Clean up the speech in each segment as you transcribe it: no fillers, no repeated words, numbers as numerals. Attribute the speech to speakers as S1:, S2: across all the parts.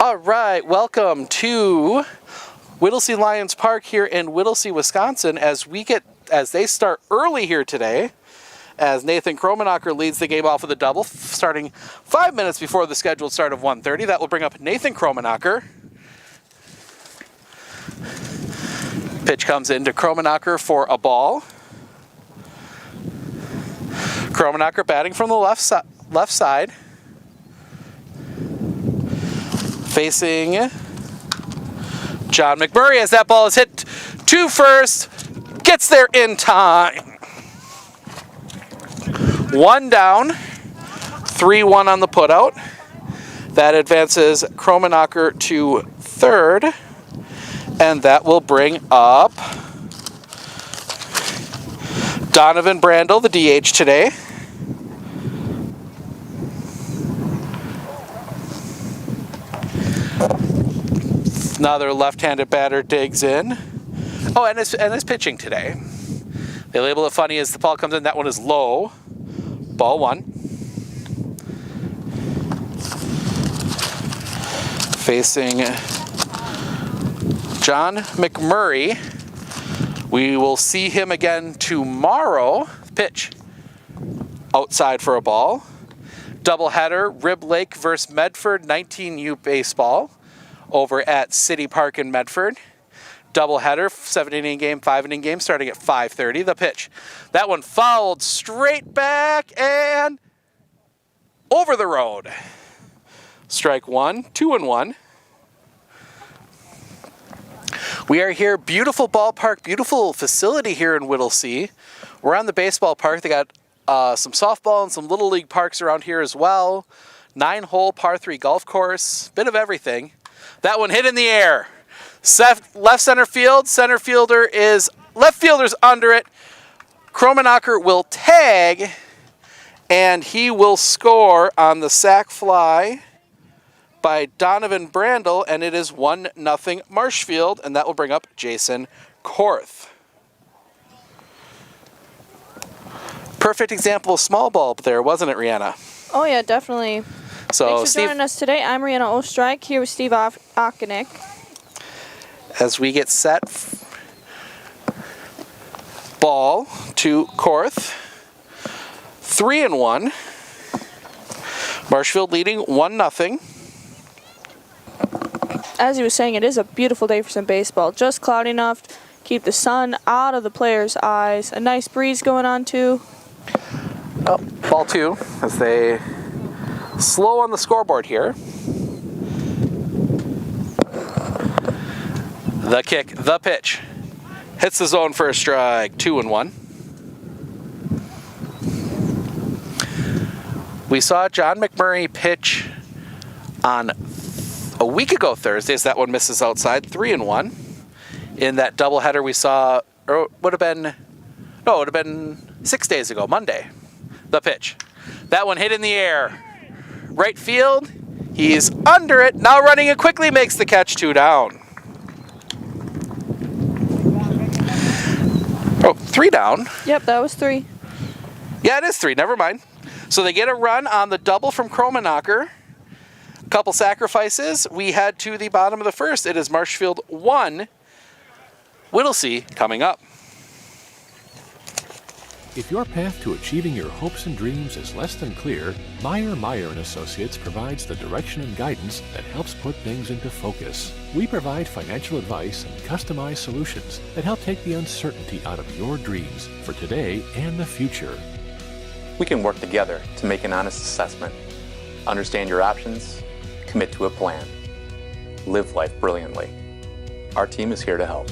S1: All right, welcome to Wittlesey Lions Park here in Wittlesey, Wisconsin, as they start early here today, as Nathan Kromenacher leads the game off with a double, starting 5 minutes before the scheduled start of 1:30. That will bring up Nathan Kromenacher. Pitch comes into Kromenacher for a ball. Kromenacher batting from the left side. Facing John McMurray as that ball is hit to first. Gets there in time. 1 down, 3-1 on the putout. That advances Kromenacher to third. And that will bring up Donovan Brandel, the DH today. Another left-handed batter digs in. Oh, and is pitching today. They label it funny as the ball comes in. That one is low. Ball 1. Facing John McMurray. We will see him again tomorrow. Pitch outside for a ball. Doubleheader, Rib Lake versus Medford, 19U baseball over at City Park in Medford. Doubleheader, 7-inning game, 5-inning game, starting at 5:30. The pitch. That one fouled straight back and over the road. Strike 1, 2-1. We are here, beautiful ballpark, beautiful facility here in Wittlesey. We're on the baseball park. They got some softball and some little league parks around here as well. 9-hole par 3 golf course, bit of everything. That one hit in the air. Left center field. Left fielder's under it. Kromenacher will tag, and he will score on the sac fly by Donovan Brandel, and it is 1-0 Marshfield, and that will bring up Jason Korth. Perfect example of small ball there, wasn't it, Rihanna?
S2: Oh yeah, definitely.
S1: So
S2: thanks for joining us today. I'm Rihanna Ostrike here with Steve Ockenick.
S1: As we get set, ball to Korth. 3-1. Marshfield leading 1-0.
S2: As he was saying, it is a beautiful day for some baseball. Just cloudy enough to keep the sun out of the players' eyes. A nice breeze going on too.
S1: Oh, ball 2 as they slow on the scoreboard here. The kick, the pitch. Hits the zone for a strike, 2-1. We saw John McMurray pitch on a week ago Thursdays. That one misses outside, 3-1. In that doubleheader we saw, or it would have been 6 days ago, Monday. The pitch. That one hit in the air. Right field, he's under it. Now running it quickly, makes the catch, 2 down. Oh, 3 down.
S2: Yep, that was 3.
S1: Yeah, it is 3. Never mind. So they get a run on the double from Kromenacher. A couple sacrifices. We head to the bottom of the first. It is Marshfield 1. Wittlesey coming up.
S3: If your path to achieving your hopes and dreams is less than clear, Meyer & Associates provides the direction and guidance that helps put things into focus. We provide financial advice and customized solutions that help take the uncertainty out of your dreams for today and the future.
S4: We can work together to make an honest assessment, understand your options, commit to a plan, live life brilliantly. Our team is here to help.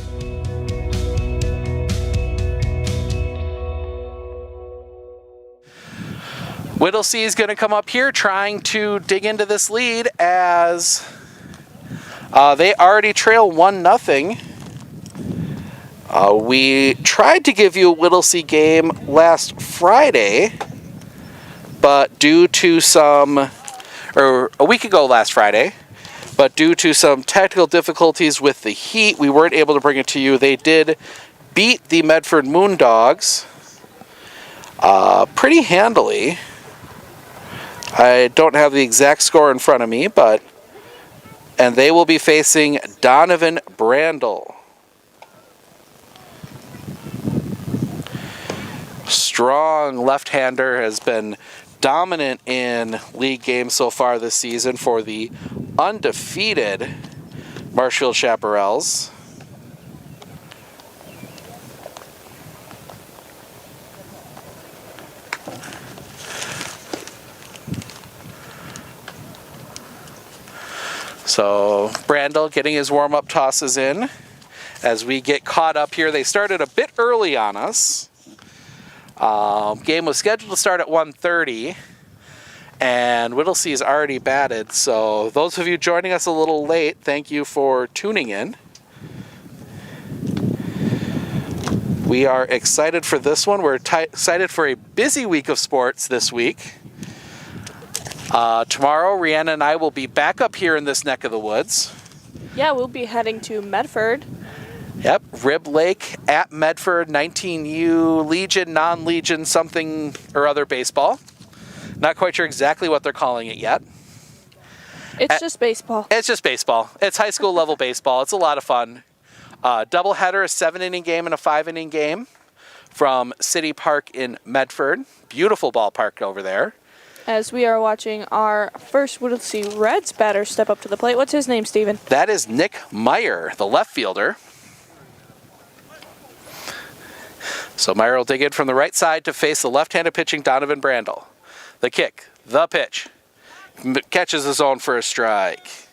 S1: Wittlesey is going to come up here trying to dig into this lead as they already trail 1-0. We tried to give you a Wittlesey game last Friday, but due to a week ago last Friday, but due to some technical difficulties with the heat, we weren't able to bring it to you. They did beat the Medford Moondogs pretty handily. I don't have the exact score in front of me, but And they will be facing Donovan Brandel. Strong left-hander, has been dominant in league games so far this season for the undefeated Marshfield Chaparrals. So Brandel getting his warm-up tosses in as we get caught up here. They started a bit early on us. Game was scheduled to start at 1:30, and Wittlesey is already batted. So those of you joining us a little late, thank you for tuning in. We are excited for this one. We're excited for a busy week of sports this week. Tomorrow, Rhianna and I will be back up here in this neck of the woods.
S2: Yeah, we'll be heading to Medford.
S1: Yep, Rib Lake at Medford, 19U, Legion, non-Legion, something or other baseball. Not quite sure exactly what they're calling it yet.
S2: It's just baseball.
S1: It's just baseball. It's high school level baseball. It's a lot of fun. Doubleheader, a 7-inning game and a 5-inning game from City Park in Medford. Beautiful ballpark over there.
S2: As we are watching our first Wittlesey Reds batter step up to the plate. What's his name, Steven?
S1: That is Nick Meyer, the left fielder. So Meyer will dig in from the right side to face the left-handed pitching Donovan Brandel. The kick, the pitch. Catches his own for a strike.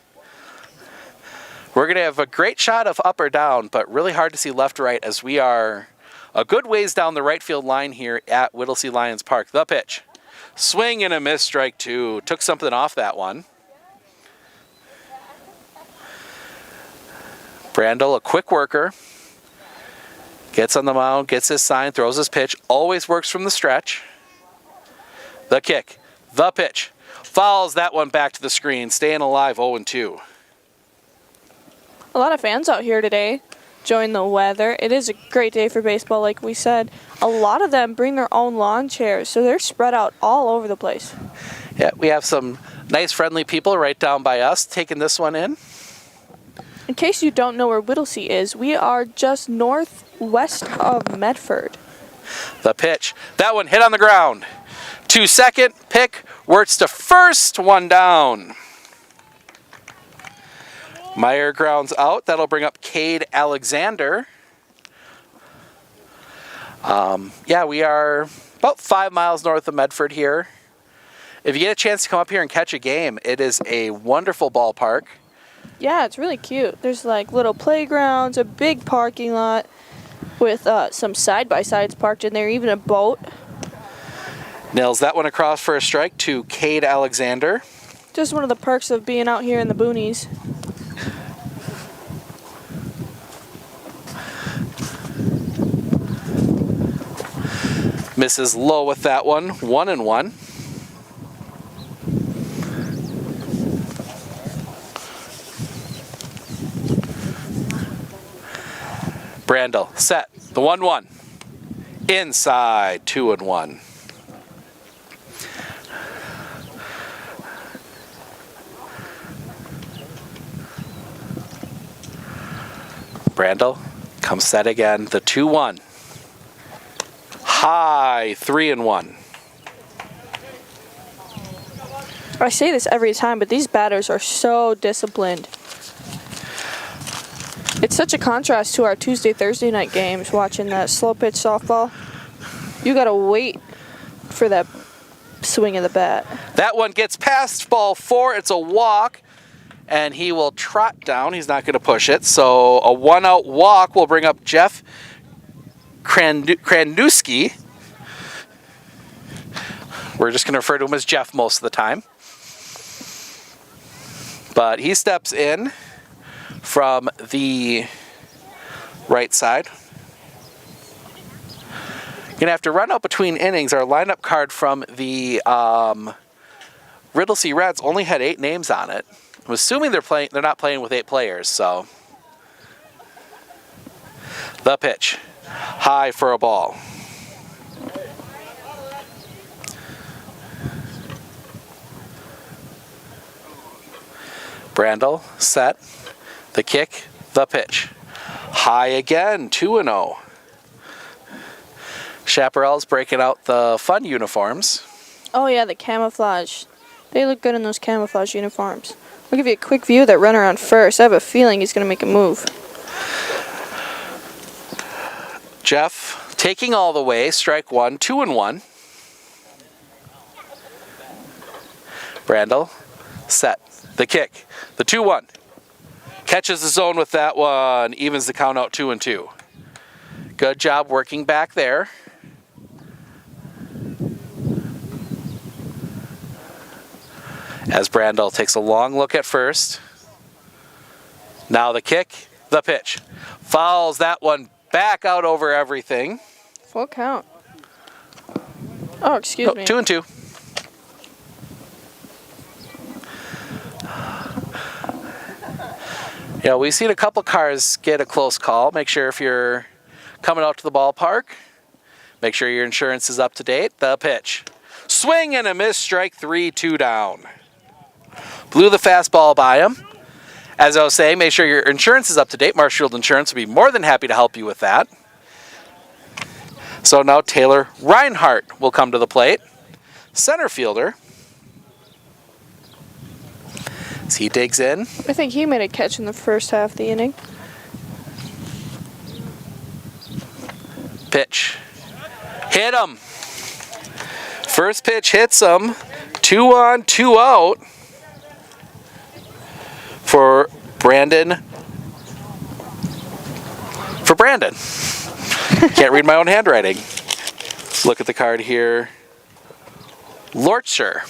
S1: We're going to have a great shot of up or down, but really hard to see left-right as we are a good ways down the right field line here at Wittlesey Lions Park. The pitch. Swing and a miss, strike two. Took something off that one. Brandel, a quick worker. Gets on the mound, gets his sign, throws his pitch. Always works from the stretch. The kick, the pitch. Fouls that one back to the screen. Staying alive, 0-2.
S2: A lot of fans out here today enjoying the weather. It is a great day for baseball, like we said. A lot of them bring their own lawn chairs, so they're spread out all over the place.
S1: Yeah, we have some nice, friendly people right down by us taking this one in.
S2: In case you don't know where Wittlesey is, we are just northwest of Medford.
S1: The pitch. That one hit on the ground. 2-second pick. Wirtz to first. One down. Meyer grounds out. That'll bring up Cade Alexander. Yeah, we are about 5 miles north of Medford here. If you get a chance to come up here and catch a game, it is a wonderful ballpark.
S2: Yeah, it's really cute. There's like little playgrounds, a big parking lot with some side-by-sides parked in there, even a boat.
S1: Nails that one across for a strike to Cade Alexander.
S2: Just one of the perks of being out here in the boonies.
S1: Misses low with that one. 1-1. Brandel set. The 1-1. Inside. 2-1. Brandel comes set again. The 2-1. High. 3-1.
S2: I say this every time, but these batters are so disciplined. It's such a contrast to our Tuesday, Thursday night games, watching that slow pitch softball. You gotta wait for that swing of the bat.
S1: That one gets past ball 4. It's a walk, and he will trot down. He's not going to push it. So a 1-out walk will bring up Jeff Krandewski. We're just going to refer to him as Jeff most of the time. But he steps in from the right side. Going to have to run out between innings. Our lineup card from the Wittlesey Reds only had 8 names on it. I'm assuming they're not playing with 8 players, so. The pitch. High for a ball. Brandel, set, the kick, the pitch. High again, 2-0. Chaparral's breaking out the fun uniforms.
S2: Oh yeah, the camouflage. They look good in those camouflage uniforms. I'll give you a quick view of that runner on first. I have a feeling he's going to make a move.
S1: Jeff taking all the way, strike one, 2-1. Brandel, set, the kick, the 2-1. Catches the zone with that one, evens the count out 2-2. Good job working back there. As Brandel takes a long look at first. Now the kick, the pitch. Fouls that one back out over everything.
S2: Full count. Oh, excuse me.
S1: 2-2. Yeah, we've seen a couple cars get a close call. Make sure if you're coming out to the ballpark, make sure your insurance is up to date. The pitch. Swing and a miss, strike 3, 2 down. Blew the fastball by him. As I was saying, make sure your insurance is up to date. Marshfield Insurance will be more than happy to help you with that. So now Taylor Reinhardt will come to the plate. Center fielder. As he digs in.
S2: I think he made a catch in the first half of the inning.
S1: Pitch. Hit him. First pitch hits him. 2 on, 2 out for Brandon. Can't read my own handwriting. Look at the card here. Lorcher.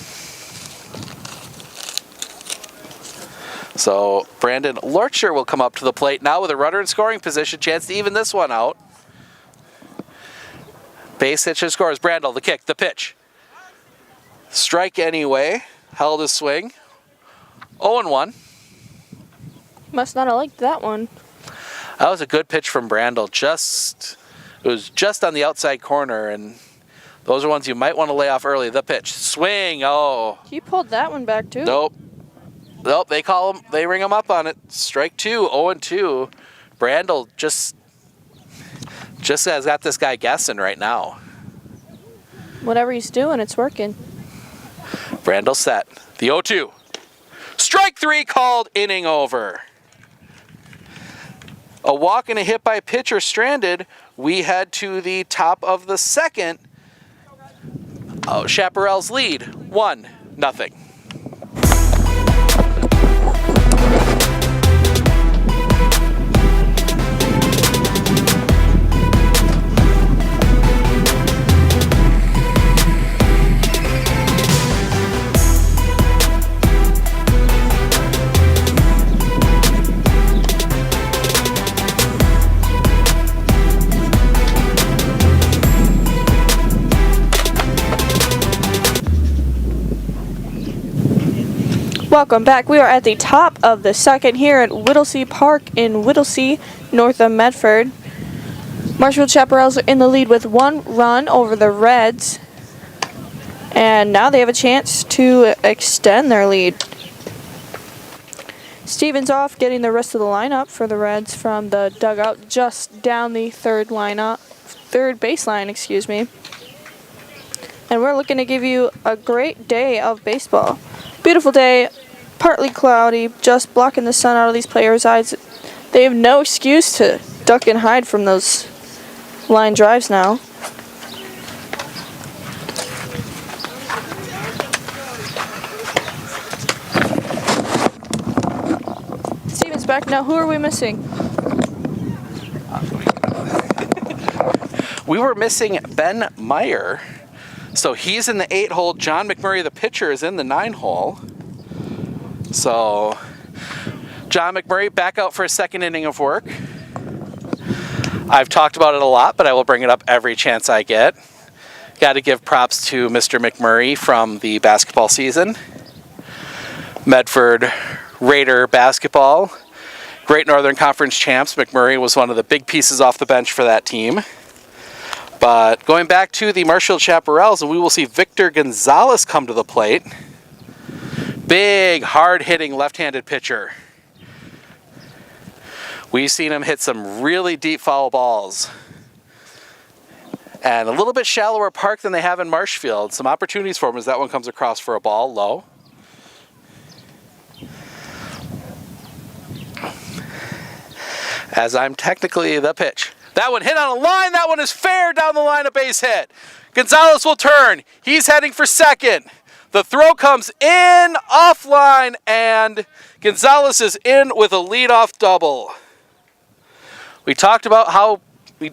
S1: So Brandon Lorcher will come up to the plate now with a runner in scoring position. Chance to even this one out. Base hit to scores. Brandel, the kick, the pitch. Strike anyway. Held his swing. 0-1.
S2: Must not have liked that one.
S1: That was a good pitch from Brandel. It was just on the outside corner, and those are ones you might want to lay off early. The pitch. Swing. Oh.
S2: He pulled that one back too.
S1: Nope. They ring him up on it. Strike 2, 0-2. Brandel just has got this guy guessing right now.
S2: Whatever he's doing, it's working.
S1: Brandel set. The 0-2. Strike 3 called, inning over. A walk and a hit by pitcher stranded. We head to the top of the second. Chaparral's lead, 1-0.
S2: Welcome back. We are at the top of the second here at Wittlesey Park in Wittlesey, north of Medford. Marshfield Chaparrals are in the lead with 1 run over the Reds. And now they have a chance to extend their lead. Stevens off, getting the rest of the lineup for the Reds from the dugout just down the third baseline, excuse me. And we're looking to give you a great day of baseball. Beautiful day, partly cloudy, just blocking the sun out of these players' eyes. They have no excuse to duck and hide from those line drives now. Steven's back now. Who are we missing?
S1: We were missing Ben Meyer. So he's in the 8-hole. John McMurray, the pitcher, is in the 9-hole. So John McMurray back out for a second inning of work. I've talked about it a lot, but I will bring it up every chance I get. Got to give props to Mr. McMurray from the basketball season. Medford Raider basketball. Great Northern Conference champs. McMurray was one of the big pieces off the bench for that team. But going back to the Marshfield Chaparrals, and we will see Victor Gonzalez come to the plate. Big, hard-hitting left-handed pitcher. We've seen him hit some really deep foul balls. And a little bit shallower park than they have in Marshfield. Some opportunities for him as that one comes across for a ball, low. As I'm technically the pitch. That one hit on a line. That one is fair down the line, a base hit. Gonzalez will turn. He's heading for second. The throw comes in, offline, and Gonzalez is in with a leadoff double. We talked about how, we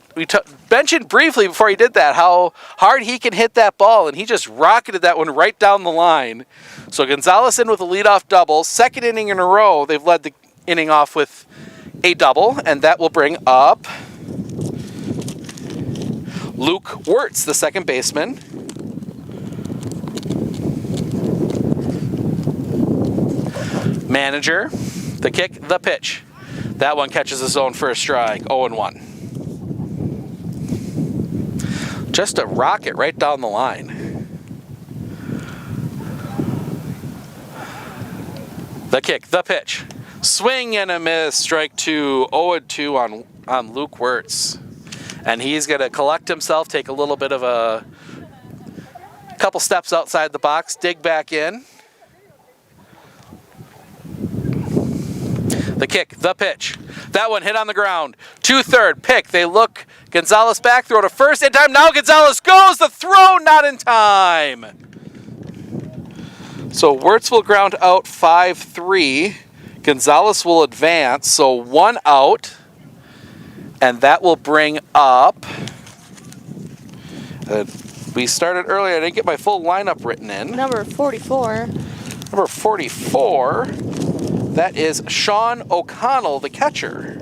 S1: mentioned briefly before he did that, how hard he can hit that ball, and he just rocketed that one right down the line. So Gonzalez in with a leadoff double. Second inning in a row, they've led the inning off with a double, and that will bring up Luke Wirtz, the second baseman. Manager, the kick, the pitch. That one catches the zone for a strike, 0-1. Just a rocket right down the line. The kick, the pitch. Swing and a miss, strike two, 0-2 on Luke Wirtz. And he's going to collect himself, take a little bit of a couple steps outside the box, dig back in. The kick, the pitch. That one hit on the ground. 2-3 pick. They look Gonzalez back, throw to first in time. Now Gonzalez goes. The throw not in time. So Wirtz will ground out 5-3. Gonzalez will advance. So 1 out. And that will bring up. We started earlier. I didn't get my full lineup written in.
S2: Number 44.
S1: Number 44. That is Sean O'Connell, the catcher.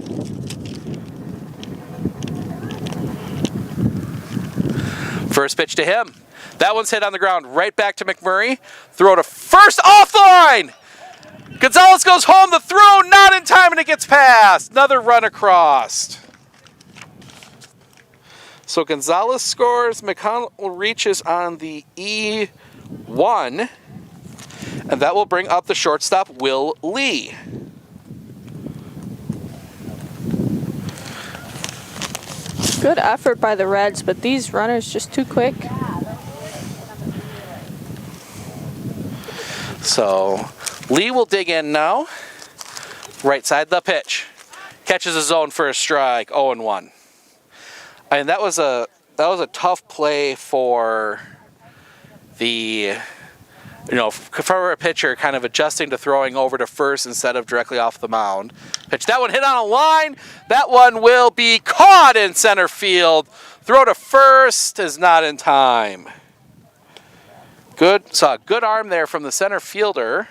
S1: First pitch to him. That one's hit on the ground. Right back to McMurray. Throw to first, off the line! Gonzalez goes home. The throw not in time, and it gets past. Another run across. So Gonzalez scores. McConnell reaches on the E1. And that will bring up the shortstop, Will Lee.
S2: Good effort by the Reds, but these runners just too quick.
S1: So Lee will dig in now. Right side, the pitch. Catches a zone for a strike, 0-1. And that was a tough play for the, for a pitcher kind of adjusting to throwing over to first instead of directly off the mound. Pitch, that one hit on a line. That one will be caught in center field. Throw to first is not in time. Saw a good arm there from the center fielder.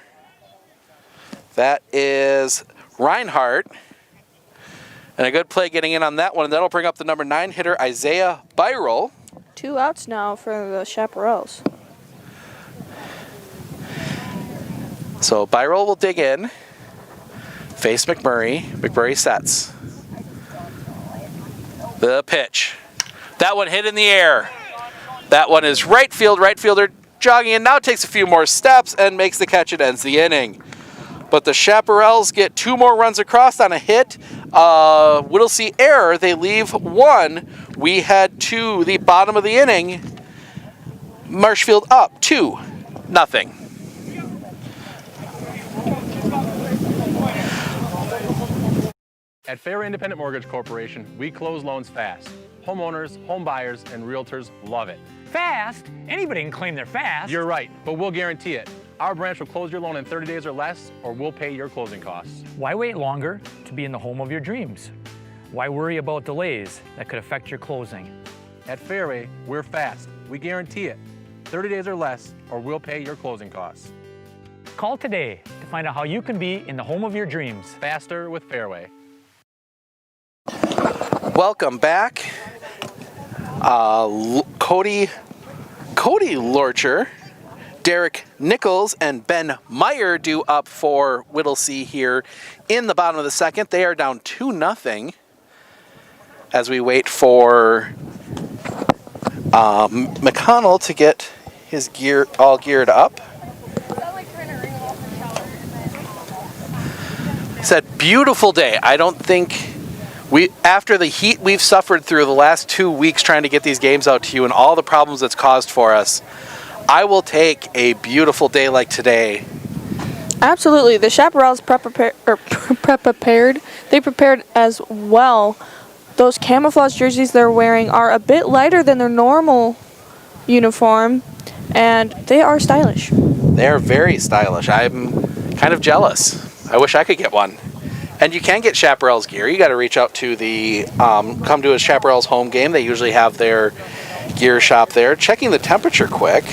S1: That is Reinhardt. And a good play getting in on that one. And that'll bring up the number 9 hitter, Isaiah Byrel.
S2: 2 outs now for the Chaparrals.
S1: So Byrel will dig in. Face McMurray. McMurray sets. The pitch. That one hit in the air. That one is right field. Right fielder jogging in. Now takes a few more steps and makes the catch. It ends the inning. But the Chaparrals get 2 more runs across on a hit. Wittlesey error. They leave 1. We head to the bottom of the inning. Marshfield up 2-0.
S5: At Fairway Independent Mortgage Corporation, we close loans fast. Homeowners, home buyers, and realtors love it.
S6: Fast? Anybody can claim they're fast.
S5: You're right, but we'll guarantee it. Our branch will close your loan in 30 days or less, or we'll pay your closing costs.
S6: Why wait longer to be in the home of your dreams? Why worry about delays that could affect your closing?
S5: At Fairway, we're fast. We guarantee it. 30 days or less, or we'll pay your closing costs.
S6: Call today to find out how you can be in the home of your dreams.
S5: Faster with Fairway.
S1: Welcome back. Cody Lorcher, Derek Nichols, and Ben Meyer due up for Wittlesey here in the bottom of the second. They are down 2-0 as we wait for McConnell to get his gear all geared up. Said beautiful day. I don't think after the heat we've suffered through the last 2 weeks trying to get these games out to you and all the problems it's caused for us, I will take a beautiful day like today.
S2: Absolutely. The chaparrals prepared. They prepared as well. Those camouflage jerseys they're wearing are a bit lighter than their normal uniform, and they are stylish.
S1: They are very stylish. I'm kind of jealous. I wish I could get one. And you can get Chaparral's gear. You got to reach out to the, come to a Chaparral's home game. They usually have their gear shop there. Checking the temperature quick.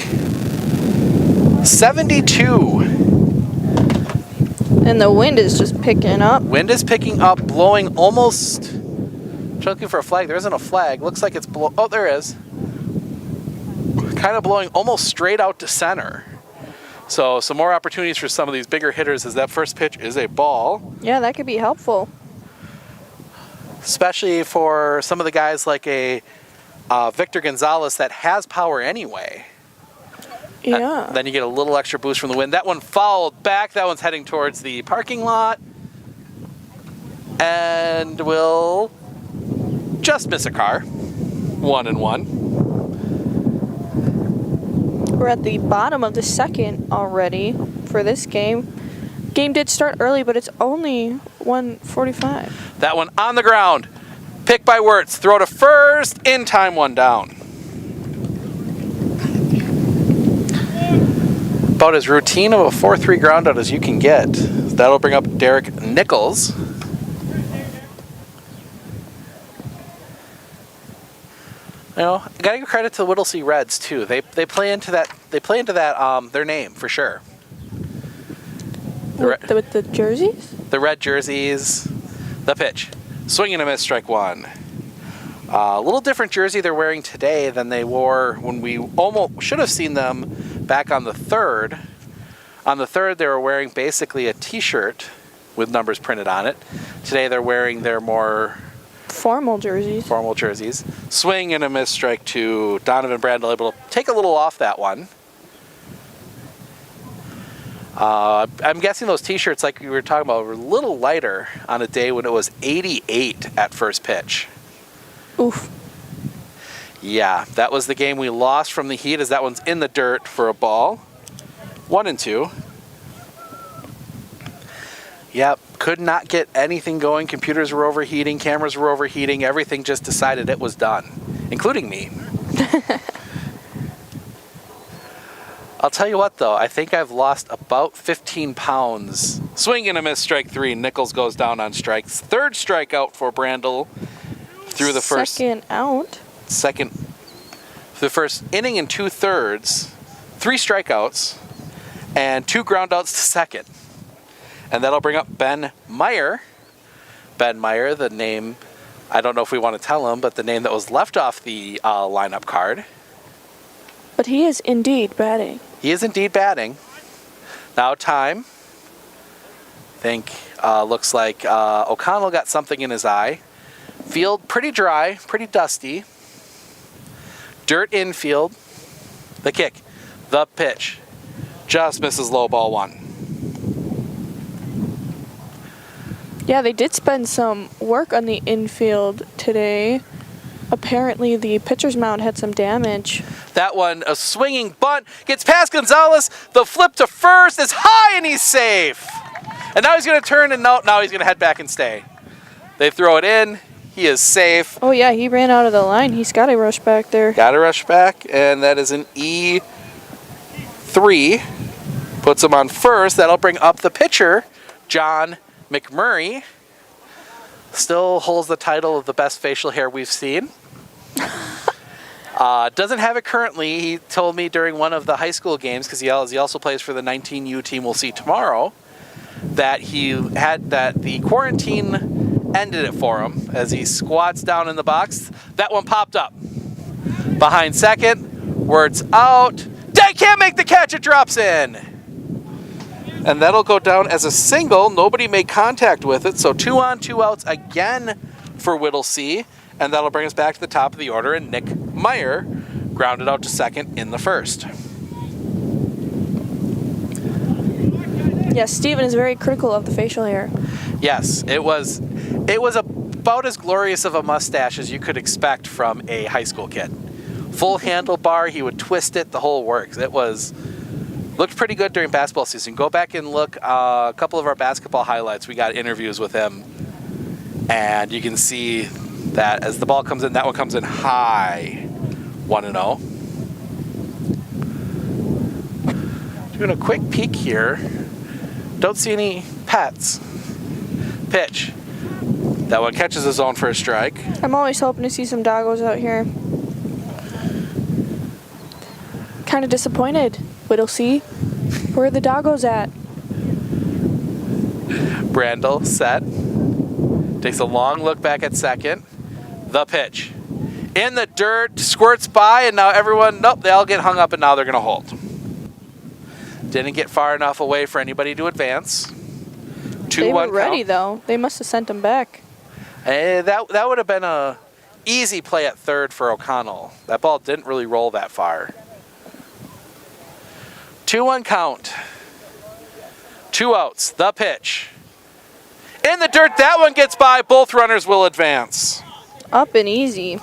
S1: 72.
S2: And the wind is just picking up.
S1: Wind is picking up, blowing almost, looking for a flag. There isn't a flag. Looks like it's, oh, there is. Kind of blowing almost straight out to center. So some more opportunities for some of these bigger hitters as that first pitch is a ball.
S2: Yeah, that could be helpful.
S1: Especially for some of the guys like a Victor Gonzalez that has power anyway.
S2: Yeah.
S1: Then you get a little extra boost from the wind. That one fouled back. That one's heading towards the parking lot. And will just miss a car. 1-1.
S2: We're at the bottom of the second already for this game. Game did start early, but it's only 1:45.
S1: That one on the ground. Pick by Wirtz. Throw to first. In time, one down. About as routine of a 4-3 ground out as you can get. That'll bring up Derek Nichols. You know, I gotta give credit to the Wittlesey Reds too. They play into that. They play into that their name for sure.
S2: With the jerseys?
S1: The red jerseys. The pitch, swing and a miss, strike one. A little different jersey they're wearing today than they wore when we almost should have seen them back on the third. On the third, they were wearing basically a T-shirt with numbers printed on it. Today, they're wearing their more
S2: formal jerseys.
S1: Swing and a miss, strike two. Donovan Brandel able to take a little off that one. I'm guessing those T-shirts, like we were talking about, were a little lighter on a day when it was 88 at first pitch.
S2: Oof.
S1: Yeah, that was the game we lost from the heat, as that one's in the dirt for a ball. 1-2. Yep, could not get anything going. Computers were overheating, cameras were overheating. Everything just decided it was done, including me. I'll tell you what, though. I think I've lost about 15 pounds. Swing and a miss, strike three. Nichols goes down on strikes. Third strikeout for Brandel through the first. Through the first inning and 2/3. 3 strikeouts and 2 groundouts to second. And that'll bring up Ben Meyer. Ben Meyer, the name, I don't know if we want to tell him, but the name that was left off the lineup card.
S2: But he is indeed batting.
S1: He is indeed batting. Now time. I think looks like O'Connell got something in his eye. Field pretty dry, pretty dusty. Dirt infield. The kick. The pitch. Just misses low, ball one.
S2: Yeah, they did spend some work on the infield today. Apparently the pitcher's mound had some damage.
S1: That one, a swinging bunt, gets past Gonzalez. The flip to first is high and he's safe. And now he's going to turn and now he's going to head back and stay. They throw it in. He is safe.
S2: Oh yeah, he ran out of the line. He's got to rush back there.
S1: Got to rush back, and that is an E3. Puts him on first. That'll bring up the pitcher, John McMurray. Still holds the title of the best facial hair we've seen. Doesn't have it currently. He told me during one of the high school games, because he also plays for the 19U team we'll see tomorrow, that the quarantine ended it for him as he squats down in the box. That one popped up. Behind second, Wirtz out. They can't make the catch, it drops in. And that'll go down as a single. Nobody made contact with it, so 2 on, 2 outs again for Wittlesey. And that'll bring us back to the top of the order, and Nick Meyer grounded out to second in the first.
S2: Yeah, Steven is very critical of the facial hair.
S1: Yes, it was about as glorious of a mustache as you could expect from a high school kid. Full handlebar, he would twist it, the whole works. Looked pretty good during basketball season. Go back and look a couple of our basketball highlights. We got interviews with him, and you can see that as the ball comes in, that one comes in high. 1-0. Doing a quick peek here. Don't see any pets. Pitch. That one catches the zone for a strike.
S2: I'm always hoping to see some doggos out here. Kind of disappointed. Wittlesey, where are the doggos at?
S1: Brandel set. Takes a long look back at second. The pitch. In the dirt, squirts by, and now everyone, nope, they all get hung up, and now they're going to hold. Didn't get far enough away for anybody to advance. 2-1
S2: They were ready,
S1: count.
S2: though. They must have sent them back.
S1: That would have been a easy play at third for O'Connell. That ball didn't really roll that far. 2-1 count. 2 outs. The pitch. In the dirt, that one gets by. Both runners will advance.
S2: Up and easy.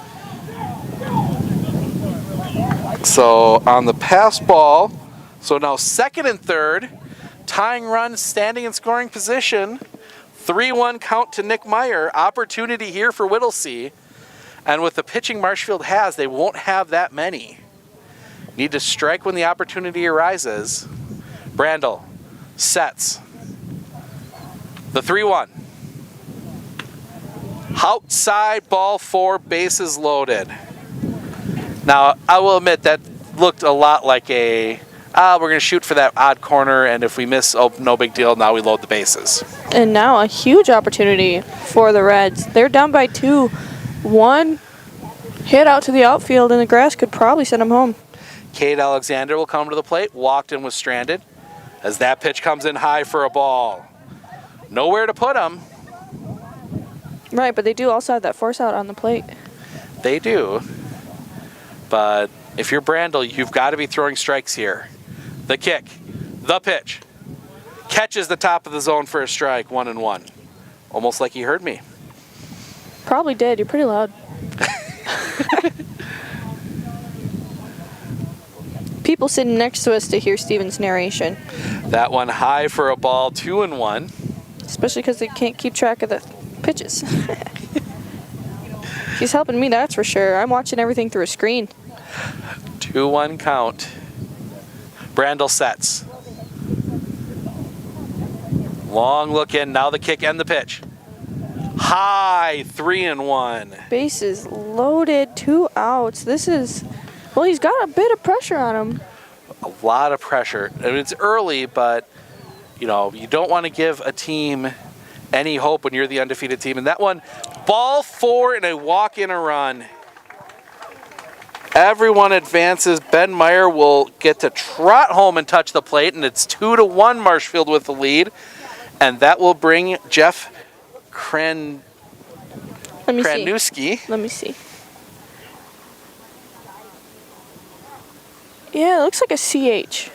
S1: So on the pass ball, so now second and third, tying run, standing in scoring position. 3-1 count to Nick Meyer. Opportunity here for Wittlesey. And with the pitching Marshfield has, they won't have that many. Need to strike when the opportunity arises. Brandel sets. The 3-1. Outside ball 4, bases loaded. Now, I will admit that looked a lot like we're going to shoot for that odd corner, and if we miss, oh, no big deal, now we load the bases.
S2: And now a huge opportunity for the Reds. They're down by 2. 1 hit out to the outfield, and the grass could probably send them home.
S1: Cade Alexander will come to the plate. Walked and was stranded as that pitch comes in high for a ball. Nowhere to put him.
S2: Right, but they do also have that force out on the plate.
S1: They do. But if you're Brandel, you've got to be throwing strikes here. The kick. The pitch. Catches the top of the zone for a strike. 1-1. Almost like he heard me.
S2: Probably did. You're pretty loud. People sitting next to us to hear Steven's narration.
S1: That one high for a ball. 2-1.
S2: Especially because they can't keep track of the pitches. He's helping me, that's for sure. I'm watching everything through a screen.
S1: 2-1 count. Brandel sets. Long look in. Now the kick and the pitch. High. 3-1.
S2: Bases loaded. 2 outs. This is... Well, he's got a bit of pressure on him.
S1: A lot of pressure. I mean, it's early, but, you don't want to give a team any hope when you're the undefeated team. And that one, ball 4 and a walk in a run. Everyone advances. Ben Meyer will get to trot home and touch the plate, and it's 2-1 Marshfield with the lead. And that will bring Jeff Kranewski.
S2: Let me see. Yeah, it looks like a CH.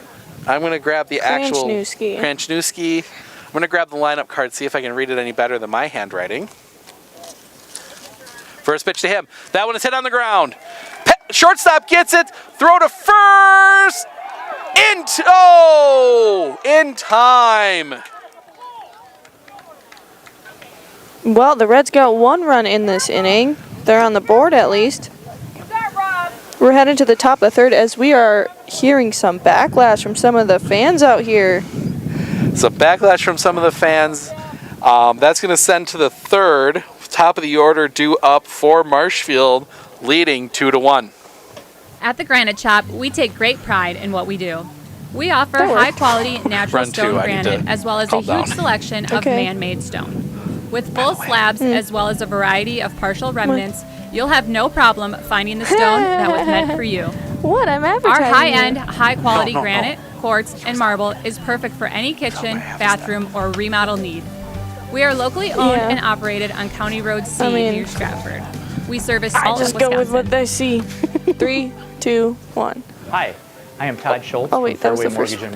S1: I'm going to grab the actual
S2: Kranewski.
S1: I'm going to grab the lineup card, see if I can read it any better than my handwriting. First pitch to him. That one is hit on the ground. Shortstop gets it. Throw to first. In time.
S2: Well, the Reds got 1 run in this inning. They're on the board at least. We're heading to the top of the third as we are hearing some backlash from some of the fans out here.
S1: Some backlash from some of the fans. That's going to send to the third. Top of the order due up for Marshfield, leading 2-1.
S7: At the Granite Shop, we take great pride in what we do. We offer high-quality natural stone granite as well as a huge selection of man-made stone. With full slabs as well as a variety of partial remnants, you'll have no problem finding the stone that was meant for you.
S2: What? I'm advertising.
S7: Our high-end, high-quality granite, quartz, and marble is perfect for any kitchen, bathroom, or remodel need. We are locally owned and operated on County Road C near Stratford. We service all of Wisconsin.
S2: I just go with what they see. 3, 2, 1.
S8: Hi,
S6: I am Todd Schultz
S2: Oh, wait,
S6: from
S2: that was
S6: Fairway
S2: the first
S6: Mortgage in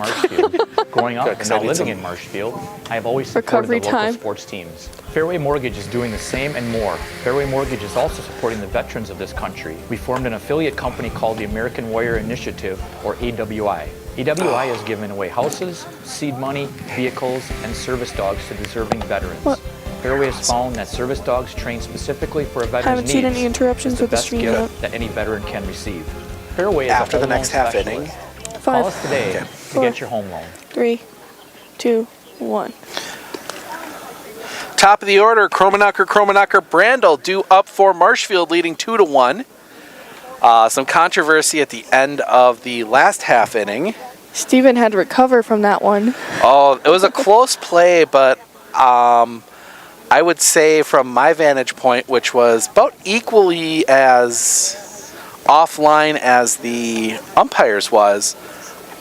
S6: Marshfield. Growing up
S1: Good, 'cause
S6: and now
S1: I need
S6: living
S1: some
S6: in Marshfield, I have always supported
S2: recovery
S6: the local
S2: time.
S6: sports teams. Fairway Mortgage is doing the same and more. Fairway Mortgage is also supporting the veterans of this country. We formed an affiliate company called the American Warrior Initiative, or AWI. AWI has given away houses, seed money, vehicles, and service dogs to deserving veterans.
S2: What?
S6: Fairway has found that service dogs trained specifically for a veteran's
S2: Haven't
S6: needs
S2: seen any interruptions
S6: is the
S2: with the
S6: best
S2: stream
S6: gift
S2: yet.
S6: that any veteran can receive. Fairway is
S1: After
S6: a
S1: the
S6: home loan
S1: next half
S6: specialist.
S1: inning.
S6: Call
S2: 5,
S6: us today to
S2: 4,
S6: get your home loan.
S2: 3, 2, 1.
S1: Top of the order, Kromenacher, Brandel due up for Marshfield, leading 2-1. Some controversy at the end of the last half inning.
S2: Steven had to recover from that one.
S1: Oh, it was a close play, but I would say from my vantage point, which was about equally as offline as the umpires was,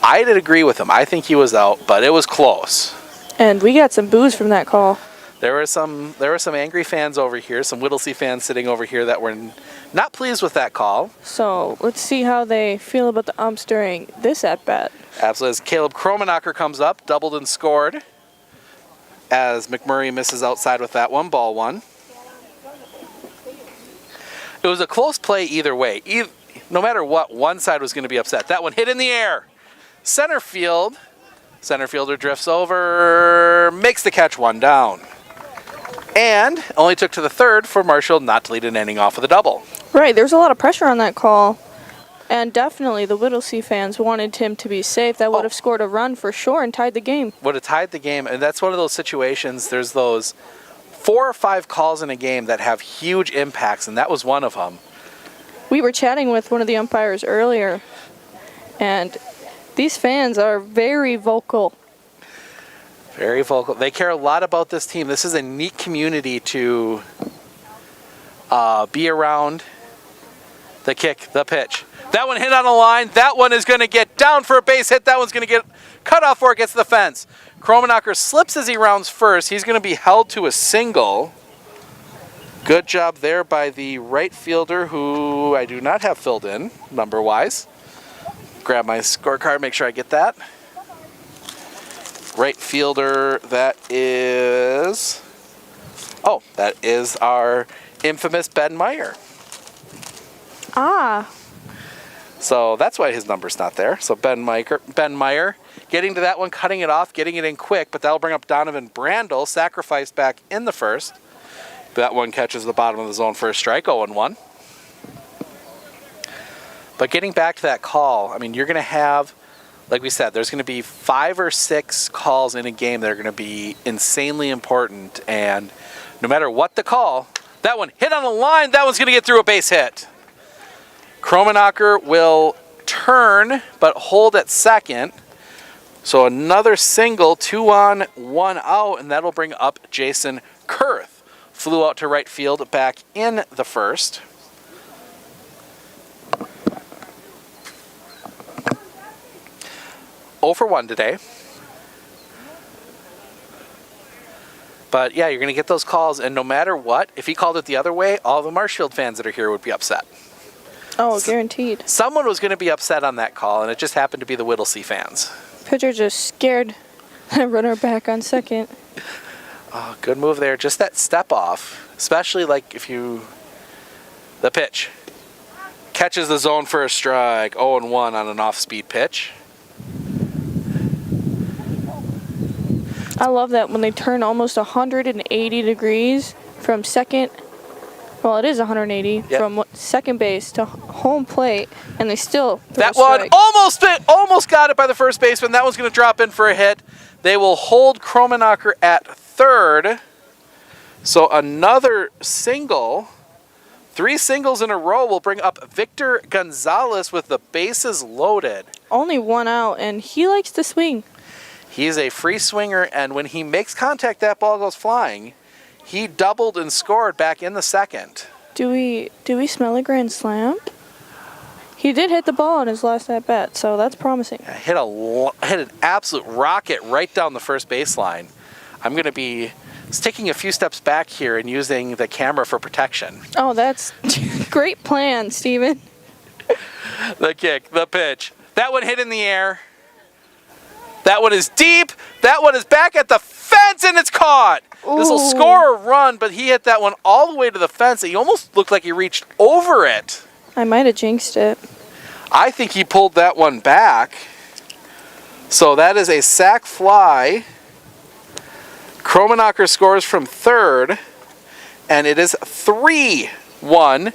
S1: I did agree with him. I think he was out, but it was close.
S2: And we got some boos from that call.
S1: There were some angry fans over here, some Wittlesey fans sitting over here that were not pleased with that call.
S2: So let's see how they feel about the umps during this at-bat.
S1: Absolutely. As Caleb Kromenacher comes up, doubled and scored. As McMurray misses outside with that one, ball one. It was a close play either way. No matter what, one side was going to be upset. That one hit in the air. Center field. Center fielder drifts over, makes the catch, one down. And only took to the third for Marshfield not to lead an inning off with a double.
S2: Right, there's a lot of pressure on that call. And definitely the Wittlesey fans wanted him to be safe. That would have scored a run for sure and tied the game.
S1: Would have tied the game, and that's one of those situations, there's those 4 or 5 calls in a game that have huge impacts, and that was one of them.
S2: We were chatting with one of the umpires earlier, and these fans are very vocal.
S1: Very vocal. They care a lot about this team. This is a neat community to be around. The kick, the pitch. That one hit on a line. That one is going to get down for a base hit. That one's going to get cut off before it gets to the fence. Kromenacher slips as he rounds first. He's going to be held to a single. Good job there by the right fielder, who I do not have filled in, number-wise. Grab my scorecard, make sure I get that. Right fielder, that is our infamous Ben Meyer.
S2: Ah,
S1: So that's why his number's not there. So Ben Meyer getting to that one, cutting it off, getting it in quick, but that'll bring up Donovan Brandel, sacrificed back in the first. That one catches the bottom of the zone for a strike, 0-1. But getting back to that call, I mean, you're going to have, like we said, there's going to be 5 or 6 calls in a game that are going to be insanely important. And no matter what the call, that one hit on the line, that one's going to get through a base hit. Kromenacher will turn, but hold at second. So another single, 2 on, 1 out, and that'll bring up Jason Kurth. Flew out to right field, back in the first. Oh for 1 today. But yeah, you're going to get those calls, and no matter what, if he called it the other way, all the Marshfield fans that are here would be upset.
S2: oh, guaranteed.
S1: Someone was going to be upset on that call, and it just happened to be the Wittlesey fans.
S2: Pitcher just scared the runner back on second.
S1: Oh, good move there. Just that step off, especially like if you... The pitch. Catches the zone for a strike. 0-1 on an off-speed pitch.
S2: I love that when they turn almost 180 degrees from second. Well, it is 180
S1: Yep.
S2: from second base to home plate, and they still throw
S1: That
S2: a
S1: one
S2: strike.
S1: almost got it by the first baseman. That one's going to drop in for a hit. They will hold Kromenacher at third. So another single. 3 singles in a row will bring up Victor Gonzalez with the bases loaded.
S2: Only 1 out, and he likes to swing.
S1: He's a free swinger, and when he makes contact, that ball goes flying. He doubled and scored back in the second.
S2: Do we smell a grand slam? He did hit the ball on his last at bat, so that's promising.
S1: Hit an absolute rocket right down the first baseline. I'm going to be taking a few steps back here and using the camera for protection.
S2: Oh, that's great plan, Steven.
S1: The kick, the pitch, That one hit in the air. That one is deep. That one is back at the fence, and it's caught. This will score a run, but he hit that one all the way to the fence. He almost looked like he reached over it.
S2: I might have jinxed it.
S1: I think he pulled that one back. So that is a sack fly. Kromenacher scores from third, and it is 3-1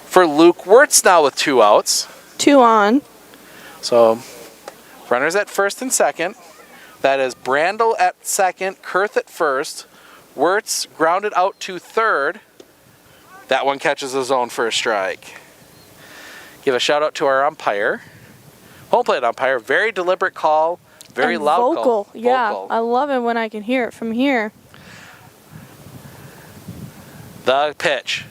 S1: for Luke Wirtz now with 2 outs.
S2: 2 on.
S1: So runners at first and second. That is Brandel at second, Kurth at first. Wirtz grounded out to third. That one catches the zone for a strike. Give a shout out to our umpire. Home plate umpire, very deliberate call, very
S2: and
S1: loud
S2: vocal.
S1: call.
S2: Yeah,
S1: Vocal.
S2: I love it when I can hear it from here.
S1: The pitch.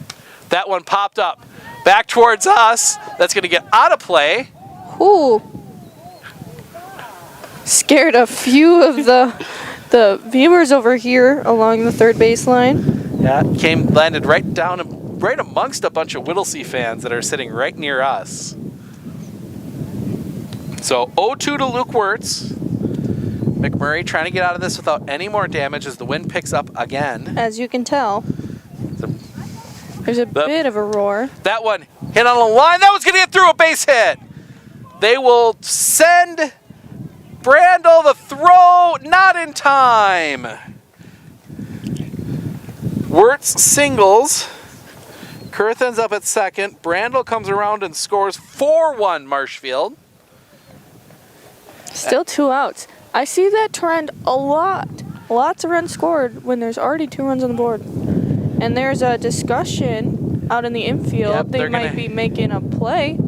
S1: That one popped up. Back towards us. That's going to get out of play.
S2: Ooh. Scared a few of the viewers over here along the third baseline.
S1: Yeah, landed right down, right amongst a bunch of Wittlesey fans that are sitting right near us. So 0-2 to Luke Wirtz. McMurray trying to get out of this without any more damage as the wind picks up again.
S2: As you can tell, there's a bit of a roar.
S1: That one hit on the line. That was going to get through a base hit. They will send Brandel the throw, not in time. Wirtz singles. Kurth ends up at second. Brandel comes around and scores 4-1 Marshfield.
S2: Still 2 outs. I see that trend a lot. Lots of runs scored when there's already 2 runs on the board. And there's a discussion out in the infield.
S1: Yep,
S2: they might be making a play.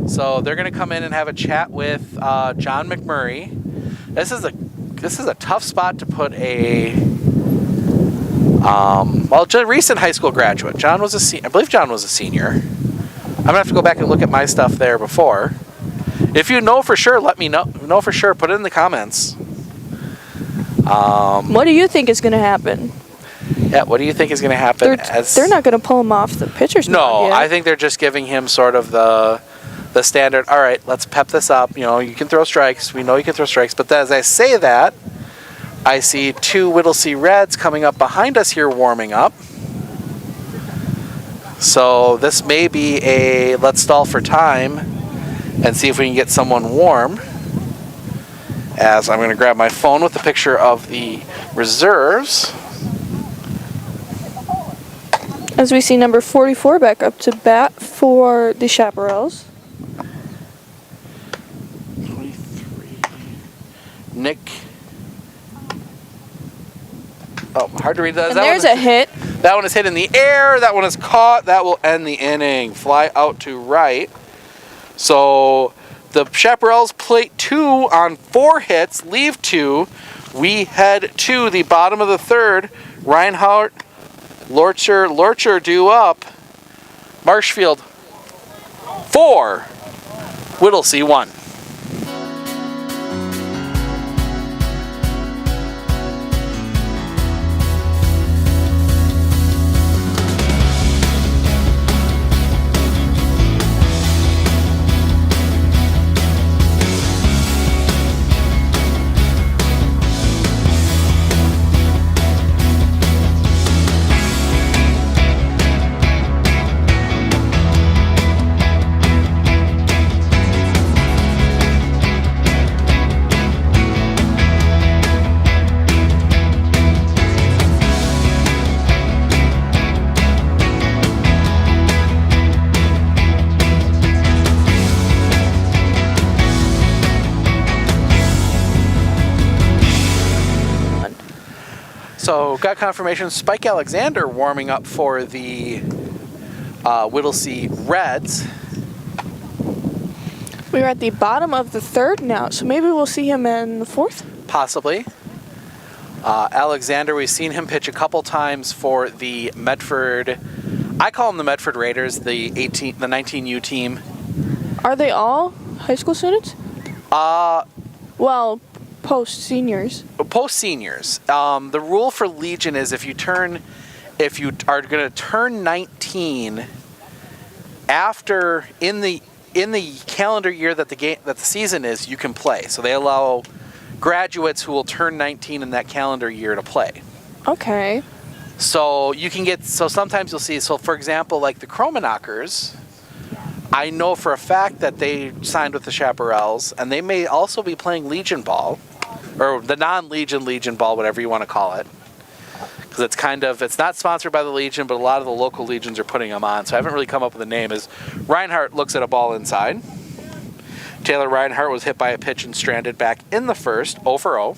S1: So they're going to come in and have a chat with John McMurray. This is a tough spot to put a recent high school graduate. I believe John was a senior. I'm gonna have to go back and look at my stuff there before. If you know for sure, let me know. Know for sure, put it in the comments.
S2: What do you think is going to happen?
S1: Yeah, what do you think is going to happen?
S2: They're not going to pull him off the pitcher's mound yet.
S1: I think they're just giving him sort of the standard, all right, let's pep this up. You know, you can throw strikes. We know you can throw strikes. But as I say that, I see 2 Wittlesey Reds coming up behind us here warming up. So this may be a let's stall for time and see if we can get someone warm. As I'm going to grab my phone with a picture of the reserves.
S2: As we see number 44 back up to bat for the Chaparrals.
S1: 23. Nick. Oh, hard to read that.
S2: And there's a hit.
S1: That one is hit in the air. That one is caught. That will end the inning. Fly out to right. So the Chaparrals plate 2 on 4 hits, leave 2. We head to the bottom of the third. Reinhardt, Lorcher due up. Marshfield 4, Wittlesey 1. So got confirmation, Spike Alexander warming up for the Wittlesey Reds.
S2: We're at the bottom of the third now, so maybe we'll see him in the fourth?
S1: Possibly. Alexander, we've seen him pitch a couple times for the Medford, I call them the Medford Raiders, the 19U team.
S2: Are they all high school students? Well, post-seniors.
S1: Post-seniors. The rule for Legion is if you are going to turn 19 after in the in the calendar year that the season is, you can play. So they allow graduates who will turn 19 in that calendar year to play.
S2: Okay.
S1: So you can get, so sometimes you'll see, so for example, like the Chromanockers, I know for a fact that they signed with the Chaparrals, and they may also be playing Legion Ball, or the non-Legion Ball, whatever you want to call it. Because it's kind of, it's not sponsored by the Legion, but a lot of the local Legions are putting them on, so I haven't really come up with a name. As Reinhardt looks at a ball inside. Taylor Reinhardt was hit by a pitch and stranded back in the first, 0 for 0.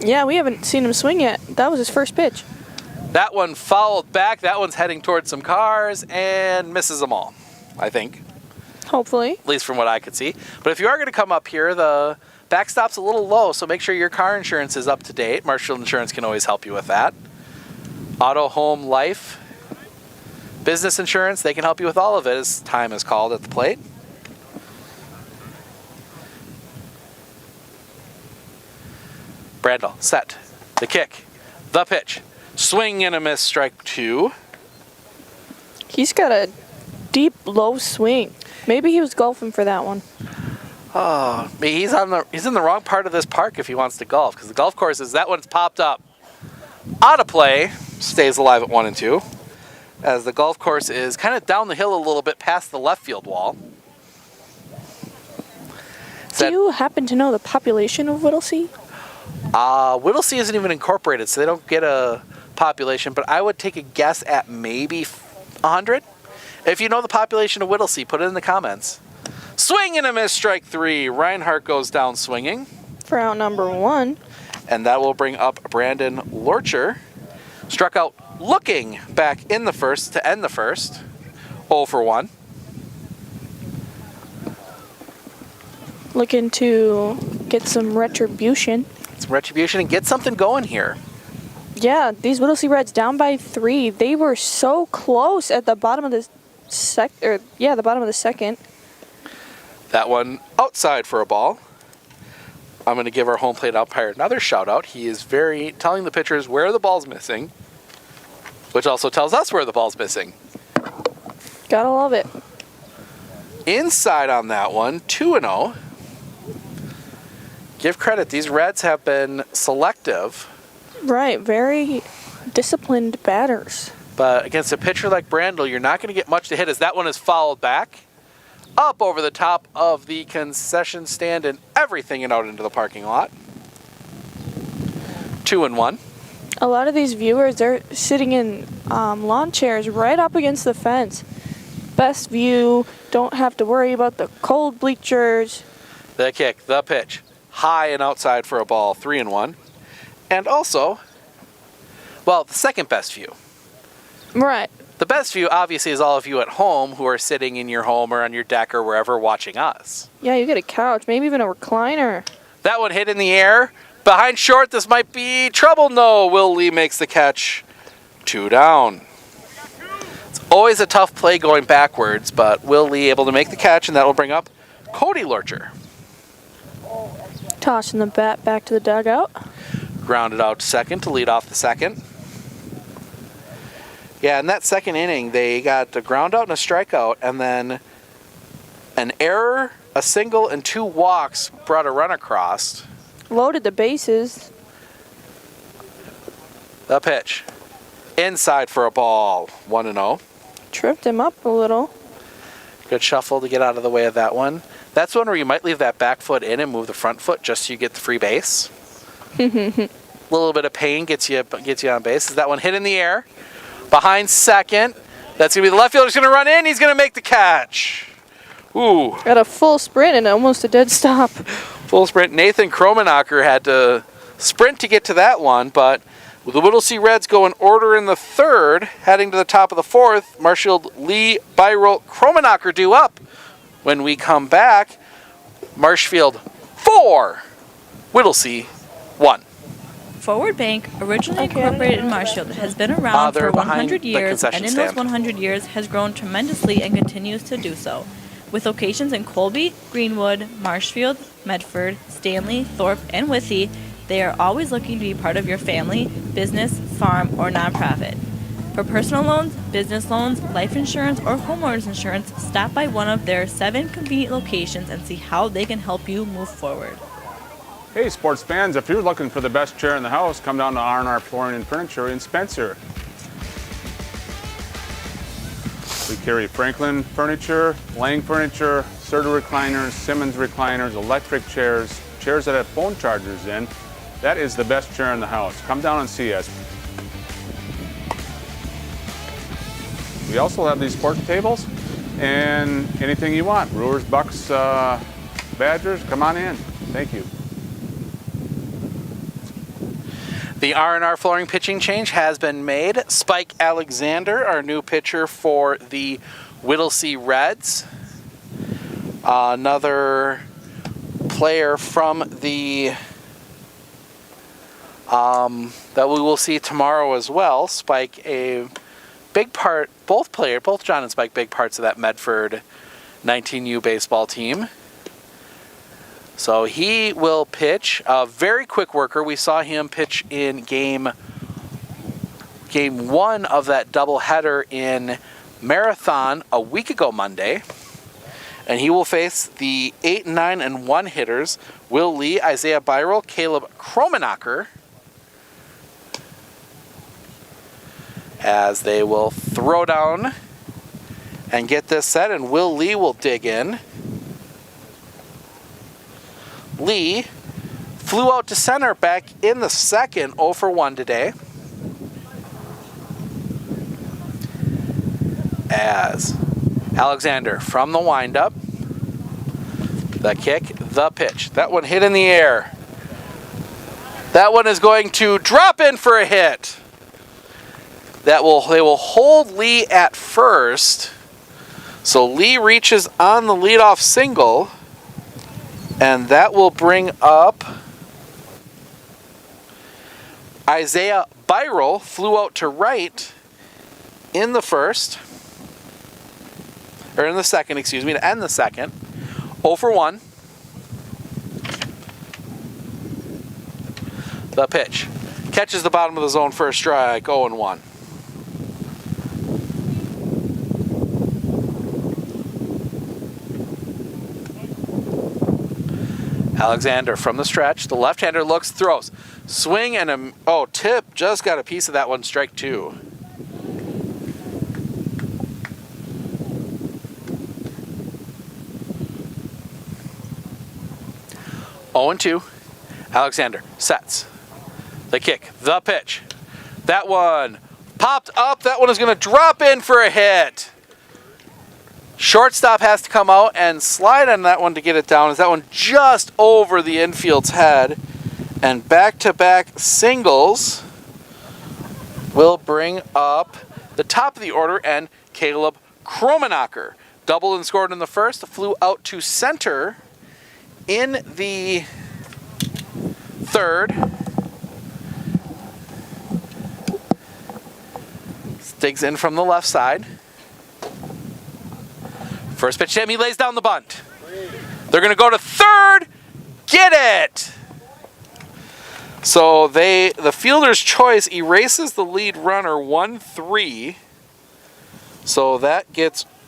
S2: Yeah, we haven't seen him swing yet. That was his first pitch.
S1: That one fouled back. That one's heading towards some cars and misses them all, I think.
S2: Hopefully.
S1: At least from what I could see. But if you are going to come up here, the backstop's a little low, so make sure your car insurance is up to date. Marshfield Insurance can always help you with that. Auto, home, life, business insurance, they can help you with all of it as time is called at the plate. Brandel, set, the kick, the pitch, swing and a miss, strike 2.
S2: He's got a deep, low swing. Maybe he was golfing for that one.
S1: Oh, he's in the wrong part of this park if he wants to golf, because the golf course is, that one's popped up out of play, stays alive at 1 and 2, as the golf course is kind of down the hill a little bit past the left field wall.
S2: Do you happen to know the population of Wittlesey?
S1: Wittlesey isn't even incorporated, so they don't get a population, but I would take a guess at maybe 100. If you know the population of Wittlesey, put it in the comments. Swing and a miss, strike 3. Reinhardt goes down swinging.
S2: For out number 1.
S1: And that will bring up Brandon Lorcher. Struck out looking back in the first to end the first. 0 for 1.
S2: Looking to get some retribution.
S1: Some retribution and get something going here.
S2: Yeah, these Wittlesey Reds down by 3. They were so close at the bottom of the the bottom of the second.
S1: That one outside for a ball. I'm going to give our home plate umpire another shout out. He is telling the pitchers where the ball's missing, which also tells us where the ball's missing.
S2: Gotta love it.
S1: Inside on that one, 2-0. Give credit, these Reds have been selective.
S2: Right, very disciplined batters.
S1: But against a pitcher like Brandel, you're not going to get much to hit, as that one is fouled back. Up over the top of the concession stand and everything and out into the parking lot. 2-1.
S2: A lot of these viewers, they're sitting in lawn chairs right up against the fence. Best view, don't have to worry about the cold bleachers.
S1: The kick, the pitch, high and outside for a ball, 3-1. And also, well, the second best view.
S2: Right.
S1: The best view, obviously, is all of you at home who are sitting in your home or on your deck or wherever watching us.
S2: Yeah, you get a couch, maybe even a recliner.
S1: That one hit in the air. Behind short, this might be trouble. No, Will Lee makes the catch. 2 down. It's always a tough play going backwards, but Will Lee able to make the catch, and that will bring up Cody Lorcher.
S2: Tossing the bat back to the dugout.
S1: Grounded out to second to lead off the second. Yeah, in that second inning, they got a ground out and a strikeout, and then an error, a single, and 2 walks brought a run across.
S2: Loaded the bases.
S1: The pitch. Inside for a ball. 1-0.
S2: Tripped him up a little.
S1: Good shuffle to get out of the way of that one. That's one where you might leave that back foot in and move the front foot just so you get the free base. A little bit of pain gets you on base. That one hit in the air. Behind second. That's going to be the left fielder's going to run in. He's going to make the catch. Ooh.
S2: Got a full sprint and almost a dead stop.
S1: Full sprint. Nathan Kromanacher had to sprint to get to that one, but with the Wittlesey Reds go in order in the third, heading to the top of the fourth, Marshfield, Lee, Byrell, Kromanacher due up. When we come back, Marshfield 4, Wittlesey 1.
S8: Forward Bank, originally incorporated in Marshfield, has been around for 100 years, and in those 100 years has grown tremendously and continues to do so. With locations in Colby, Greenwood, Marshfield, Medford, Stanley, Thorpe, and Withy, they are always looking to be part of your family, business, farm, or nonprofit. For personal loans, business loans, life insurance, or homeowners insurance, stop by one of their 7 convenient locations and see how they can help you move forward.
S9: Hey sports fans, if you're looking for the best chair in the house, come down to R&R Flooring and Furniture in Spencer. We carry Franklin furniture, Lang furniture, Serta recliners, Simmons recliners, electric chairs, chairs that have phone chargers in. That is the best chair in the house. Come down and see us. We also have these sports tables and anything you want. Brewers, Bucks, Badgers, come on in. Thank you.
S1: The R&R flooring pitching change has been made. Spike Alexander, our new pitcher for the Wittlesey Reds. Another player from the that we will see tomorrow as well. Spike, a big part, both John and Spike, big parts of that Medford 19U baseball team. So he will pitch. A very quick worker. We saw him pitch in game 1 of that doubleheader in Marathon a week ago Monday. And he will face the 8, 9, and 1 hitters, Will Lee, Isaiah Byrel, Caleb Kromenacher, as they will throw down and get this set, and Will Lee will dig in. Lee flew out to center back in the second, 0 for 1 today. As Alexander from the windup, the kick, the pitch. That one hit in the air. That one is going to drop in for a hit. They will hold Lee at first. So Lee reaches on the leadoff single. And that will bring up Isaiah Byrel, flew out to right in the first, or in the second, excuse me, to end the second. 0 for 1. The pitch. Catches the bottom of the zone for a strike, 0 and 1. Alexander from the stretch. The left-hander looks, throws. Swing and a... tip. Just got a piece of that one. Strike 2. Oh and 2. Alexander sets. The kick. The pitch. That one popped up. That one is going to drop in for a hit. Shortstop has to come out and slide on that one to get it down. Is that one just over the infield's head? And back-to-back singles will bring up the top of the order and Caleb Kromenacher. Doubled and scored in the first, flew out to center in the third. Digs in from the left side. First pitch to him, he lays down the bunt. They're going to go to third. Get it! So the fielder's choice erases the lead runner 1-3. So that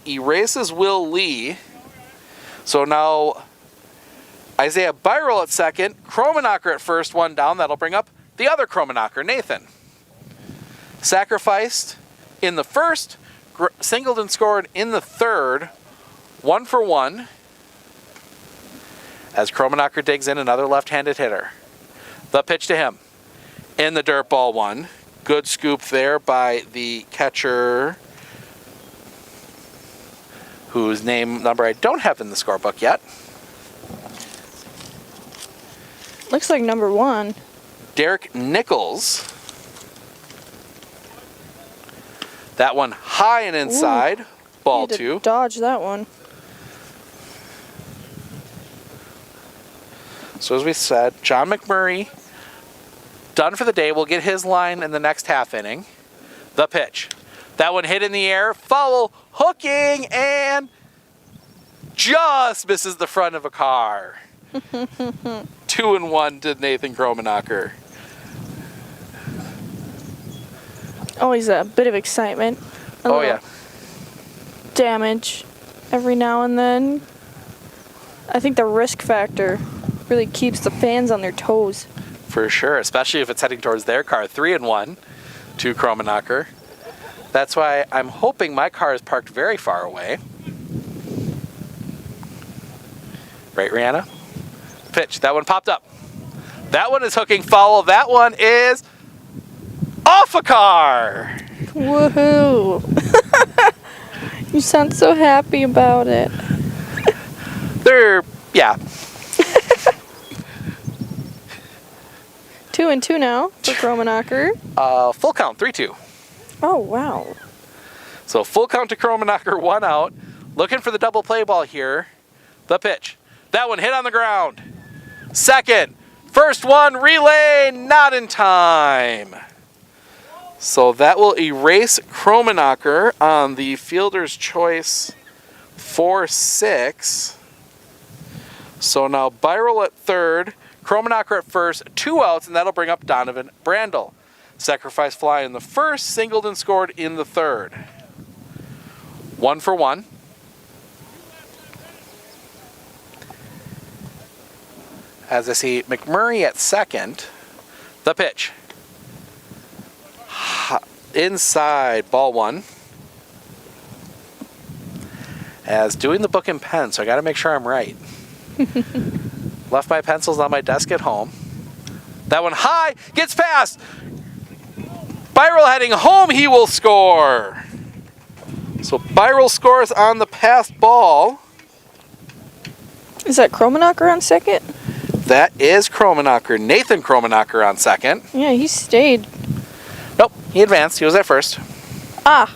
S1: erases Will Lee. So now Isaiah Byrel at second, Kromenacher at first, 1 down. That'll bring up the other Kromenacher, Nathan. Sacrificed in the first, singled and scored in the third. 1 for 1 as Kromenacher digs in, another left-handed hitter. The pitch to him in the dirt ball 1. Good scoop there by the catcher, whose number I don't have in the scorebook yet.
S2: Looks like number 1.
S1: Derek Nichols. That one high and inside. Ball 2.
S2: Dodge that one.
S1: So as we said, John McMurray, done for the day. We'll get his line in the next half inning. The pitch. That one hit in the air. Foul, hooking, and just misses the front of a car. 2 and 1 to Nathan Kromenacher.
S2: Always a bit of excitement.
S1: Oh, yeah.
S2: Damage every now and then. I think the risk factor really keeps the fans on their toes.
S1: For sure, especially if it's heading towards their car. 3-1 to Kromenacher. That's why I'm hoping my car is parked very far away. Right, Rihanna? Pitch. That one popped up. That one is hooking foul. That one is off a car.
S2: Woohoo! You sound so happy about it.
S1: Yeah.
S2: 2-2 now for Kromenacher.
S1: Full count, 3-2.
S2: Oh, wow.
S1: So full count to Kromenacher, 1 out. Looking for the double play ball here. The pitch. That one hit on the ground. Second. First one, relay, not in time. So that will erase Kromenacher on the fielder's choice 4-6. So now Byral at third, Kromenacher at first, 2 outs, and that'll bring up Donovan Brandel. Sacrifice fly in the first, singled and scored in the third. 1 for 1. As I see McMurray at second, the pitch. Inside, ball 1. As doing the book and pen, so I got to make sure I'm right. Left my pencils on my desk at home. That one high, gets past. Byral heading home, he will score. So Byral scores on the passed ball.
S2: Is that Kromenacher on second?
S1: That is Kromenacher. Nathan Kromenacher on second.
S2: Yeah, he stayed.
S1: Nope, he advanced. He was at first.
S2: Ah,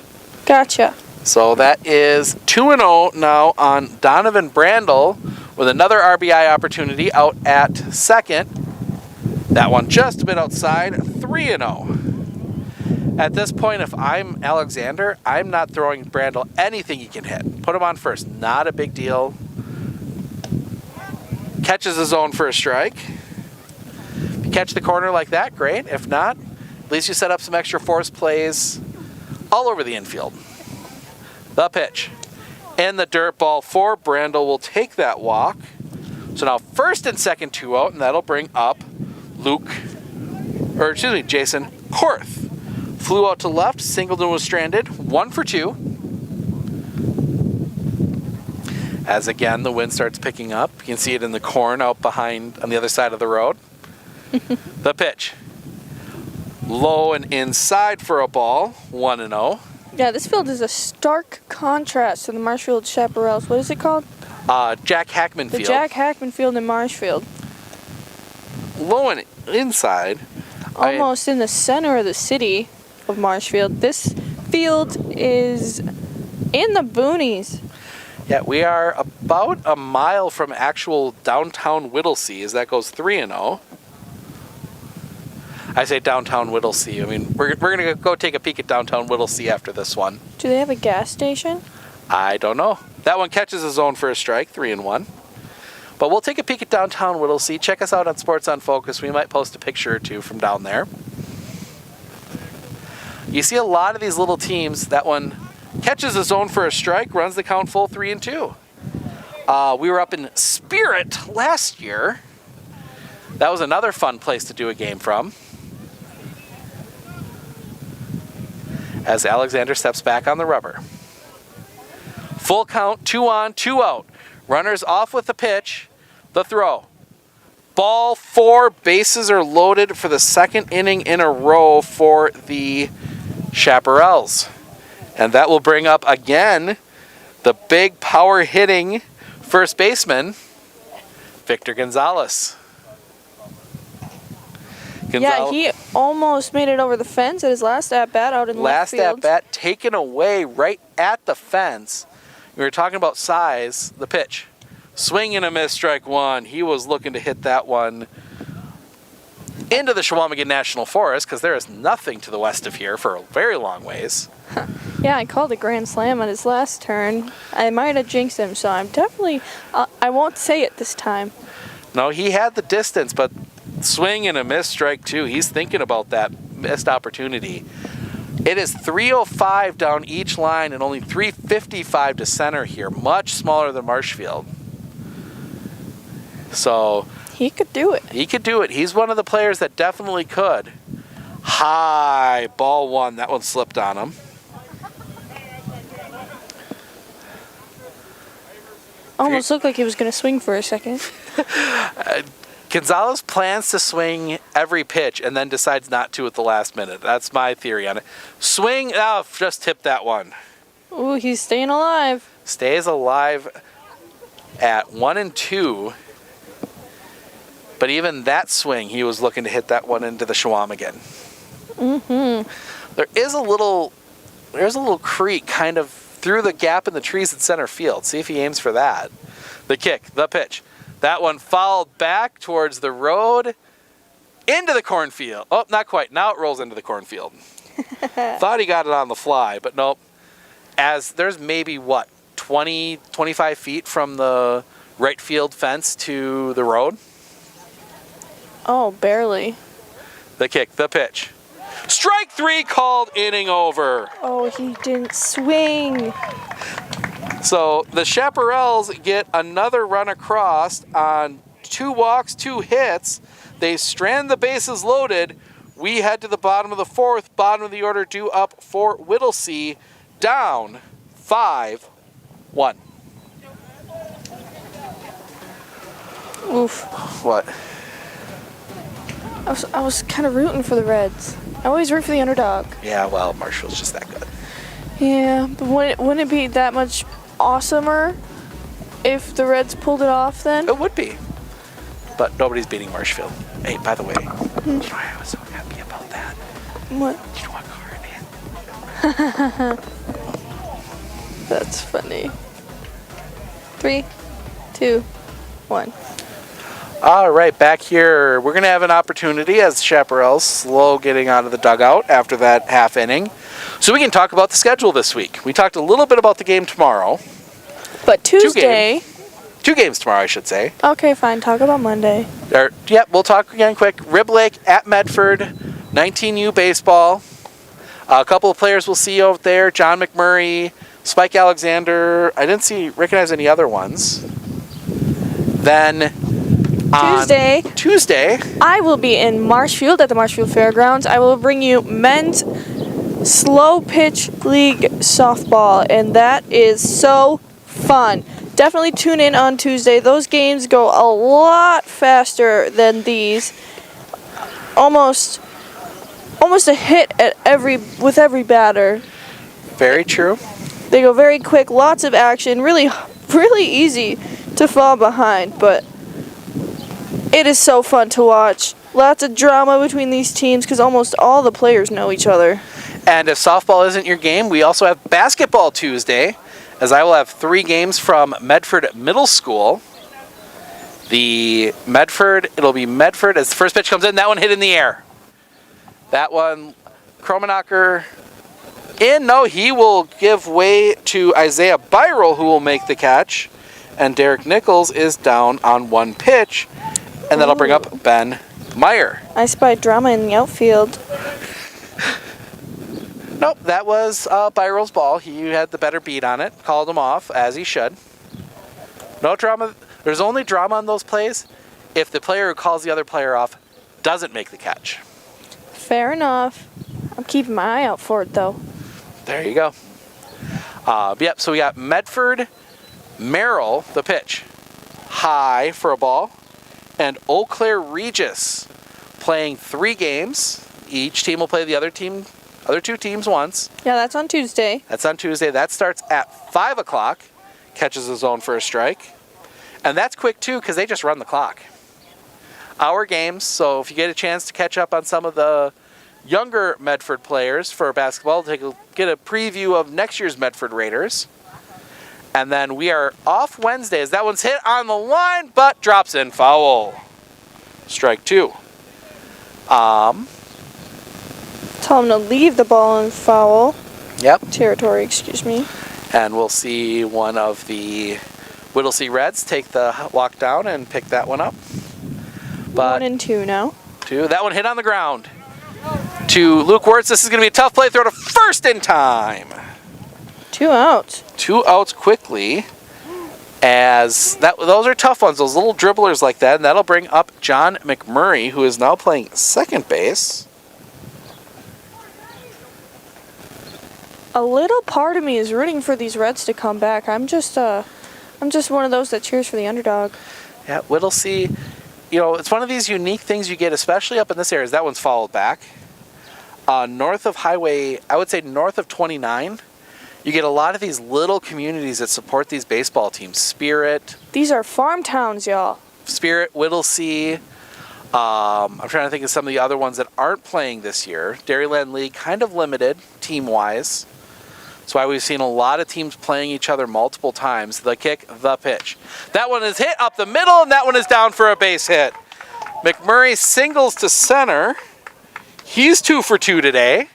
S2: gotcha.
S1: So that is 2-0 now on Donovan Brandel with another RBI opportunity out at second. That one just a bit outside, 3-0. At this point, if I'm Alexander, I'm not throwing Brandel anything he can hit. Put him on first. Not a big deal. Catches his own for a strike. If you catch the corner like that, great. If not, at least you set up some extra force plays all over the infield. The pitch. And the dirt ball for Brandel will take that walk. So now first and second 2 out, and that'll bring up Jason Korth. Flew out to left, Singleton was stranded, 1 for 2. As again, the wind starts picking up. You can see it in the corn out behind on the other side of the road. The pitch. Low and inside for a ball, 1-0.
S2: Yeah, this field is a stark contrast to the Marshfield Chaparrals. What is it called?
S1: Jack Hackman Field.
S2: The Jack Hackman Field in Marshfield.
S1: Low and inside.
S2: Almost in the center of the city of Marshfield. This field is in the boonies.
S1: Yeah, we are about a mile from actual downtown Wittlesey, as that goes 3-0. I say downtown Wittlesey. I mean, we're going to go take a peek at downtown Wittlesey after this one.
S2: Do they have a gas station?
S1: I don't know. That one catches his own for a strike, 3-1. But we'll take a peek at downtown Wittlesey. Check us out on Sports on Focus. We might post a picture or two from down there. You see a lot of these little teams. That one catches his own for a strike, runs the count full, 3-2. We were up in Spirit last year. That was another fun place to do a game from. As Alexander steps back on the rubber. Full count, 2 on, 2 out. Runners off with the pitch, the throw. Ball 4, bases are loaded for the second inning in a row for the Chaparrals. And that will bring up again the big power hitting first baseman, Victor Gonzalez.
S2: Yeah, he almost made it over the fence at his last at-bat out in left field.
S1: Last at-bat taken away right at the fence. We were talking about size, the pitch. Swing and a miss, strike 1. He was looking to hit that one into the Chequamegon National Forest because there is nothing to the west of here for a very long ways.
S2: Yeah, I called a grand slam on his last turn. I might have jinxed him, so I'm definitely, I won't say it this time.
S1: No, he had the distance, but swing and a miss, strike 2. He's thinking about that missed opportunity. It is 305 down each line and only 355 to center here. Much smaller than Marshfield. So
S2: he could do it.
S1: He could do it. He's one of the players that definitely could. High ball one. That one slipped on him.
S2: Almost looked like he was going to swing for a second.
S1: Gonzalez plans to swing every pitch and then decides not to at the last minute. That's my theory on it. Swing. Oh, just tipped that one.
S2: Ooh, he's staying alive.
S1: Stays alive at 1-2. But even that swing, he was looking to hit that one into the Chequamegon. There's a little creek kind of through the gap in the trees in center field. See if he aims for that. The kick, the pitch. That one fouled back towards the road, into the cornfield. Oh, not quite. Now it rolls into the cornfield. Thought he got it on the fly, but nope. As there's maybe, 20, 25 feet from the right field fence to the road?
S2: Oh, barely.
S1: The kick, the pitch. Strike 3 called, inning over.
S2: Oh, he didn't swing.
S1: So the Chaparrals get another run across on 2 walks, 2 hits. They strand the bases loaded. We head to the bottom of the 4th, bottom of the order due up for Wittlesey, down 5-1.
S2: Oof.
S1: What?
S2: I was kind of rooting for the Reds. I always root for the underdog.
S1: Yeah, well, Marshfield's just that good.
S2: Yeah, but wouldn't it be that much awesomer if the Reds pulled it off then?
S1: It would be. But nobody's beating Marshfield. Hey, by the way, you know I was so happy about that.
S2: What?
S1: You know what car it is?
S2: That's funny. 3, 2, 1.
S1: All right, back here. We're going to have an opportunity as Chaparrals slow getting out of the dugout after that half inning. So we can talk about the schedule this week. We talked a little bit about the game tomorrow.
S2: But Tuesday...
S1: 2 games tomorrow, I should say.
S2: Okay, fine. Talk about Monday.
S1: Yep, we'll talk again quick. Rib Lake at Medford, 19U baseball. A couple of players we'll see out there. John McMurray, Spike Alexander. I didn't recognize any other ones. Then... Tuesday,
S2: I will be in Marshfield at the Marshfield Fairgrounds. I will bring you men's slow pitch league softball, and that is so fun. Definitely tune in on Tuesday. Those games go a lot faster than these. Almost a hit with every batter.
S1: Very true.
S2: They go very quick, lots of action, really easy to fall behind, but it is so fun to watch. Lots of drama between these teams because almost all the players know each other.
S1: And if softball isn't your game, we also have basketball Tuesday, as I will have 3 games from Medford Middle School. It'll be Medford as the first pitch comes in. That one hit in the air. That one, Kromanacher in. No, he will give way to Isaiah Byrel, who will make the catch. And Derek Nichols is down on 1 pitch. And that'll bring up Ben Meyer.
S2: I spy drama in the outfield.
S1: Nope, that was Byrel's ball. He had the better beat on it. Called him off, as he should. No drama. There's only drama on those plays if the player who calls the other player off doesn't make the catch.
S2: Fair enough. I'm keeping my eye out for it, though.
S1: There you go. Yep, so we got Medford, Merrill, the pitch. High for a ball. And Eau Claire Regis playing 3 games. Each team will play the other 2 teams once.
S2: Yeah, that's on Tuesday.
S1: That's on Tuesday. That starts at 5 o'clock. Catches the zone for a strike. And that's quick, too, because they just run the clock. Hour games, so if you get a chance to catch up on some of the younger Medford players for basketball, get a preview of next year's Medford Raiders. And then we are off Wednesdays. That one's hit on the line, but drops in foul. Strike 2.
S2: Tell him to leave the ball in foul.
S1: Yep.
S2: Territory, excuse me.
S1: And we'll see one of the Wittlesey Reds take the walk down and pick that one up. But
S2: 1-2 now.
S1: 2. That one hit on the ground. to Luke Wirtz. This is going to be a tough play. Throw to first in time.
S2: 2 outs.
S1: 2 outs quickly. As those are tough ones, those little dribblers like that, and that'll bring up John McMurray, who is now playing second base.
S2: A little part of me is rooting for these Reds to come back. I'm just one of those that cheers for the underdog.
S1: Yeah, Wittlesey, it's one of these unique things you get, especially up in this area. That one's followed back. North of Highway, I would say north of 29. You get a lot of these little communities that support these baseball teams. Spirit.
S2: These are farm towns, y'all.
S1: Spirit, Wittlesey. I'm trying to think of some of the other ones that aren't playing this year. Dairyland League, kind of limited team-wise. That's why we've seen a lot of teams playing each other multiple times. The kick, the pitch. That one is hit up the middle, and that one is down for a base hit. McMurray singles to center. He's 2 for 2 today.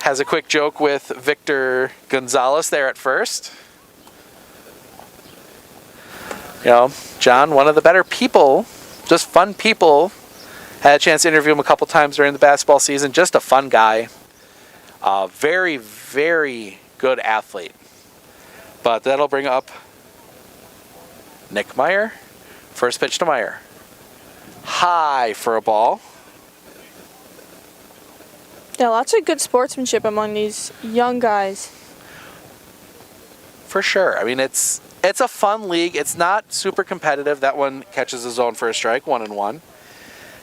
S1: Has a quick joke with Victor Gonzalez there at first. John, one of the better people, just fun people. Had a chance to interview him a couple times during the basketball season. Just a fun guy. Very, very good athlete. But that'll bring up Nick Meyer. First pitch to Meyer. High for a ball.
S2: Yeah, lots of good sportsmanship among these young guys.
S1: For sure. I mean, it's a fun league. It's not super competitive. That one catches a zone for a strike, 1-1.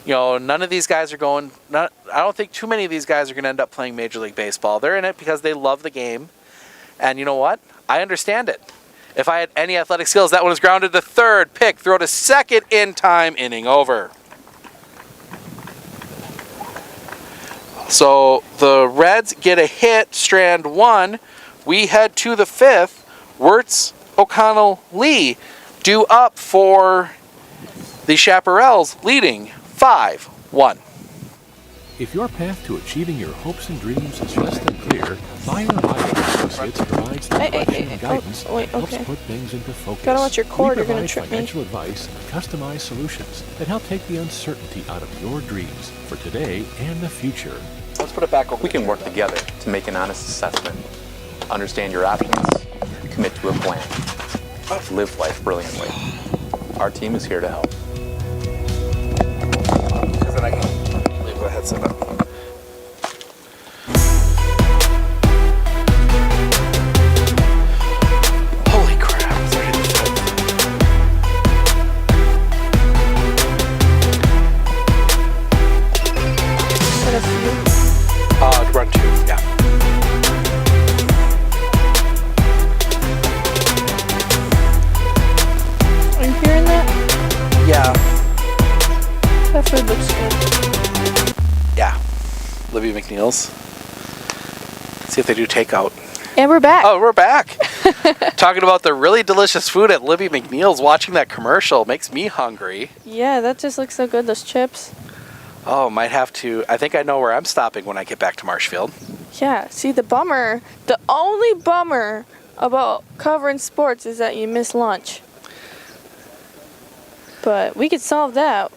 S1: None of these guys are going. I don't think too many of these guys are going to end up playing Major League Baseball. They're in it because they love the game. And you know what? I understand it. If I had any athletic skills, that one is grounded to third. Pick, throw to second in time, inning over. So the Reds get a hit, strand 1. We head to the 5th. Wirtz, O'Connell, Lee due up for the Chaparrals, leading 5-1.
S3: If your path to achieving your hopes and dreams is less than clear, Meyer Associates provides the direction and guidance that helps put things into focus.
S2: Gotta watch your cord, you're gonna
S3: We
S2: trip
S3: provide
S2: me.
S3: financial advice and customized solutions that help take the uncertainty out of your dreams for today and the future.
S1: Let's put it back over.
S4: We can work together to make an honest assessment, understand your options, commit to a plan, live life brilliantly. Our team is here to help.
S1: Because then I can leave the headset up. Holy crap. It's already the 5th. Run 2, yeah.
S2: Are you hearing that?
S1: Yeah.
S2: That food looks good.
S1: Yeah. Libby McNeil's. See if they do takeout.
S2: And we're back.
S1: Oh, we're back. Talking about the really delicious food at Libby McNeil's. Watching that commercial makes me hungry.
S2: Yeah, that just looks so good, those chips.
S1: Oh, might have to. I think I know where I'm stopping when I get back to Marshfield.
S2: Yeah, see, the only bummer about covering sports is that you miss lunch. But we could solve that.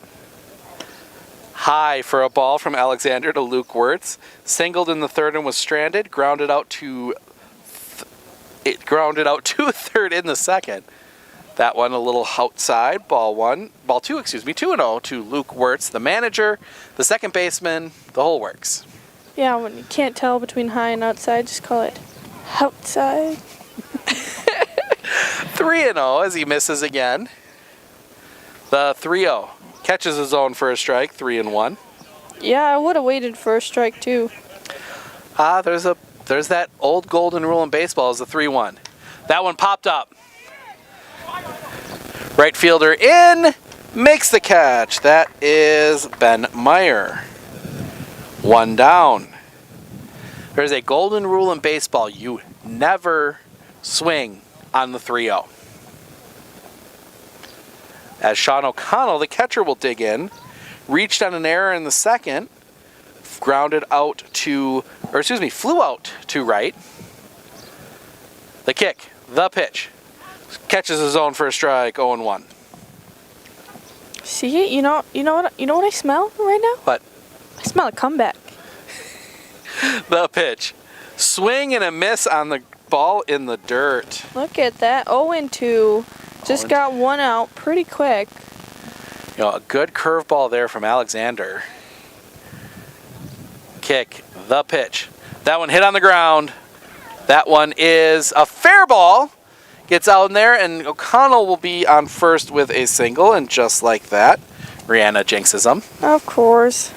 S1: High for a ball from Alexander to Luke Wirtz. Singled in the 3rd and was stranded. Grounded out to third in the 2nd. That one a little outside. Ball 2, 2-0 to Luke Wirtz, the manager, the second baseman, the whole works.
S2: Yeah, when you can't tell between high and outside, just call it outside.
S1: 3-0 as he misses again. The 3-0 catches his own for a strike, 3-1.
S2: Yeah, I would have waited for a strike too.
S1: There's that old golden rule in baseball is the 3-1. That one popped up. Right fielder in, makes the catch. That is Ben Meyer. 1 down. There's a golden rule in baseball. You never swing on the 3-0. As Sean O'Connell, the catcher, will dig in. Reached on an error in the 2nd. Flew out to right. The kick, the pitch. Catches his own for a strike, 0-1.
S2: See, you know what I smell right now?
S1: What?
S2: I smell a comeback.
S1: The pitch. Swing and a miss on the ball in the dirt.
S2: Look at that. 0-2. Just got one out pretty quick.
S1: A good curveball there from Alexander. Kick. The pitch. That one hit on the ground. That one is a fair ball. Gets out in there, and O'Connell will be on first with a single, and just like that, Rihanna jinxes him.
S2: Of course.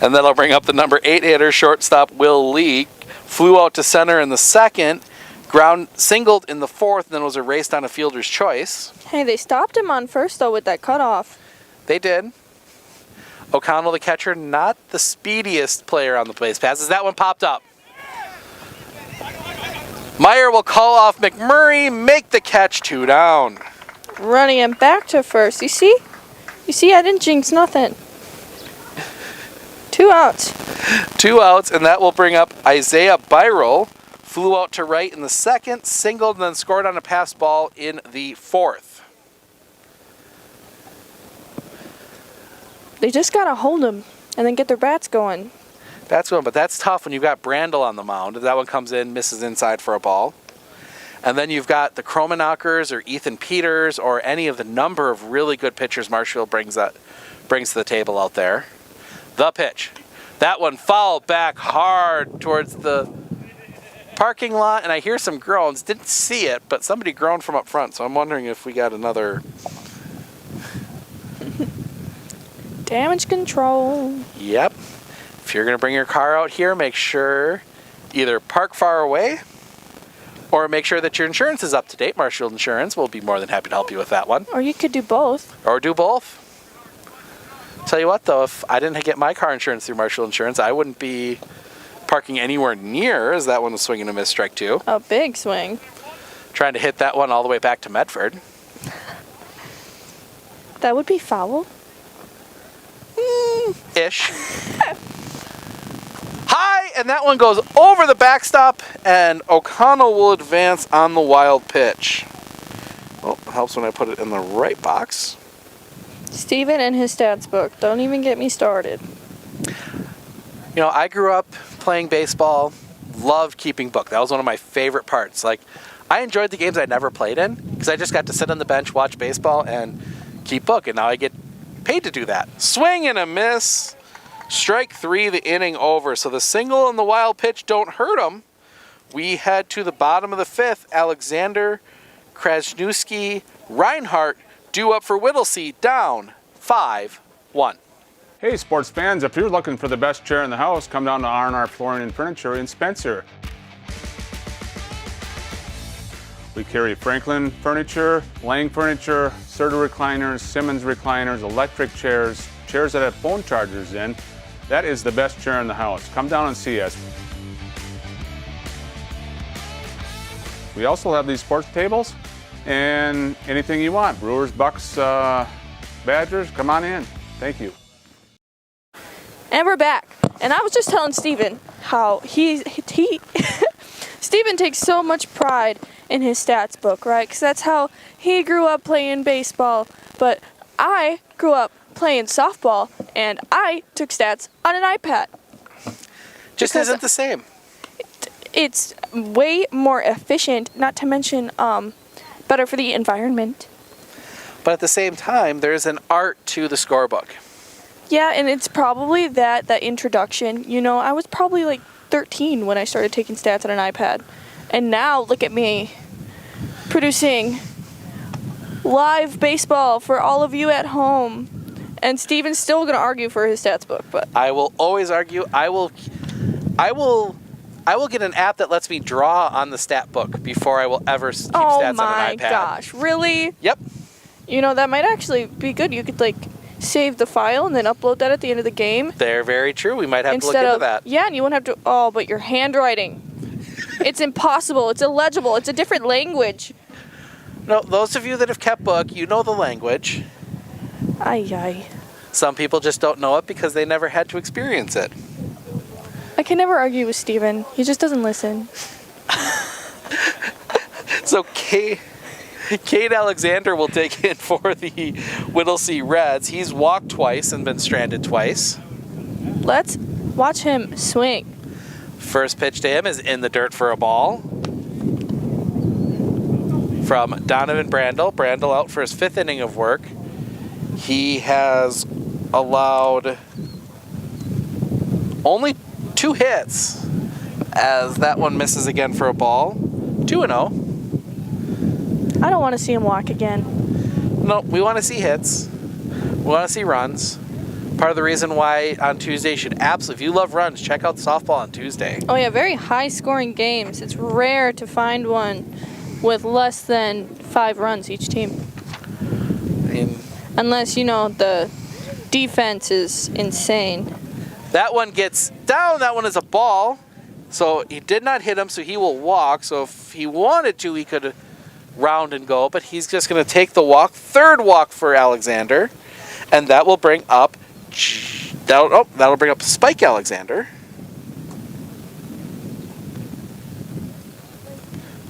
S1: And that'll bring up the number 8 hitter, shortstop Will Lee. Flew out to center in the second, ground singled in the fourth, and then was erased on a fielder's choice.
S2: Hey, they stopped him on first, though, with that cutoff.
S1: They did. O'Connell, the catcher, not the speediest player on the base passes. That one popped up. Meyer will call off McMurray, make the catch, 2 down.
S2: Running him back to first. You see? I didn't jinx nothing. 2 outs.
S1: 2 outs, and that will bring up Isaiah Byrel. Flew out to right in the second, singled, and then scored on a pass ball in the fourth.
S2: They just got to hold him and then get their bats going.
S1: But that's tough when you've got Brandel on the mound. That one comes in, misses inside for a ball. And then you've got the Kromanockers or Ethan Peters or any of the number of really good pitchers Marshfield brings to the table out there. The pitch. That one fouled back hard towards the parking lot, and I hear some groans. Didn't see it, but somebody groaned from up front, so I'm wondering if we got another...
S2: Damage control.
S1: Yep. If you're going to bring your car out here, make sure either park far away or make sure that your insurance is up to date. Marshfield Insurance will be more than happy to help you with that one.
S2: Or you could do both.
S1: Or do both. Tell you what, though, if I didn't get my car insurance through Marshfield Insurance, I wouldn't be parking anywhere near as that one was swinging a miss strike too.
S2: A big swing.
S1: Trying to hit that one all the way back to Medford.
S2: That would be foul.
S1: Ish. High, and that one goes over the backstop, and O'Connell will advance on the wild pitch. Oh, it helps when I put it in the right box.
S2: Steven and his stats book. Don't even get me started.
S1: I grew up playing baseball, loved keeping book. That was one of my favorite parts. Like, I enjoyed the games I never played in because I just got to sit on the bench, watch baseball, and keep book, and now I get paid to do that. Swing and a miss. Strike 3, the inning over. So the single and the wild pitch don't hurt him. We head to the bottom of the 5th. Alexander, Krasniewski, Reinhardt due up for Wittlesey, down 5-1.
S9: Hey sports fans, if you're looking for the best chair in the house, come down to R&R Flooring and Furniture in Spencer. We carry Franklin furniture, Lang furniture, Serta recliners, Simmons recliners, electric chairs, chairs that have phone chargers in. That is the best chair in the house. Come down and see us. We also have these sports tables and anything you want. Brewers, Bucks, Badgers, come on in. Thank you.
S2: And we're back. And I was just telling Steven how he Steven takes so much pride in his stats book, right? Because that's how he grew up playing baseball. But I grew up playing softball, and I took stats on an iPad.
S1: Just isn't the same.
S2: It's way more efficient, not to mention better for the environment.
S1: But at the same time, there's an art to the scorebook.
S2: Yeah, and it's probably that introduction. I was probably like 13 when I started taking stats on an iPad. And now, look at me, producing live baseball for all of you at home. And Steven's still going to argue for his stats book, but
S1: I will always argue. I will get an app that lets me draw on the stat book before I will ever keep stats on an iPad.
S2: Oh my gosh, really?
S1: Yep.
S2: That might actually be good. You could save the file and then upload that at the end of the game.
S1: They're very true. We might have to look into that.
S2: Yeah, and you won't have to. Oh, but your handwriting. It's impossible. It's illegible. It's a different language.
S1: No, those of you that have kept book, you know the language.
S2: Ay.
S1: Some people just don't know it because they never had to experience it.
S2: I can never argue with Steven. He just doesn't listen.
S1: So Cade Alexander will take in for the Wittlesey Reds. He's walked twice and been stranded twice.
S2: Let's watch him swing.
S1: First pitch to him is in the dirt for a ball. From Donovan Brandel. Brandel out for his 5th inning of work. He has allowed only 2 hits, as that one misses again for a ball. 2-0.
S2: I don't want to see him walk again.
S1: No, we want to see hits. We want to see runs. Part of the reason why on Tuesday you should absolutely, if you love runs, check out softball on Tuesday.
S2: Oh yeah, very high-scoring games. It's rare to find one with less than 5 runs each team.
S1: I mean,
S2: unless, you know, the defense is insane.
S1: That one gets down. That one is a ball. So he did not hit him, so he will walk. So if he wanted to, he could round and go, but he's just going to take the walk. 3rd walk for Alexander, and that will bring up that'll bring up Spike Alexander,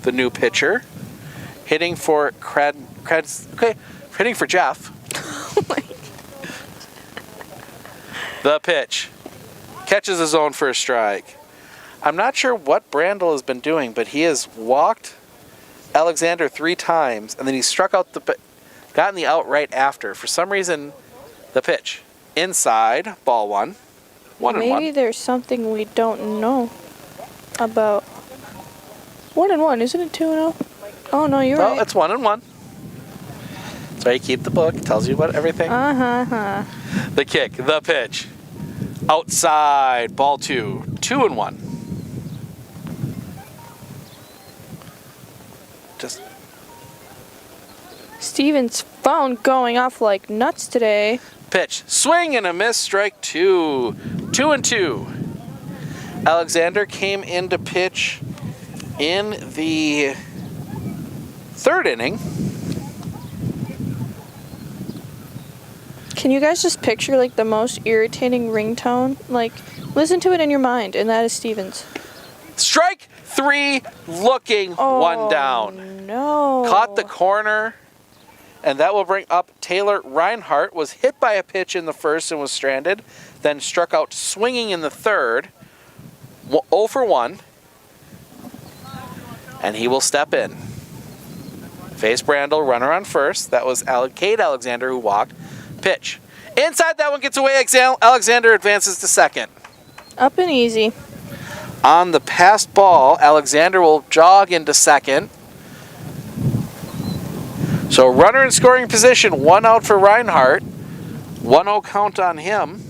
S1: the new pitcher, hitting for hitting for Jeff. The pitch catches his own for a strike. I'm not sure what Brandel has been doing, but he has walked Alexander 3 times, and then he struck out gotten the out right after. For some reason, the pitch inside, ball 1. 1-1.
S2: Maybe there's something we don't know about. 1-1, isn't it 2-0? Oh no, you're right.
S1: Oh, it's 1-1. So you keep the book. It tells you about everything. The kick, the pitch, outside, ball 2. 2-1. Just
S2: Steven's phone going off like nuts today.
S1: Pitch, swing and a miss, strike 2. 2-2. Alexander came in to pitch in the 3rd inning.
S2: Can you guys just picture like the most irritating ringtone? Like, listen to it in your mind, and that is Steven's.
S1: Strike 3, looking, 1 down.
S2: No.
S1: Caught the corner, and that will bring up Taylor Reinhart. Was hit by a pitch in the 1st and was stranded, then struck out swinging in the 3rd. 0 for 1, and he will step in. Face Brandel, runner on 1st. That was Cade Alexander who walked. Pitch. Inside, that one gets away. Alexander advances to 2nd.
S2: Up and easy.
S1: On the passed ball, Alexander will jog into 2nd. So runner in scoring position, 1 out for Reinhardt. 1-0 count on him.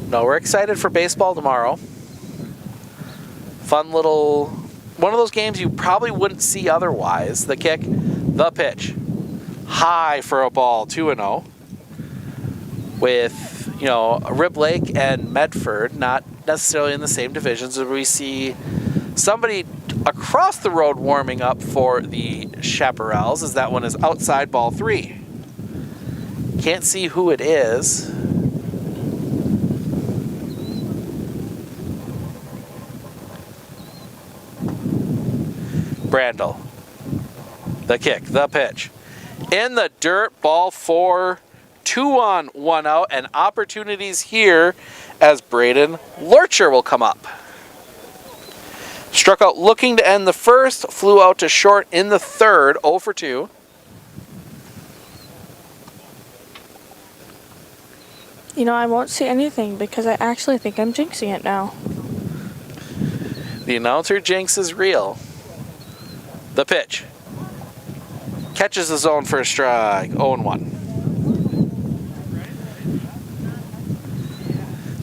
S1: No, we're excited for baseball tomorrow. Fun little, one of those games you probably wouldn't see otherwise. The kick, the pitch. High for a ball, 2-0. With, you know, Rib Lake and Medford not necessarily in the same divisions, as we see somebody across the road warming up for the Chaparrals, as that one is outside, ball 3. Can't see who it is. Brandel. The kick, the pitch. In the dirt, ball 4, 2 on, 1 out, and opportunities here as Braden Lurcher will come up. Struck out looking to end the 1st, flew out to short in the 3rd, 0 for 2.
S2: You know, I won't say anything because I actually think I'm jinxing it now.
S1: The announcer jinx is real. The pitch. Catches the zone for a strike. 0-1.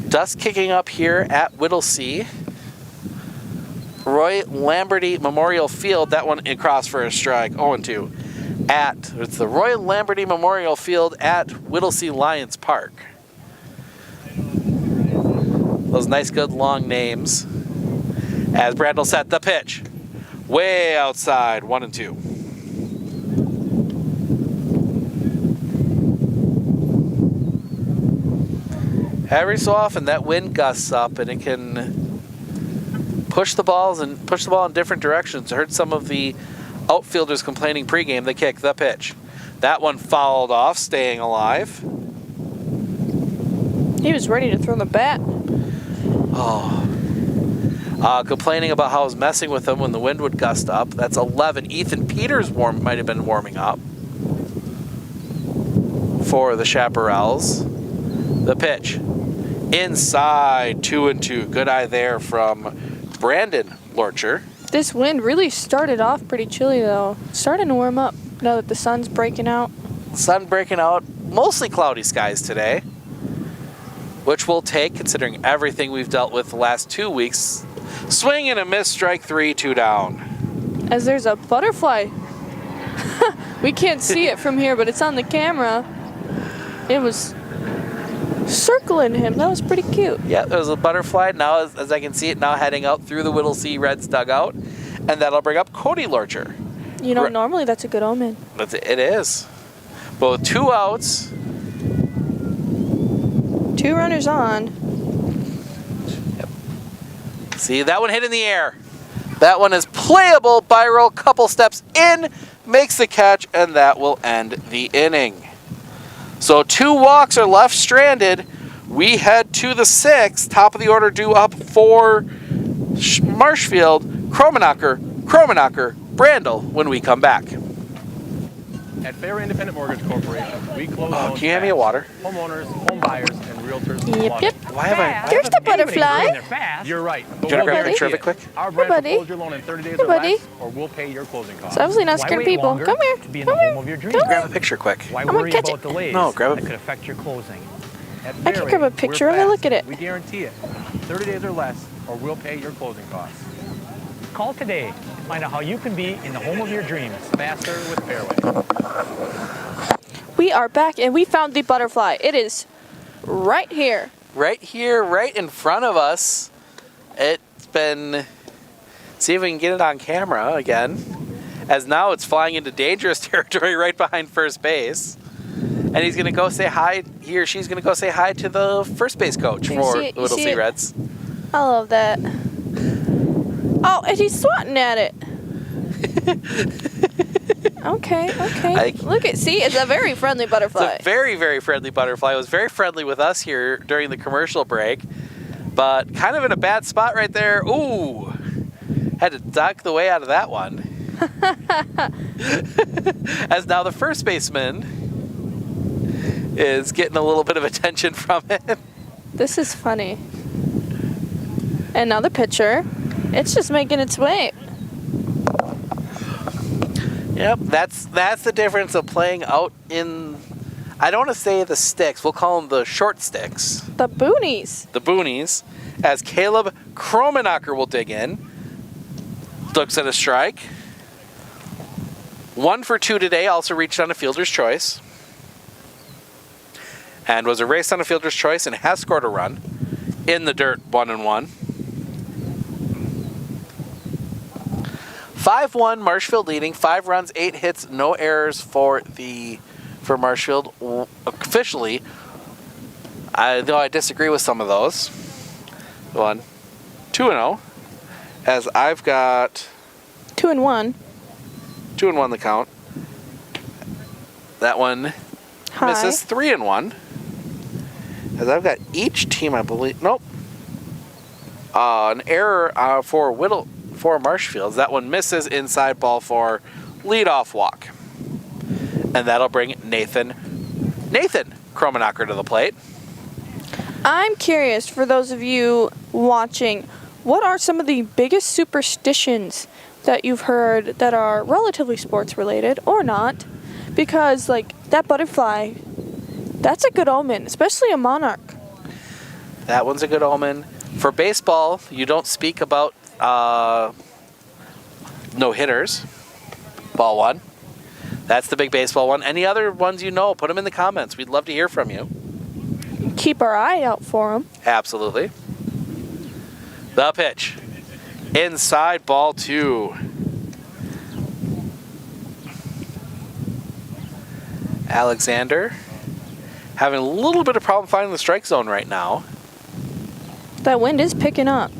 S1: Dust kicking up here at Wittlesey. Roy Lamberty Memorial Field. That one across for a strike. 0-2. It's the Roy Lamberty Memorial Field at Wittlesey Lions Park. Those nice, good, long names. As Brandel set the pitch. Way outside. 1-2. Every so often that wind gusts up and it can push the ball in different directions. I heard some of the outfielders complaining pregame. The kick, the pitch. That one fouled off, staying alive.
S2: He was ready to throw the bat.
S1: Oh. Complaining about how it was messing with him when the wind would gust up. That's 11. Ethan Peters might have been warming up for the Chaparrals. The pitch. Inside, 2-2. Good eye there from Brandon Lorcher.
S2: This wind really started off pretty chilly, though. Starting to warm up now that the sun's breaking out.
S1: Sun breaking out. Mostly cloudy skies today, which we'll take considering everything we've dealt with the last 2 weeks. Swing and a miss, strike 3, 2 down.
S2: As there's a butterfly. We can't see it from here, but it's on the camera. It was circling him. That was pretty cute.
S1: Yeah, there's a butterfly. Now, as I can see it, now heading out through the Wittlesey Reds dugout. And that'll bring up Cody Lorcher.
S2: You know, normally that's a good omen.
S1: It is. But with 2 outs.
S2: 2 runners on.
S1: Yep. See, that one hit in the air. That one is playable. Byroll, couple steps in, makes the catch, and that will end the inning. So 2 walks are left stranded. We head to the 6th. Top of the order due up for Marshfield, Kromenacher, Brandel when we come back.
S5: At Fair Independent Mortgage Corporation, we close loans
S1: can you hand me a water?
S5: Homeowners, home buyers, and realtors.
S2: Yep.
S1: Why have I...
S2: There's the butterfly.
S5: You're right.
S1: Do you want to grab a picture of it quick?
S5: Our brand
S2: buddy.
S5: will close your loan in 30 days
S2: Hey,
S5: or
S2: buddy.
S5: less, or we'll pay your closing costs.
S2: It's obviously not scaring people. Come here.
S6: To be in
S2: Come
S6: the
S2: here.
S6: home of your dreams.
S2: Come here.
S1: Grab a picture quick.
S6: Why
S2: gonna
S6: worry
S2: catch
S6: about
S2: it.
S6: delays
S1: No, grab it.
S6: that could affect your closing?
S5: At
S2: I can grab a
S5: Fairway,
S2: picture
S5: we're
S2: of it. Look
S5: fast.
S2: at it.
S5: We guarantee it. 30 days or less, or we'll pay your closing costs.
S6: Call today to find out how you can be in the home of your dreams faster with Fairway.
S2: We are back, and we found the butterfly. It is right here.
S1: Right here, right in front of us. It's been... See if we can get it on camera again. As now it's flying into dangerous territory right behind first base. And he's going to go say hi, he or she's going to go say hi to the first base coach for the Wittlesey Reds.
S2: I love that. Oh, and he's swatting at it. Okay. See, it's a very friendly butterfly.
S1: It's a very, very friendly butterfly. It was very friendly with us here during the commercial break, but kind of in a bad spot right there. Ooh, had to duck the way out of that one. As now the first baseman is getting a little bit of attention from it.
S2: This is funny. And now the pitcher, it's just making its way.
S1: Yep, that's the difference of playing out in, I don't want to say the sticks, we'll call them the short sticks.
S2: The boonies.
S1: The boonies, as Caleb Kromenacher will dig in. Looks at a strike. 1 for 2 today, also reached on a fielder's choice. And was erased on a fielder's choice and has scored a run. In the dirt, 1-1. 5-1, Marshfield leading. 5 runs, 8 hits, no errors for Marshfield officially. Though I disagree with some of those. 2-0. As I've got
S2: 2-1.
S1: 2-1 the count. That one misses. 3-1. As I've got each team, I believe. Nope. An error for Marshfield. That one misses inside ball for leadoff walk. And that'll bring Nathan Kromenacher to the plate.
S2: I'm curious, for those of you watching, what are some of the biggest superstitions that you've heard that are relatively sports related or not? Because like that butterfly, that's a good omen, especially a monarch.
S1: That one's a good omen. For baseball, you don't speak about no hitters. Ball 1. That's the big baseball one. Any other ones you know, put them in the comments. We'd love to hear from you.
S2: Keep our eye out for them.
S1: Absolutely. The pitch. Inside, ball 2. Alexander having a little bit of problem finding the strike zone right now.
S2: That wind is picking up.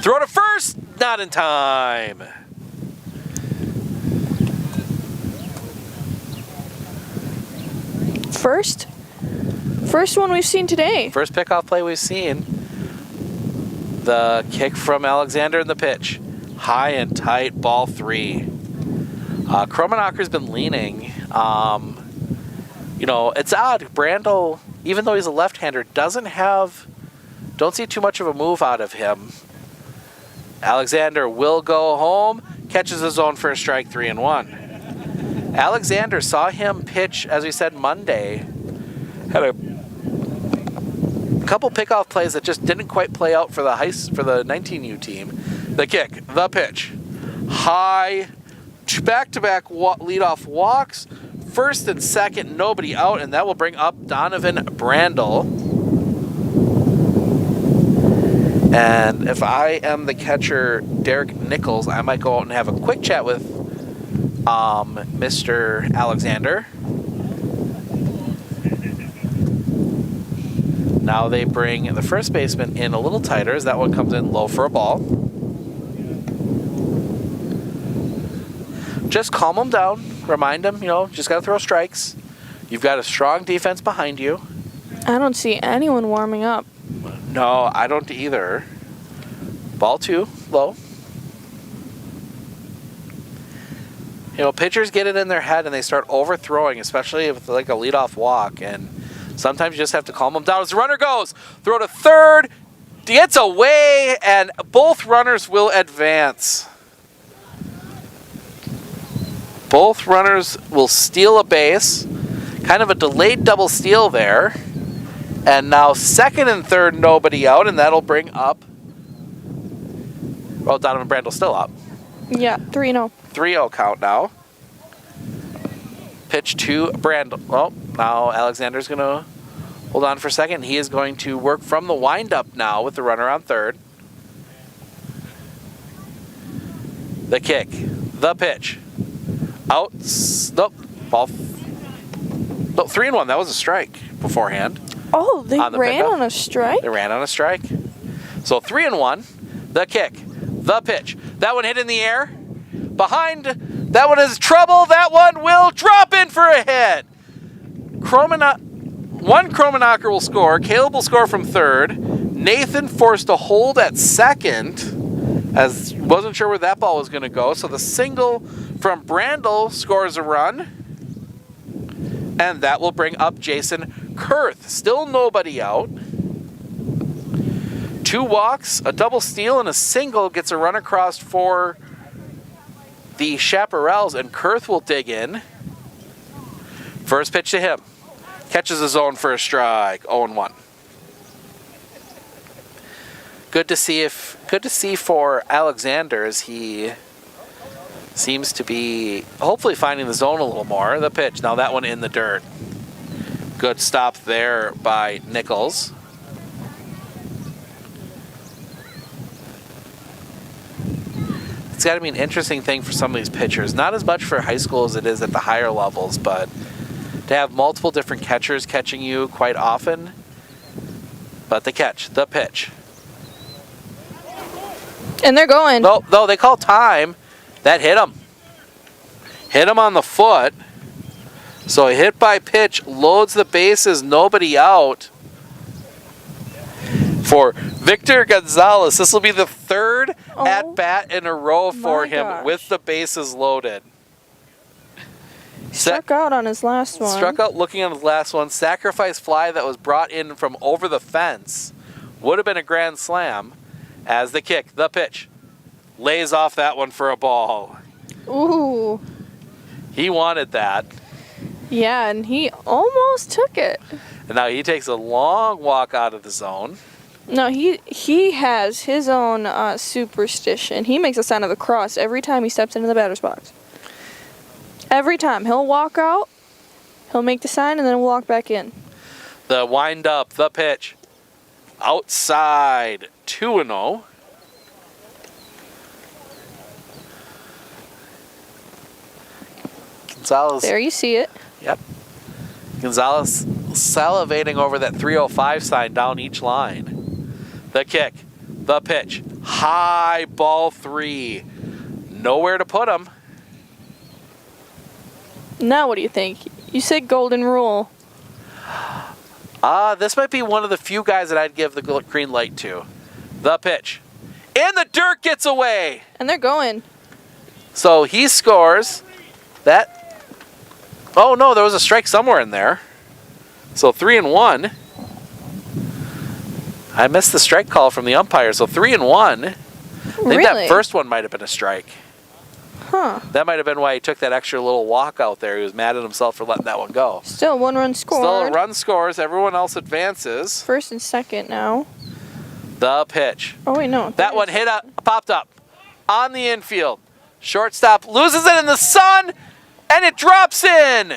S1: Throw to first. Not in time.
S2: First one we've seen today.
S1: First pickoff play we've seen. The kick from Alexander in the pitch. High and tight, ball 3. Kromenacker's been leaning. You know, it's odd. Brandel, even though he's a left-hander, don't see too much of a move out of him. Alexander will go home, catches his own first strike, 3-1. Alexander saw him pitch, as we said, Monday. Had a couple pickoff plays that just didn't quite play out for the 19U team. The kick, the pitch, high, back-to-back leadoff walks, first and second, nobody out, and that will bring up Donovan Brandel. And if I am the catcher, Derek Nichols, I might go out and have a quick chat with Mr. Alexander. Now they bring the first baseman in a little tighter as that one comes in low for a ball. Just calm him down. Remind him, just got to throw strikes. You've got a strong defense behind you.
S2: I don't see anyone warming up.
S1: No, I don't either. Ball 2, low. Pitchers get it in their head and they start overthrowing, especially with like a leadoff walk. And sometimes you just have to calm them down. As the runner goes, throw to third, gets away, and both runners will advance. Both runners will steal a base. Kind of a delayed double steal there. And now second and third, nobody out, and that'll bring up... Well, Donovan Brandel's still up.
S2: Yeah, 3-0.
S1: 3-0 count now. Pitch to Brandel. Well, now Alexander's going to hold on for a second. He is going to work from the windup now with the runner on third. The kick. The pitch. Out. Nope. Ball. No, 3-1. That was a strike beforehand.
S2: Oh, they ran on a strike?
S1: They ran on a strike. So 3-1. The kick. The pitch. That one hit in the air. Behind. That one is trouble. That one will drop in for a hit. One Kromenacker will score. Caleb will score from third. Nathan forced to hold at second, as wasn't sure where that ball was going to go. So the single from Brandel scores a run. And that will bring up Jason Kurth. Still nobody out. 2 walks, a double steal, and a single gets a run across for the Chaparrals, and Kurth will dig in. First pitch to him. Catches his own for a strike. 0-1. Good to see for Alexander as he seems to be hopefully finding the zone a little more. The pitch. Now that one in the dirt. Good stop there by Nichols. It's got to be an interesting thing for some of these pitchers. Not as much for high school as it is at the higher levels, but to have multiple different catchers catching you quite often. But the catch, the pitch.
S2: And they're going.
S1: Though they call time, that hit him. Hit him on the foot. So a hit by pitch loads the bases, nobody out. For Victor Gonzalez, this will be the third at-bat in a row for him with the bases loaded.
S2: Struck out on his last one.
S1: Struck out looking on his last one. Sacrifice fly that was brought in from over the fence. Would have been a grand slam. As the kick, the pitch, lays off that one for a ball.
S2: Ooh.
S1: He wanted that.
S2: Yeah, and he almost took it.
S1: And now he takes a long walk out of the zone.
S2: No, he has his own superstition. He makes a sign of the cross every time he steps into the batter's box. Every time. He'll walk out, he'll make the sign, and then walk back in.
S1: The wind up, the pitch. Outside, 2-0. Gonzalez.
S2: There you see it.
S1: Yep. Gonzalez salivating over that 305 sign down each line. The kick, the pitch, High ball 3. Nowhere to put him.
S2: Now what do you think? You said golden rule.
S1: This might be one of the few guys that I'd give the green light to. The pitch. And the dirt gets away.
S2: And they're going.
S1: So he scores. That. Oh no, there was a strike somewhere in there. So 3-1. I missed the strike call from the umpire. So 3-1. I think that first one might have been a strike.
S2: Huh.
S1: That might have been why he took that extra little walk out there. He was mad at himself for letting that one go.
S2: Still 1 run scored.
S1: Still a run scores. Everyone else advances.
S2: First and second now.
S1: The pitch.
S2: Oh, wait, no.
S1: That one popped up on the infield. Shortstop loses it in the sun, and it drops in.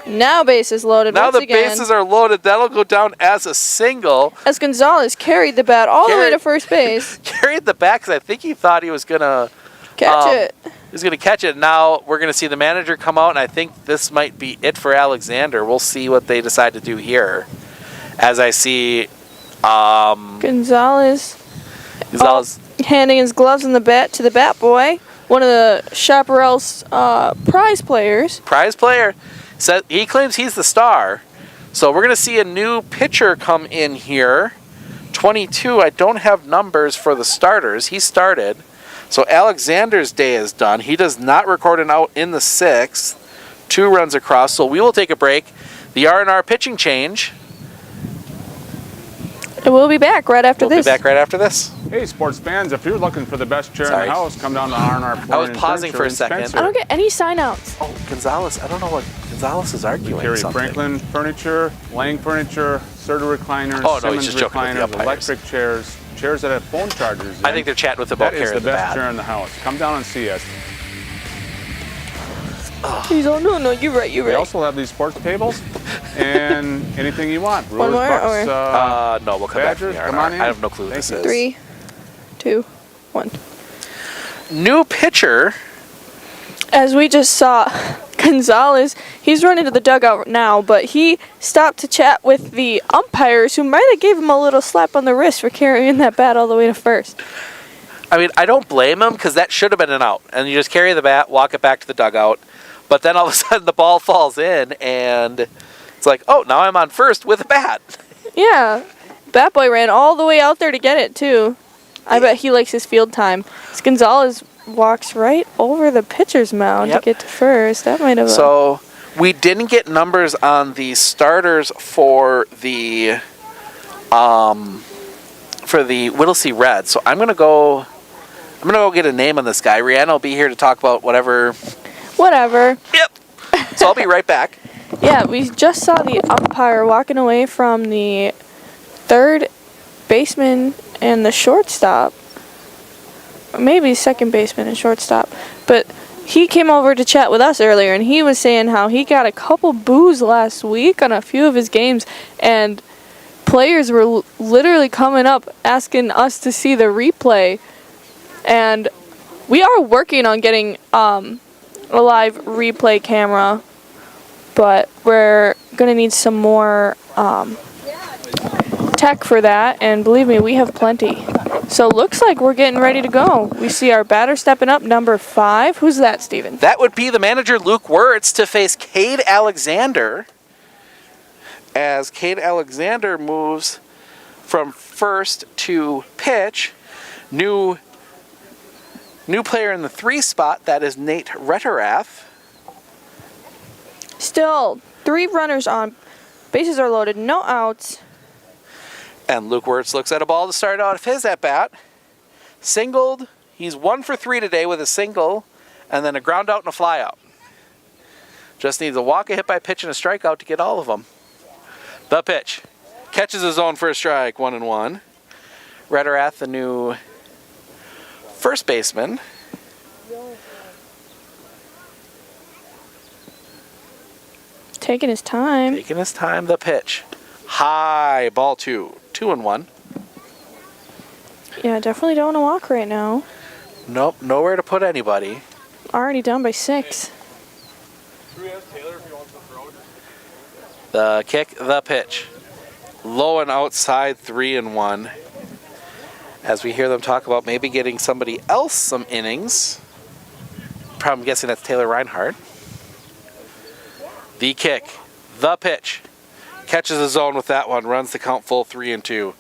S2: Now bases loaded
S1: now
S2: once
S1: the
S2: again.
S1: bases are loaded. That'll go down as a single.
S2: As Gonzalez carried the bat all the way to first base.
S1: Carried the bat because I think he thought he was going to
S2: catch it.
S1: He's going to catch it. Now we're going to see the manager come out, and I think this might be it for Alexander. We'll see what they decide to do here. As I see
S2: Gonzalez handing his gloves and the bat to the bat boy. One of the Chaparral's prize players.
S1: Prize player. So he claims he's the star. So we're going to see a new pitcher come in here. 22. I don't have numbers for the starters. He started. So Alexander's day is done. He does not record an out in the 6th. 2 runs across. So we will take a break. The R&R pitching change.
S2: And we'll be back right after this.
S1: We'll be back right after this.
S9: Hey, sports fans, if you're looking for the best chair in the house, come down to R&R.
S1: I was pausing for a second.
S2: I don't get any sign-outs.
S1: Oh, Gonzalez. I don't know what Gonzalez is arguing.
S9: We carry
S1: something.
S9: Franklin furniture, Lang furniture, Serta recliners, Simmons recliners, electric chairs, chairs that have phone chargers.
S1: I think they're chatting with about carrying the bat.
S9: That is the best chair in the house. Come down and see us.
S2: He's all, no, you're right.
S9: We also have these sports tables and anything you want.
S2: One more?
S9: Bucks,
S1: no, we'll come
S9: Badgers,
S1: back to the
S9: come on in.
S1: I have no clue what this is.
S2: 3, 2, 1.
S1: New pitcher.
S2: As we just saw, Gonzalez, he's running to the dugout now, but he stopped to chat with the umpires who might have gave him a little slap on the wrist for carrying that bat all the way to first.
S1: I mean, I don't blame him because that should have been an out. And you just carry the bat, walk it back to the dugout. But then all of a sudden the ball falls in and it's like, oh, now I'm on first with a bat.
S2: Yeah. Bat boy ran all the way out there to get it, too. I bet he likes his field time. Gonzalez walks right over the pitcher's mound to get to first. That might have...
S1: So we didn't get numbers on the starters for the Wittlesey Reds. So I'm gonna go get a name on this guy. Rihanna will be here to talk about whatever. Yep. So I'll be right back.
S2: Yeah, we just saw the umpire walking away from the third baseman and the shortstop. Maybe second baseman and shortstop. But he came over to chat with us earlier, and he was saying how he got a couple boos last week on a few of his games, and players were literally coming up asking us to see the replay. And we are working on getting a live replay camera, but we're going to need some more tech for that, and believe me, we have plenty. So looks like we're getting ready to go. We see our batter stepping up, number 5. Who's that, Steven?
S1: That would be the manager, Luke Wirtz, to face Cade Alexander. As Cade Alexander moves from first to pitch. New player in the 3 spot, that is Nate Retterath.
S2: Still 3 runners on. Bases are loaded, no outs.
S1: And Luke Wirtz looks at a ball to start out his at-bat. Singled. He's 1 for 3 today with a single, and then a ground out and a fly out. Just needs a walk, a hit by pitch, and a strikeout to get all of them. The pitch. Catches his own for a strike, 1-1. Retterath, the new first baseman.
S2: Taking his time.
S1: The pitch. High, ball 2. 2-1.
S2: Yeah, definitely don't want to walk right now.
S1: Nope, nowhere to put anybody.
S2: Already down by 6.
S1: The kick, the pitch. Low and outside, 3-1. as we hear them talk about maybe getting somebody else some innings. I'm guessing that's Taylor Reinhardt. The kick, the pitch. Catches the zone with that one, runs the count full 3-2.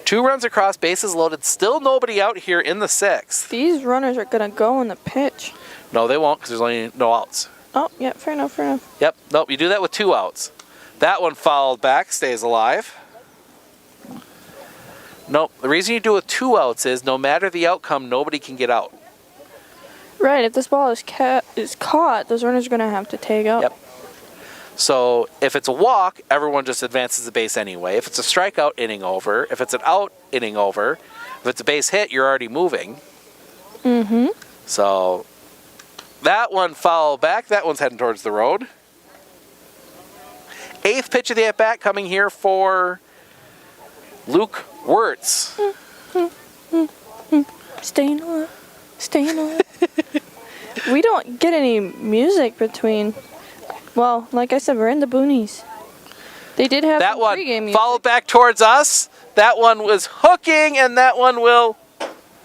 S1: 2 runs across, bases loaded, still nobody out here in the 6th.
S2: These runners are going to go in the pitch.
S1: No, they won't because there's only no outs.
S2: Oh, yeah, fair enough.
S1: Yep, nope, you do that with 2 outs. That one fouled back, stays alive. Nope, the reason you do it with 2 outs is no matter the outcome, nobody can get out.
S2: Right, if this ball is caught, those runners are going to have to tag out.
S1: Yep. So if it's a walk, everyone just advances the base anyway. If it's a strikeout, inning over. If it's an out, inning over. If it's a base hit, you're already moving.
S2: Mm-hmm.
S1: So that one fouled back. That one's heading towards the road. 8th pitch of the at-bat coming here for Luke Wirtz.
S2: Staying on. We don't get any music between... Well, like I said, we're in the boonies. They did have
S1: that
S2: some
S1: one
S2: pregame music.
S1: followed back towards us. That one was hooking, and that one will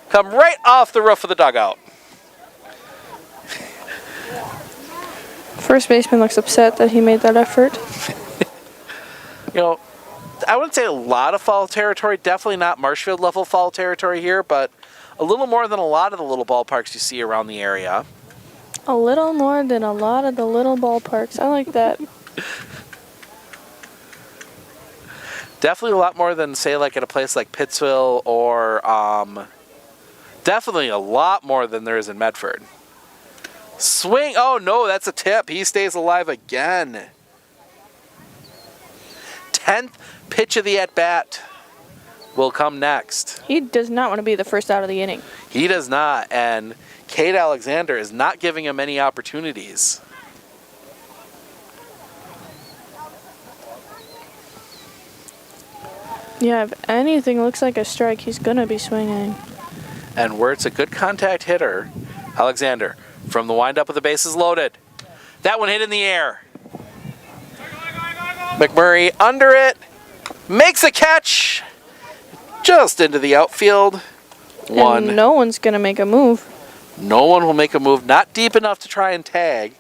S1: come right off the roof of the dugout.
S2: First baseman looks upset that he made that effort.
S1: You know, I wouldn't say a lot of foul territory. Definitely not Marshfield level foul territory here, but a little more than a lot of the little ballparks you see around the area.
S2: A little more than a lot of the little ballparks. I like that.
S1: Definitely a lot more than, say, like at a place like Pittsville or definitely a lot more than there is in Medford. Swing. Oh, no, that's a tip. He stays alive again. 10th pitch of the at-bat will come next.
S2: He does not want to be the first out of the inning.
S1: He does not, and Cade Alexander is not giving him any opportunities.
S2: Yeah, if anything looks like a strike, he's going to be swinging.
S1: And where it's a good contact hitter, Alexander, from the windup with the bases loaded. That one hit in the air. McMurray under it, makes a catch, just into the outfield.
S2: And no one's going to make a move.
S1: No one will make a move, not deep enough to try and tag.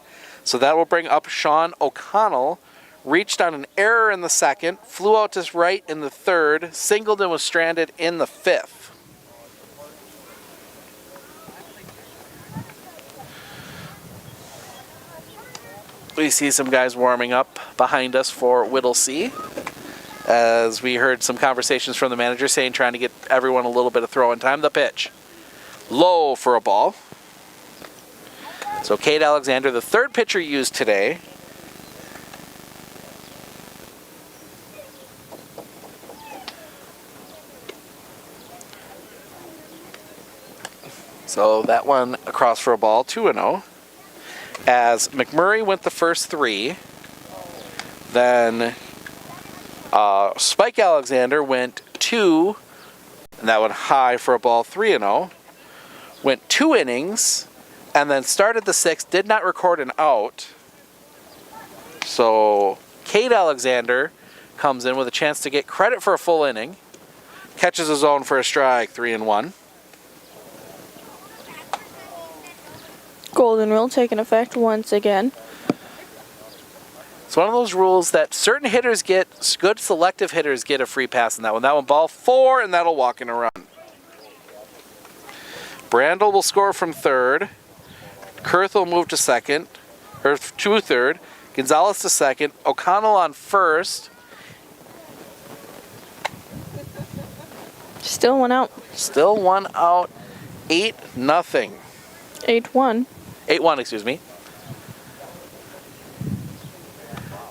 S1: So that will bring up Sean O'Connell. Reached on an error in the 2nd, flew out to right in the 3rd, singled and was stranded in the 5th. We see some guys warming up behind us for Wittlesey, as we heard some conversations from the manager saying trying to get everyone a little bit of throw-in time. The pitch. Low for a ball. So Cade Alexander, the 3rd pitcher used today. So that one across for a ball, 2-0. As McMurray went the first 3, then Spike Alexander went 2, and that one high for a ball, 3-0. Went 2 innings, and then started the 6th, did not record an out. So Cade Alexander comes in with a chance to get credit for a full inning. Catches his zone for a strike, 3-1.
S2: Golden rule taking effect once again.
S1: It's one of those rules that certain hitters get, good selective hitters get a free pass in that one. That one ball 4, and that'll walk in a run. Brandel will score from 3rd. Kurth will move to 2nd, or to 3rd. Gonzalez to 2nd. O'Connell on 1st.
S2: Still 1 out.
S1: Still 1 out. 8-0.
S2: 8-1.
S1: 8-1, excuse me.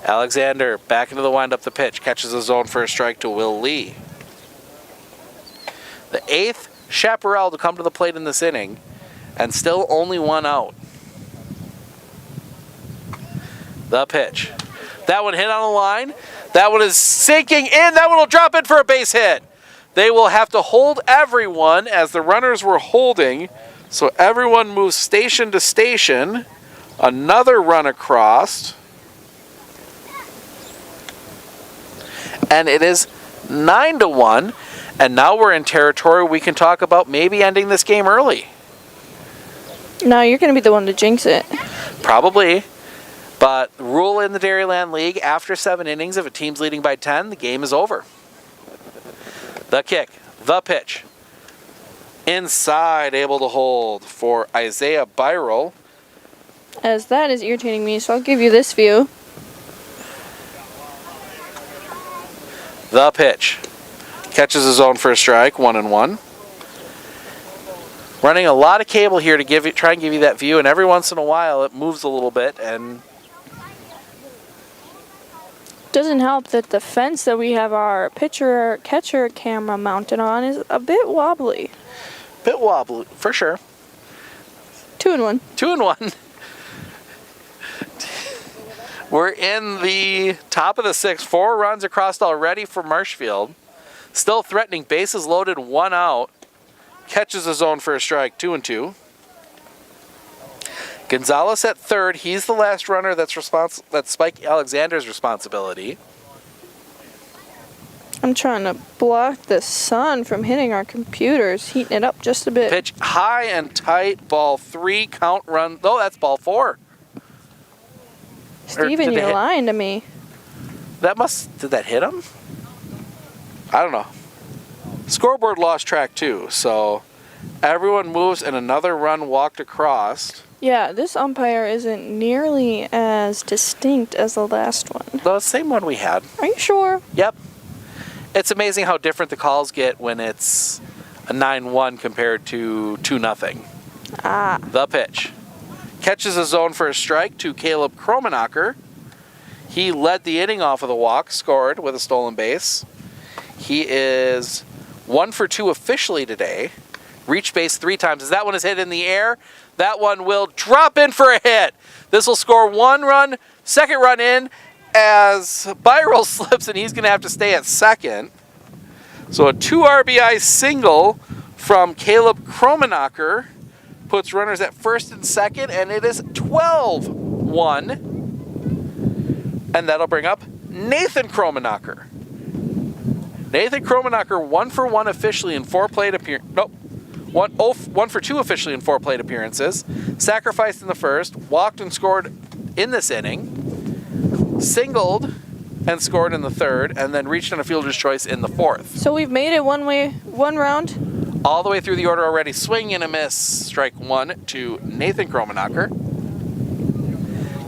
S1: Alexander back into the windup, the pitch. Catches the zone for a strike to Will Lee. The 8th Chaparral to come to the plate in this inning, and still only 1 out. The pitch. That one hit on the line. That one is sinking in. That one will drop in for a base hit. They will have to hold everyone as the runners were holding. So everyone moves station to station. Another run across. And it is 9-1 And now we're in territory we can talk about maybe ending this game early.
S2: No, you're going to be the one to jinx it.
S1: Probably. But the rule in the Dairyland League, after 7 innings, if a team's leading by 10, the game is over. The kick, the pitch. Inside, able to hold for Isaiah Byrel.
S2: As that is irritating me, so I'll give you this view.
S1: The pitch. Catches his own for a strike, 1-1. Running a lot of cable here to try and give you that view, and every once in a while it moves a little bit, and
S2: doesn't help that the fence that we have our pitcher-catcher camera mounted on is a bit wobbly.
S1: Bit wobbly, for sure.
S2: 2-1.
S1: 2-1. We're in the top of the 6th. 4 runs across already for Marshfield. Still threatening, bases loaded, 1 out. Catches his own for a strike, 2-2. Gonzalez at third. He's the last runner that's Spike Alexander's responsibility.
S2: I'm trying to block the sun from hitting our computers, heating it up just a bit.
S1: Pitch high and tight, ball 3, count run. Oh, that's ball 4.
S2: Steven, you're lying to me.
S1: Did that hit him? I don't know. Scoreboard lost track too, so everyone moves and another run walked across.
S2: Yeah, this umpire isn't nearly as distinct as the last one.
S1: The same one we had.
S2: Are you sure?
S1: Yep. It's amazing how different the calls get when it's a 9-1 compared to 2-0.
S2: Ah.
S1: The pitch. Catches his zone for a strike to Caleb Kromenacher. He led the inning off of the walk, scored with a stolen base. He is 1 for 2 officially today. Reached base 3 times. As that one is hit in the air, that one will drop in for a hit. This will score 1 run, 2nd run in, as Byrel slips and he's going to have to stay at 2nd. So a 2 RBI single from Caleb Kromenacher puts runners at 1st and 2nd, and it is 12-1. And that'll bring up Nathan Kromenacher. Nathan Kromenacher 1 for 1 officially in 4 plate appearances. Nope. 1 for 2 officially in 4 plate appearances. Sacrificed in the 1st, walked and scored in this inning, singled and scored in the 3rd, and then reached on a fielder's choice in the 4th.
S2: So we've made it one round?
S1: All the way through the order already. Swing and a miss. Strike 1 to Nathan Kromenacher.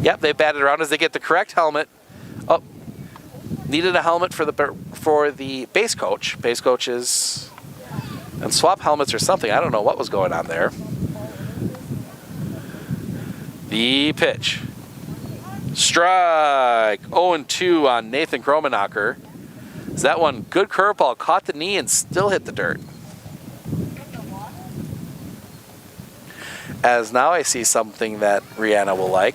S1: Yep, they batted around as they get the correct helmet. Oh, needed a helmet for the base coach. Base coaches and swap helmets or something. I don't know what was going on there. The pitch. Strike. 0-2 on Nathan Kromenacher. Is that one good curveball, caught the knee and still hit the dirt. As now I see something that Rihanna will like.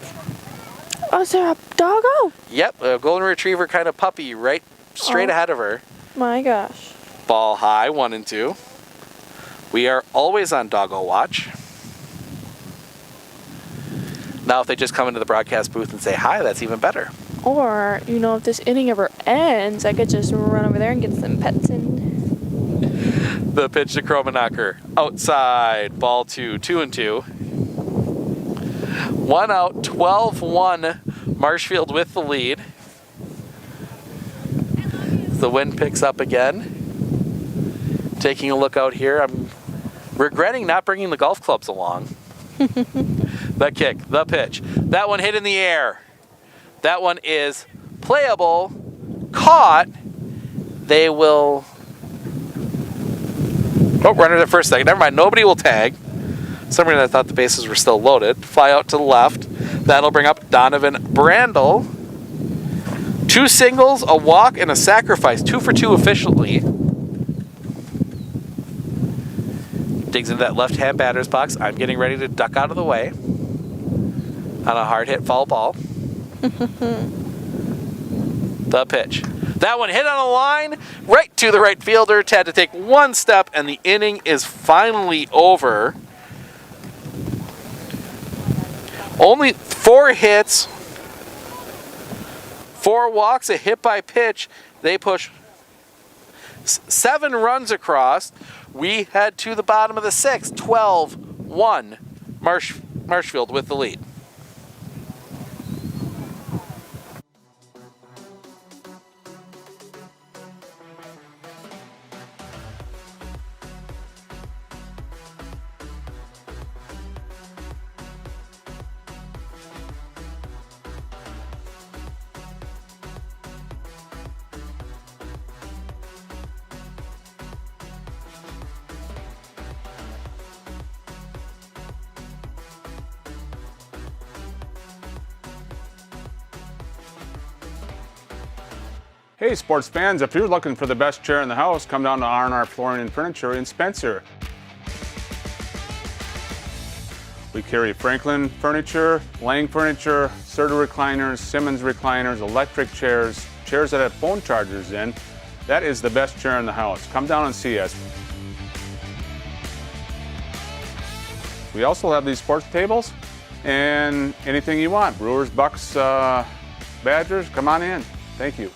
S2: Oh, is there a doggo?
S1: Yep, a golden retriever kind of puppy right straight ahead of her.
S2: My gosh.
S1: Ball high, 1-2. We are always on doggo watch. Now if they just come into the broadcast booth and say hi, that's even better.
S2: Or, if this inning ever ends, I could just run over there and get some pets in.
S1: The pitch to Kromenacher. Outside, ball 2, 2-2. 1 out, 12-1. Marshfield with the lead. The wind picks up again. Taking a look out here, I'm regretting not bringing the golf clubs along. The kick, the pitch. That one hit in the air. That one is playable. Caught. They will... Oh, runner at 1st, 2nd. Never mind, nobody will tag. Some reason I thought the bases were still loaded. Fly out to the left. That'll bring up Donovan Brandel. 2 singles, a walk, and a sacrifice. 2 for 2 officially. Digs into that left-hand batter's box. I'm getting ready to duck out of the way on a hard hit foul ball. The pitch. That one hit on a line right to the right fielder. Had to take 1 step, and the inning is finally over. Only 4 hits, 4 walks, a hit by pitch. They push 7 runs across. We head to the bottom of the 6th, 12-1. Marshfield with the lead.
S9: Hey sports fans, if you're looking for the best chair in the house, come down to R&R Flooring and Furniture in Spencer. We carry Franklin furniture, Lang furniture, Serta recliners, Simmons recliners, electric chairs, chairs that have phone chargers in. That is the best chair in the house. Come down and see us. We also have these sports tables and anything you want. Brewers, Bucks, Badgers, come on in. Thank you.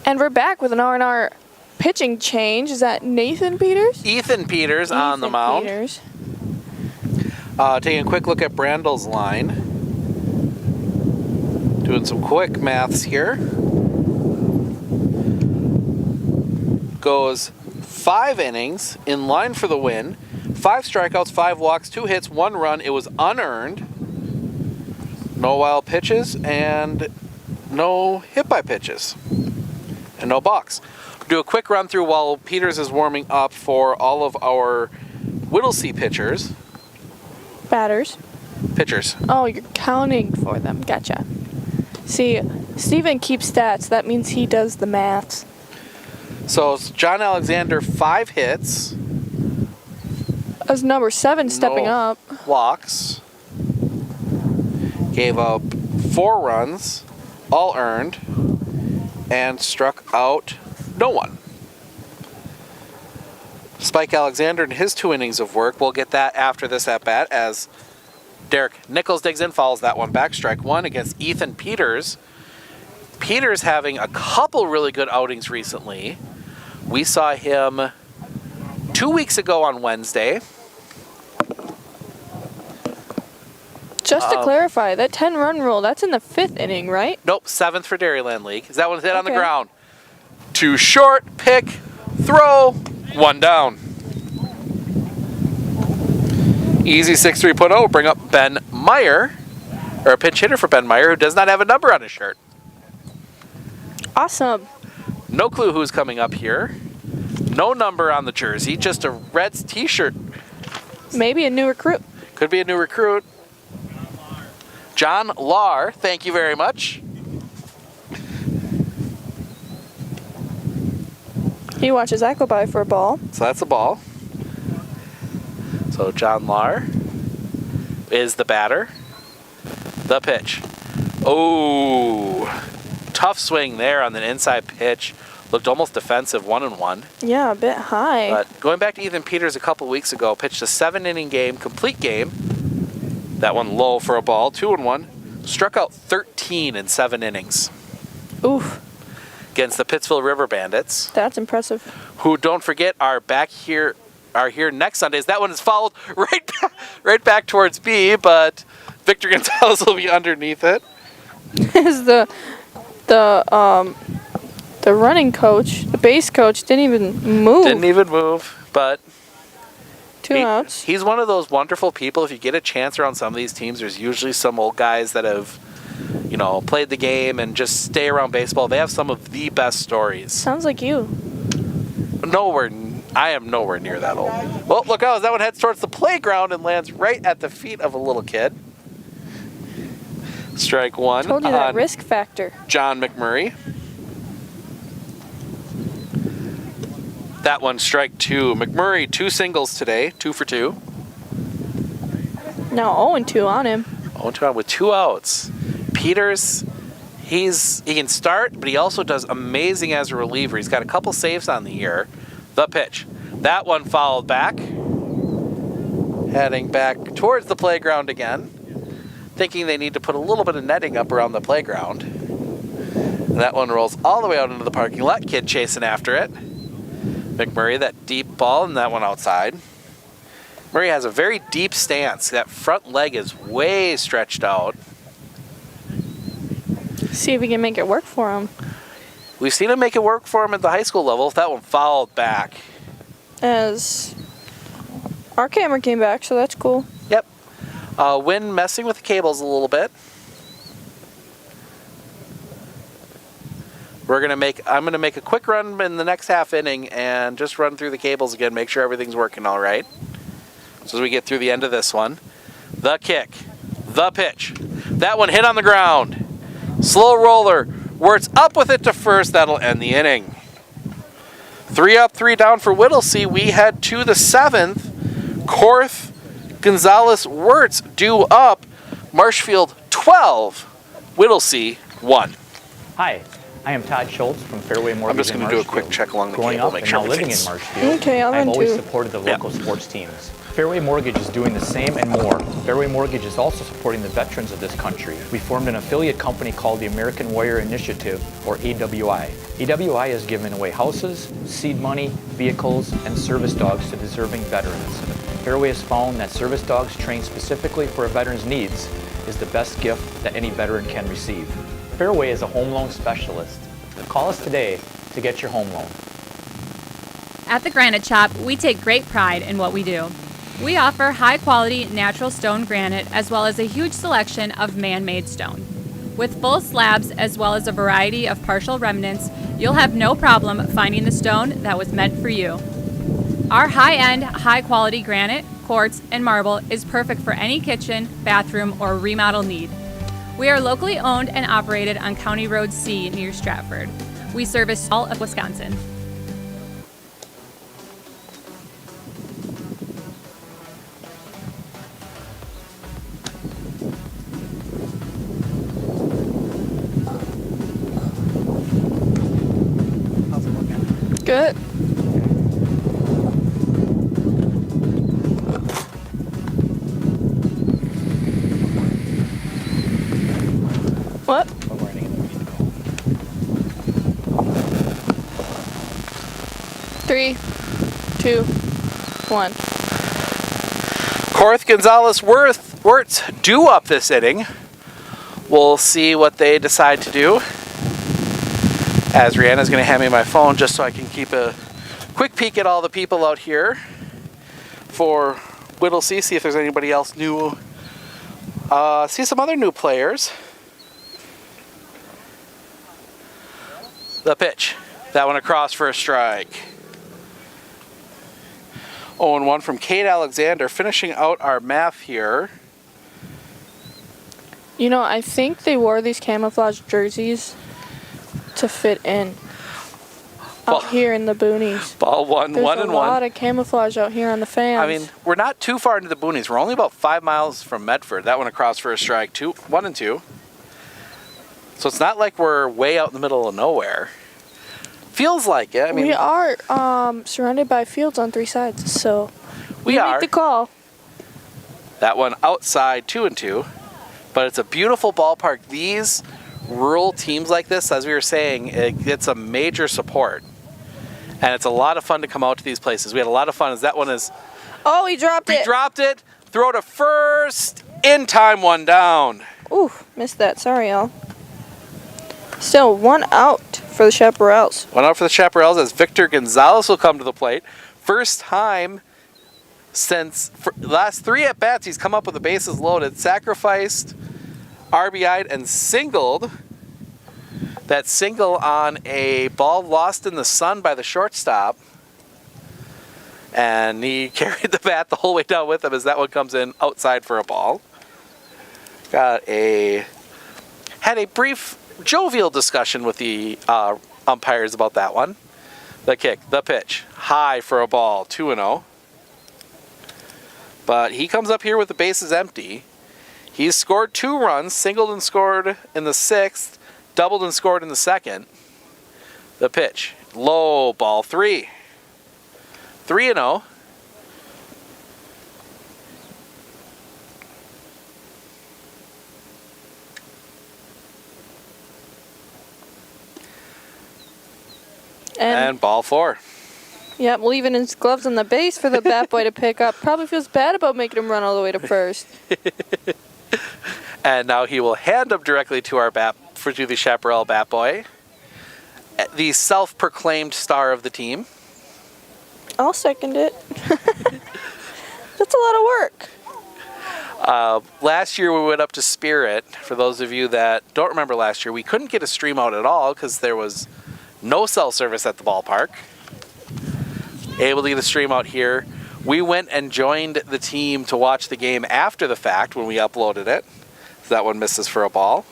S2: And we're back with an R&R pitching change. Is that Nathan Peters?
S1: Ethan Peters on the mound.
S2: Peters.
S1: Taking a quick look at Brandel's line. Doing some quick maths here. Goes 5 innings, in line for the win. 5 strikeouts, 5 walks, 2 hits, 1 run. It was unearned. No wild pitches and no hit by pitches. And no balks. Do a quick run through while Peters is warming up for all of our Wittlesey pitchers.
S2: Batters.
S1: Pitchers.
S2: Oh, you're counting for them. Gotcha. See, Steven keeps stats. That means he does the maths.
S1: So John Alexander, 5 hits.
S2: As number 7 stepping up.
S1: Walks. Gave up 4 runs, all earned, and struck out no one. Spike Alexander in his 2 innings of work. We'll get that after this at bat as Derek Nichols digs in, follows that one back. Strike 1 against Ethan Peters. Peters having a couple really good outings recently. We saw him 2 weeks ago on Wednesday.
S2: Just to clarify, that 10-run rule, that's in the 5th inning, right?
S1: Nope, 7th for Dairyland League. Is that one hit on the ground? 2 short, pick, throw, 1 down. Easy 6-3.0. Bring up Ben Meyer, or a pinch hitter for Ben Meyer, who does not have a number on his shirt.
S2: Awesome.
S1: No clue who's coming up here. No number on the jersey, just a Reds t-shirt.
S2: Maybe a new recruit.
S1: Could be a new recruit. John Lahr, thank you very much.
S2: He watches that go by for a ball.
S1: So that's a ball. So John Lahr is the batter. The pitch. Oh, tough swing there on the inside pitch. Looked almost defensive, 1-1.
S2: Yeah, a bit high.
S1: But going back to Ethan Peters a couple weeks ago, pitched a 7-inning game, complete game. That one low for a ball, 2-1. Struck out 13 in 7 innings.
S2: Oof.
S1: Against the Pittsville River Bandits.
S2: That's impressive.
S1: Who, don't forget, are here next Sundays. That one is fouled right back towards B, but Victor Gonzalez will be underneath it.
S2: Is the running coach, the base coach, didn't even move.
S1: But
S2: 2 outs.
S1: He's one of those wonderful people. If you get a chance around some of these teams, there's usually some old guys that have, played the game and just stay around baseball. They have some of the best stories.
S2: Sounds like you.
S1: I am nowhere near that old. Well, look out, as that one heads towards the playground and lands right at the feet of a little kid. Strike 1.
S2: Told you that risk factor.
S1: John McMurray. That one, strike 2. McMurray, 2 singles today, 2 for 2.
S2: Now 0-2 on him.
S1: 0-2 on with 2 outs. Peters, he can start, but he also does amazing as a reliever. He's got a couple saves on the year. The pitch. That one fouled back. Heading back towards the playground again. Thinking they need to put a little bit of netting up around the playground. That one rolls all the way out into the parking lot. Kid chasing after it. McMurray, that deep ball, and that one outside. Murray has a very deep stance. That front leg is way stretched out.
S2: See if we can make it work for him.
S1: We've seen him make it work for him at the high school level. That one fouled back.
S2: As our camera came back, so that's cool.
S1: Yep. Wind messing with the cables a little bit. I'm gonna make a quick run in the next half inning and just run through the cables again, make sure everything's working all right. So as we get through the end of this one, the kick, the pitch. That one hit on the ground. Slow roller, Wirtz up with it to first. That'll end the inning. 3 up, 3 down for Wittlesey. We head to the 7th. Korth, Gonzalez, Wirtz due up. Marshfield 12, Wittlesey 1.
S6: Hi, I am Todd Schultz from Fairway Mortgage.
S1: I'm just going to do a quick check along the
S6: Growing
S1: cable,
S6: up
S1: make
S6: and
S1: sure
S6: now living in
S1: everything's...
S6: Marshfield,
S2: Okay,
S6: I've always supported the local sports teams. Fairway Mortgage is doing the same and more. Fairway Mortgage is also supporting the veterans of this country. We formed an affiliate company called the American Warrior Initiative, or AWI. AWI has given away houses, seed money, vehicles, and service dogs to deserving veterans. Fairway has found that service dogs trained specifically for a veteran's needs is the best gift that any veteran can receive. Fairway is a home loan specialist. Call us today to get your home loan.
S7: At the Granite Shop, we take great pride in what we do. We offer high-quality natural stone granite as well as a huge selection of man-made stone. With full slabs as well as a variety of partial remnants, you'll have no problem finding the stone that was meant for you. Our high-end, high-quality granite, quartz, and marble is perfect for any kitchen, bathroom, or remodel need. We are locally owned and operated on County Road C near Stratford. We service all of Wisconsin.
S2: Good. What? 3, 2, 1.
S1: Korth, Gonzalez, Wirtz due up this inning. We'll see what they decide to do. As Rihanna's going to hand me my phone just so I can keep a quick peek at all the people out here for Wittlesey, see if there's anybody else new. See some other new players. The pitch. That one across for a strike. 0-1 from Kate Alexander, finishing out our math here.
S2: You know, I think they wore these camouflage jerseys to fit in out here in the boonies.
S1: Ball one,
S2: There's
S1: 1 and 1.
S2: There's a lot of camouflage out here on the fans.
S1: I mean, we're not too far into the boonies. We're only about 5 miles from Medford. That one across for a strike, 1 and 2. So it's not like we're way out in the middle of nowhere. Feels like it. I mean,
S2: we are surrounded by fields on 3 sides, so
S1: we are.
S2: Make the call.
S1: That one outside, 2 and 2. But it's a beautiful ballpark. These rural teams like this, as we were saying, it gets a major support. And it's a lot of fun to come out to these places. We had a lot of fun as that one is...
S2: Oh, he dropped it.
S1: He dropped it. Throw to first. In time, 1 down.
S2: Ooh, missed that. Sorry, y'all. Still 1 out for the Chaparrals.
S1: 1 out for the Chaparrals as Victor Gonzalez will come to the plate. First time since last 3 at-bats he's come up with the bases loaded. Sacrificed, RBI'd, and singled. That single on a ball lost in the sun by the shortstop. And he carried the bat the whole way down with him as that one comes in outside for a ball. Had a brief jovial discussion with the umpires about that one. The kick, the pitch, high for a ball, 2-0. But he comes up here with the bases empty. He's scored 2 runs, singled and scored in the 6th, doubled and scored in the 2nd. The pitch, low, ball 3. 3-0. And ball 4.
S2: Yep, leaving his gloves on the base for the bat boy to pick up. Probably feels bad about making him run all the way to first.
S1: And now he will hand him directly to our to the Chaparral bat boy, the self-proclaimed star of the team.
S2: I'll second it. That's a lot of work.
S1: Last year we went up to Spirit. For those of you that don't remember last year, we couldn't get a stream out at all because there was no cell service at the ballpark. Able to get a stream out here. We went and joined the team to watch the game after the fact when we uploaded it. So that one misses for a ball.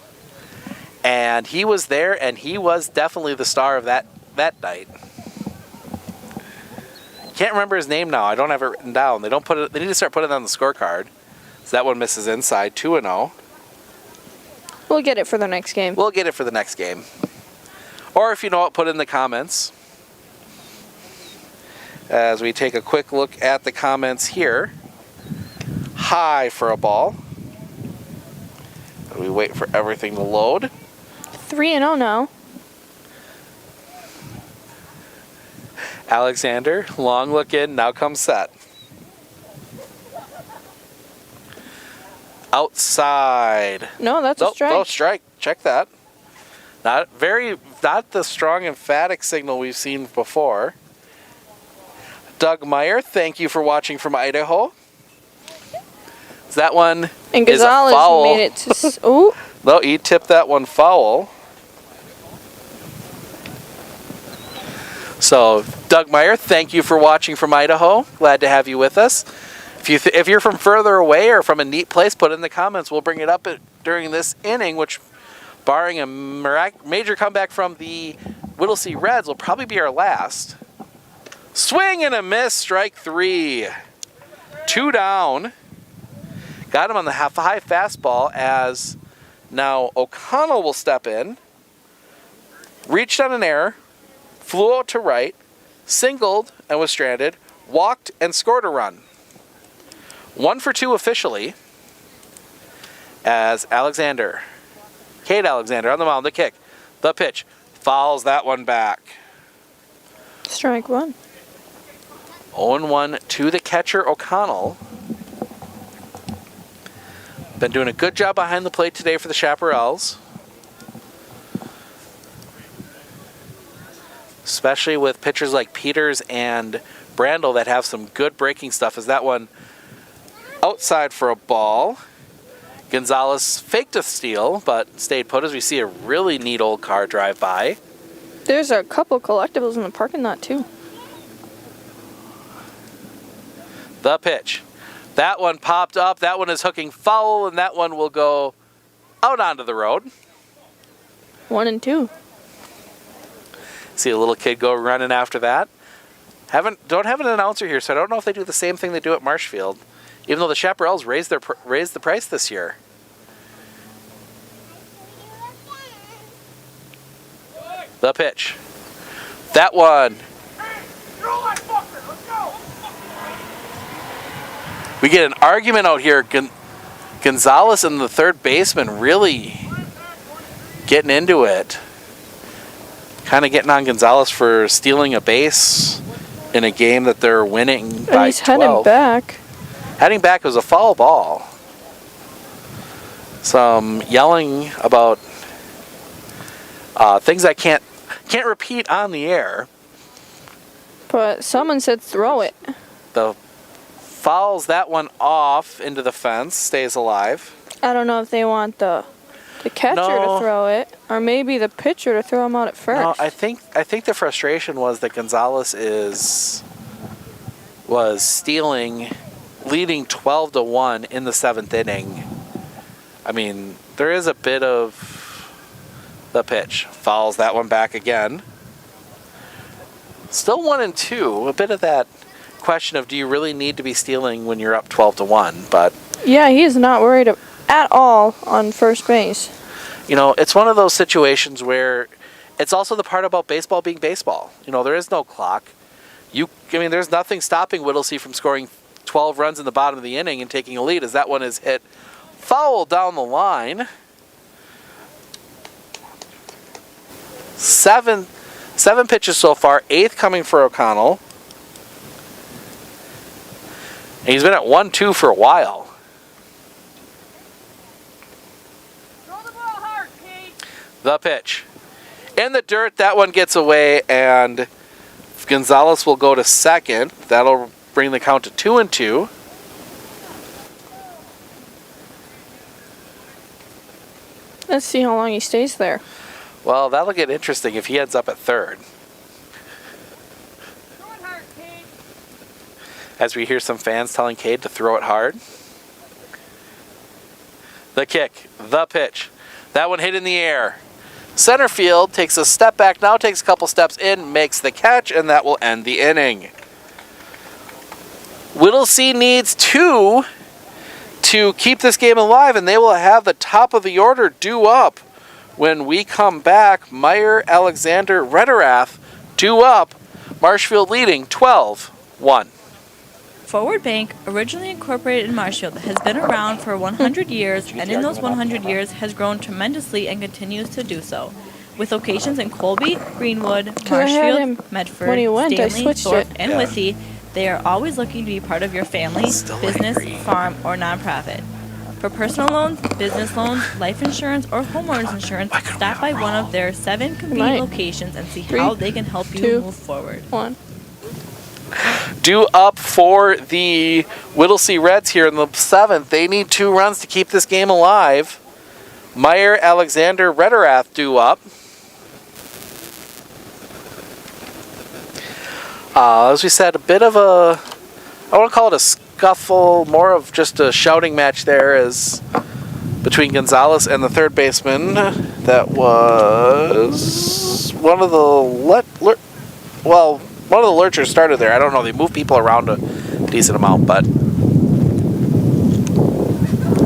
S1: And he was there, and he was definitely the star of that night. Can't remember his name now. I don't have it written down. They don't put it. They need to start putting it on the scorecard. So that one misses inside, 2-0.
S2: We'll get it for the next game.
S1: We'll get it for the next game. Or if you know what, put it in the comments. As we take a quick look at the comments here. High for a ball. We wait for everything to load.
S2: 3-0 now.
S1: Alexander, long look in, now comes set. Outside.
S2: No, that's a strike.
S1: No strike. Check that. Not the strong emphatic signal we've seen before. Doug Meyer, thank you for watching from Idaho. That one
S2: and
S1: is a
S2: Gonzalez
S1: foul.
S2: Made it to ooh.
S1: No, he tipped that one foul. So, Doug Meyer, thank you for watching from Idaho. Glad to have you with us. If you're from further away or from a neat place, put it in the comments. We'll bring it up during this inning, which, barring a major comeback from the Wittlesey Reds, will probably be our last. Swing and a miss, strike 3. 2 down. Got him on the high fastball as now O'Connell will step in. Reached on an error. Flew out to right. Singled and was stranded. Walked and scored a run. 1 for 2 officially. As Cade Alexander on the mound, the kick. The pitch. Fouls that one back.
S2: Strike 1.
S1: 0-1 to the catcher, O'Connell. Been doing a good job behind the plate today for the Chaparrals. Especially with pitchers like Peters and Brandel that have some good breaking stuff. As that one outside for a ball. Gonzalez faked a steal, but stayed put as we see a really neat old car drive by.
S2: There's a couple collectibles in the parking lot, too.
S1: The pitch. That one popped up. That one is hooking foul, and that one will go out onto the road.
S2: 1 and 2.
S1: See a little kid go running after that. Don't have an announcer here, so I don't know if they do the same thing they do at Marshfield. Even though the Chaparrals raised the price this year. The pitch. That one. We get an argument out here. Gonzalez and the third baseman really getting into it. Kind of getting on Gonzalez for stealing a base in a game that they're winning by 12.
S2: He's heading back.
S1: Heading back was a foul ball. Some yelling about things I can't repeat on the air.
S2: But someone said throw it.
S1: The fouls that one off into the fence, stays alive.
S2: I don't know if they want the catcher to throw it, or maybe the pitcher to throw him out at first.
S1: No, I think the frustration was that Gonzalez was stealing, leading 12-1 in the 7th inning. I mean, there is a bit of the pitch. Fouls that one back again. Still 1 and 2. A bit of that question of do you really need to be stealing when you're up 12-1? But
S2: yeah, he is not worried at all on first base.
S1: You know, it's one of those situations where it's also the part about baseball being baseball. You know, there is no clock. There's nothing stopping Wittlesey from scoring 12 runs in the bottom of the inning and taking a lead as that one is hit foul down the line. 7 pitches so far, 8th coming for O'Connell. And he's been at 1-2 for a while.
S2: Throw the ball hard, Kate.
S1: The pitch. In the dirt, that one gets away, and Gonzalez will go to second. That'll bring the count to 2-2.
S2: Let's see how long he stays there.
S1: Well, that'll get interesting if he ends up at third.
S2: Throw it hard, Kate.
S1: As we hear some fans telling Cade to throw it hard. The kick, the pitch. That one hit in the air. Center field takes a step back, now takes a couple steps in, makes the catch, and that will end the inning. Wittlesey needs 2 to keep this game alive, and they will have the top of the order due up. When we come back, Meyer, Alexander, Rederath due up. Marshfield leading 12-1.
S8: Forward Bank, originally incorporated in Marshfield, has been around for 100 years, and in those 100 years has grown tremendously and continues to do so. With locations in Colby, Greenwood, Marshfield, Medford, Stanley, Thorpe, and Wittlesey, they are always looking to be part of your family, business, farm, or nonprofit. For personal loans, business loans, life insurance, or homeowners insurance, stop by one of their 7 convenient locations and see how they can help you move forward.
S2: 1.
S1: Due up for the Wittlesey Reds here in the 7th. They need 2 runs to keep this game alive. Meyer, Alexander, Rederath due up. As we said, a bit of a, I want to call it a scuffle, more of just a shouting match there as between Gonzalez and the third baseman. That was one of the one of the lurchers started there. I don't know. They move people around a decent amount, but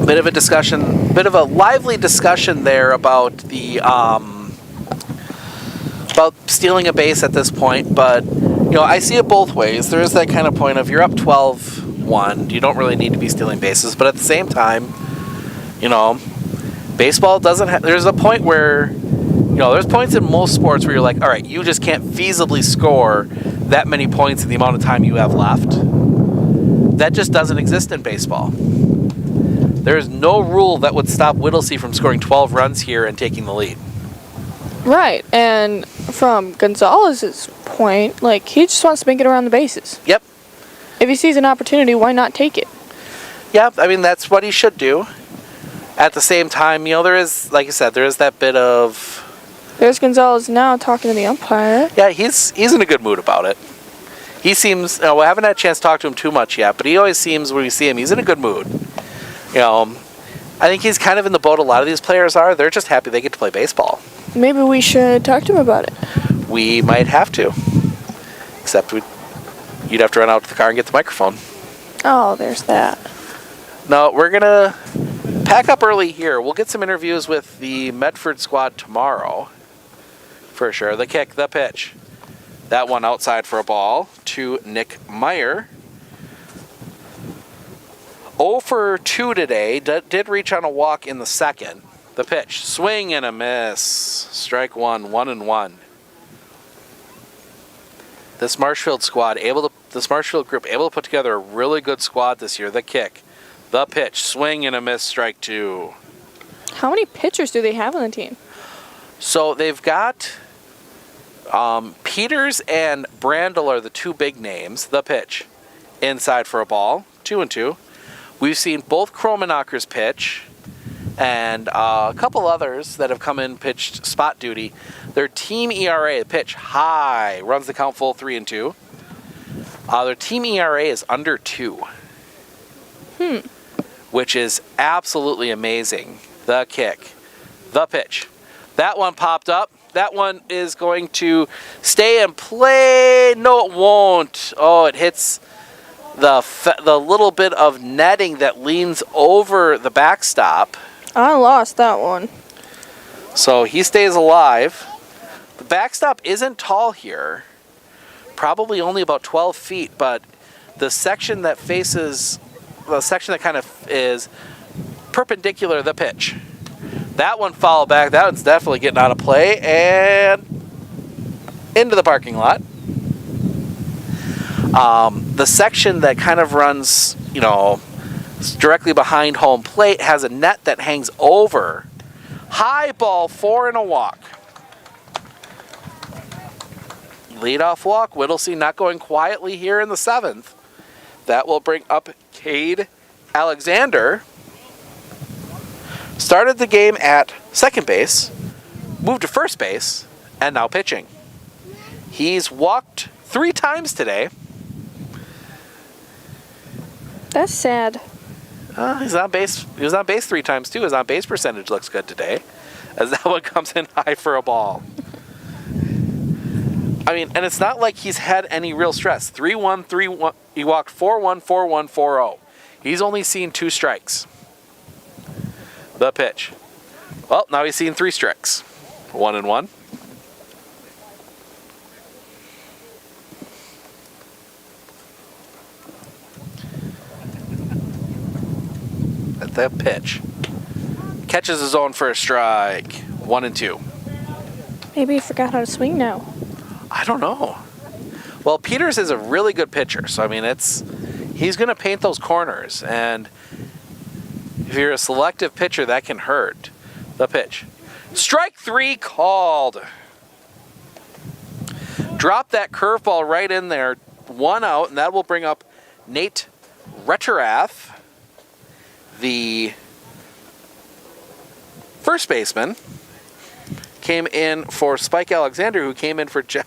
S1: bit of a discussion, bit of a lively discussion there about the about stealing a base at this point. But you know, I see it both ways. There is that kind of point of you're up 12-1. You don't really need to be stealing bases, but at the same time, you know, baseball doesn't have. There's a point where, you know, there's points in most sports where you're like, all right, you just can't feasibly score that many points in the amount of time you have left. That just doesn't exist in baseball. There is no rule that would stop Wittlesey from scoring 12 runs here and taking the lead.
S2: Right, and from Gonzalez's point, like, he just wants to make it around the bases.
S1: Yep.
S2: If he sees an opportunity, why not take it?
S1: Yeah, I mean, that's what he should do. At the same time, you know, there is, like you said, there is that bit of...
S2: There's Gonzalez now talking to the umpire.
S1: Yeah, he's in a good mood about it. He seems, we haven't had a chance to talk to him too much yet, but he always seems, when we see him, he's in a good mood. You know, I think he's kind of in the boat a lot of these players are. They're just happy they get to play baseball.
S2: Maybe we should talk to him about it.
S1: We might have to. Except you'd have to run out to the car and get the microphone.
S2: Oh, there's that.
S1: No, we're going to pack up early here. We'll get some interviews with the Medford squad tomorrow. For sure. The kick, the pitch. That one outside for a ball to Nick Meyer. 0 for 2 today. Did reach on a walk in the second. The pitch. Swing and a miss. Strike 1, 1-1. This Marshfield group able to put together a really good squad this year. The kick. The pitch. Swing and a miss. Strike 2.
S2: How many pitchers do they have on the team?
S1: So they've got Peters and Brandel are the 2 big names. The pitch. Inside for a ball. 2-2. We've seen both Kromenackers pitch and a couple others that have come in pitched spot duty. Their team ERA, the pitch high, runs the count full 3-2. Their team ERA is under 2. Which is absolutely amazing. The kick. The pitch. That one popped up. That one is going to stay and play. No, it won't. Oh, it hits the little bit of netting that leans over the backstop.
S2: I lost that one.
S1: So he stays alive. The backstop isn't tall here. Probably only about 12 feet, but the section that kind of is perpendicular to the pitch. That one fouled back. That one's definitely getting out of play, and into the parking lot. The section that kind of runs, directly behind home plate has a net that hangs over. High ball, 4 and a walk. Leadoff walk, Wittlesey not going quietly here in the 7th. That will bring up Cade Alexander. Started the game at second base, moved to first base, and now pitching. He's walked 3 times today.
S2: That's sad.
S1: He's on base. He was on base 3 times too. His on base percentage looks good today, as that one comes in high for a ball. I mean, and it's not like he's had any real stress. 3-1, 3-1. He walked 4-1, 4-1, 4-0. He's only seen 2 strikes. The pitch. Well, now he's seen 3 strikes. 1-1. At that pitch. Catches his own first strike. 1-2.
S2: Maybe he forgot how to swing now.
S1: I don't know. Well, Peters is a really good pitcher, so I mean, he's going to paint those corners, and if you're a selective pitcher, that can hurt. The pitch. Strike 3 called. Drop that curveball right in there. 1 out, and that will bring up Nate Retterath, the first baseman. Came in for Spike Alexander, who came in for Jeff.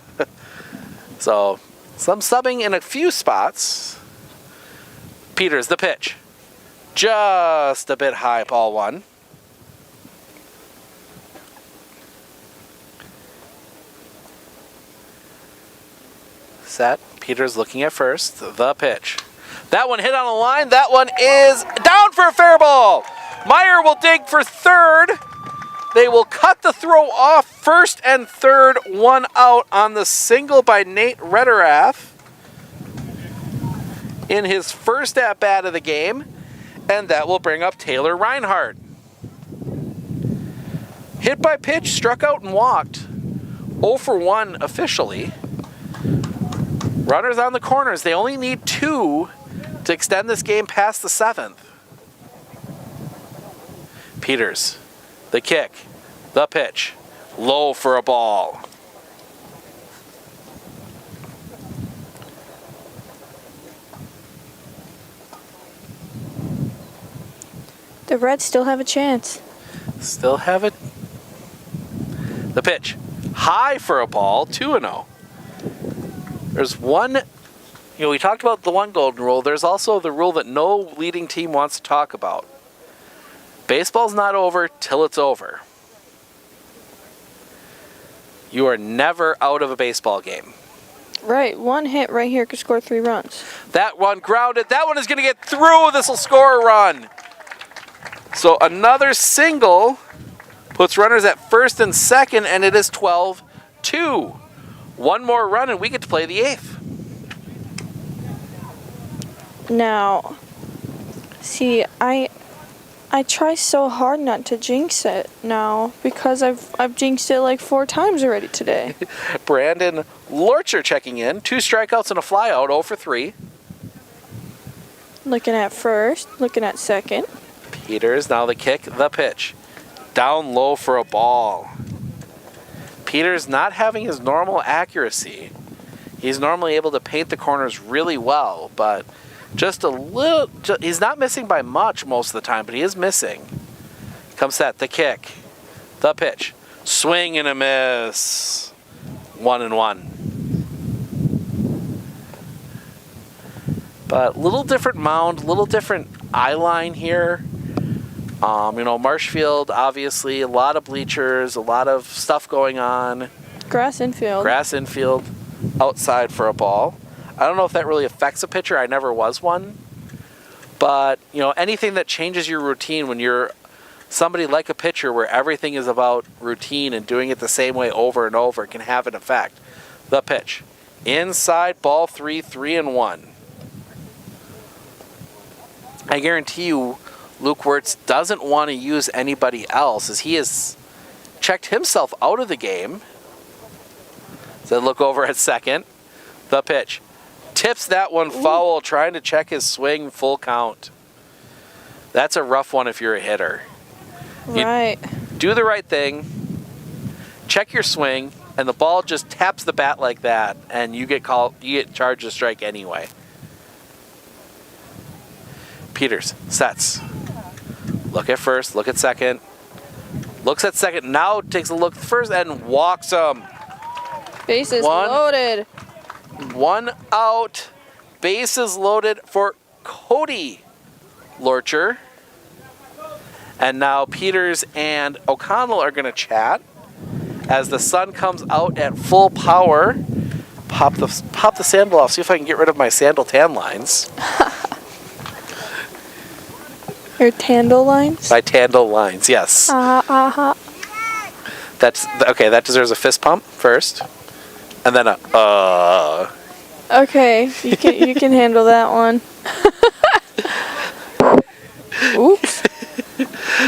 S1: So, some subbing in a few spots. Peters, the pitch. Just a bit high, ball 1. Set. Peters looking at first. The pitch. That one hit on a line. That one is down for a fair ball. Meyer will dig for third. They will cut the throw off. First and third, 1 out on the single by Nate Retterath in his first at-bat of the game. And that will bring up Taylor Reinhardt. Hit by pitch, struck out and walked. 0 for 1 officially. Runners on the corners. They only need 2 to extend this game past the 7th. Peters, the kick, the pitch, low for a ball.
S2: The Reds still have a chance.
S1: Still have it. The pitch, high for a ball, 2-0. There's one, we talked about the 1 golden rule. There's also the rule that no leading team wants to talk about. Baseball's not over till it's over. You are never out of a baseball game.
S2: Right, 1 hit right here could score 3 runs.
S1: That one grounded. That one is going to get through. This will score a run. So another single puts runners at first and second, and it is 12-2. 1 more run, and we get to play the 8th.
S2: Now, see, I try so hard not to jinx it now because I've jinxed it like 4 times already today.
S1: Brandon Lorcher checking in. 2 strikeouts and a flyout, 0 for 3.
S2: Looking at first, looking at second.
S1: Peters, now the kick, the pitch. Down low for a ball. Peters not having his normal accuracy. He's normally able to paint the corners really well, but just a little, he's not missing by much most of the time, but he is missing. Comes set, the kick, the pitch, swing and a miss. 1-1. But little different mound, little different eye line here. Marshfield, obviously, a lot of bleachers, a lot of stuff going on.
S2: Grass infield.
S1: Grass infield, outside for a ball. I don't know if that really affects a pitcher. I never was one. But, anything that changes your routine when you're somebody like a pitcher where everything is about routine and doing it the same way over and over can have an effect. The pitch. Inside, ball 3, 3-1. I guarantee you Luke Wirtz doesn't want to use anybody else as he has checked himself out of the game. So look over at second. The pitch. Tips that one foul, trying to check his swing, full count. That's a rough one if you're a hitter.
S2: Right.
S1: Do the right thing, check your swing, and the ball just taps the bat like that, and you get charged a strike anyway. Peters sets. Look at first, look at second. Looks at second, now takes a look at first and walks him.
S2: Bases loaded.
S1: 1 out. Bases loaded for Cody Lorcher. And now Peters and O'Connell are going to chat as the sun comes out at full power. Pop the sandal off. See if I can get rid of my sandal tan lines.
S2: Your tandle lines?
S1: My tandle lines, yes. That's okay. That deserves a fist pump first, and then a.
S2: Okay, you can handle that one. Oops.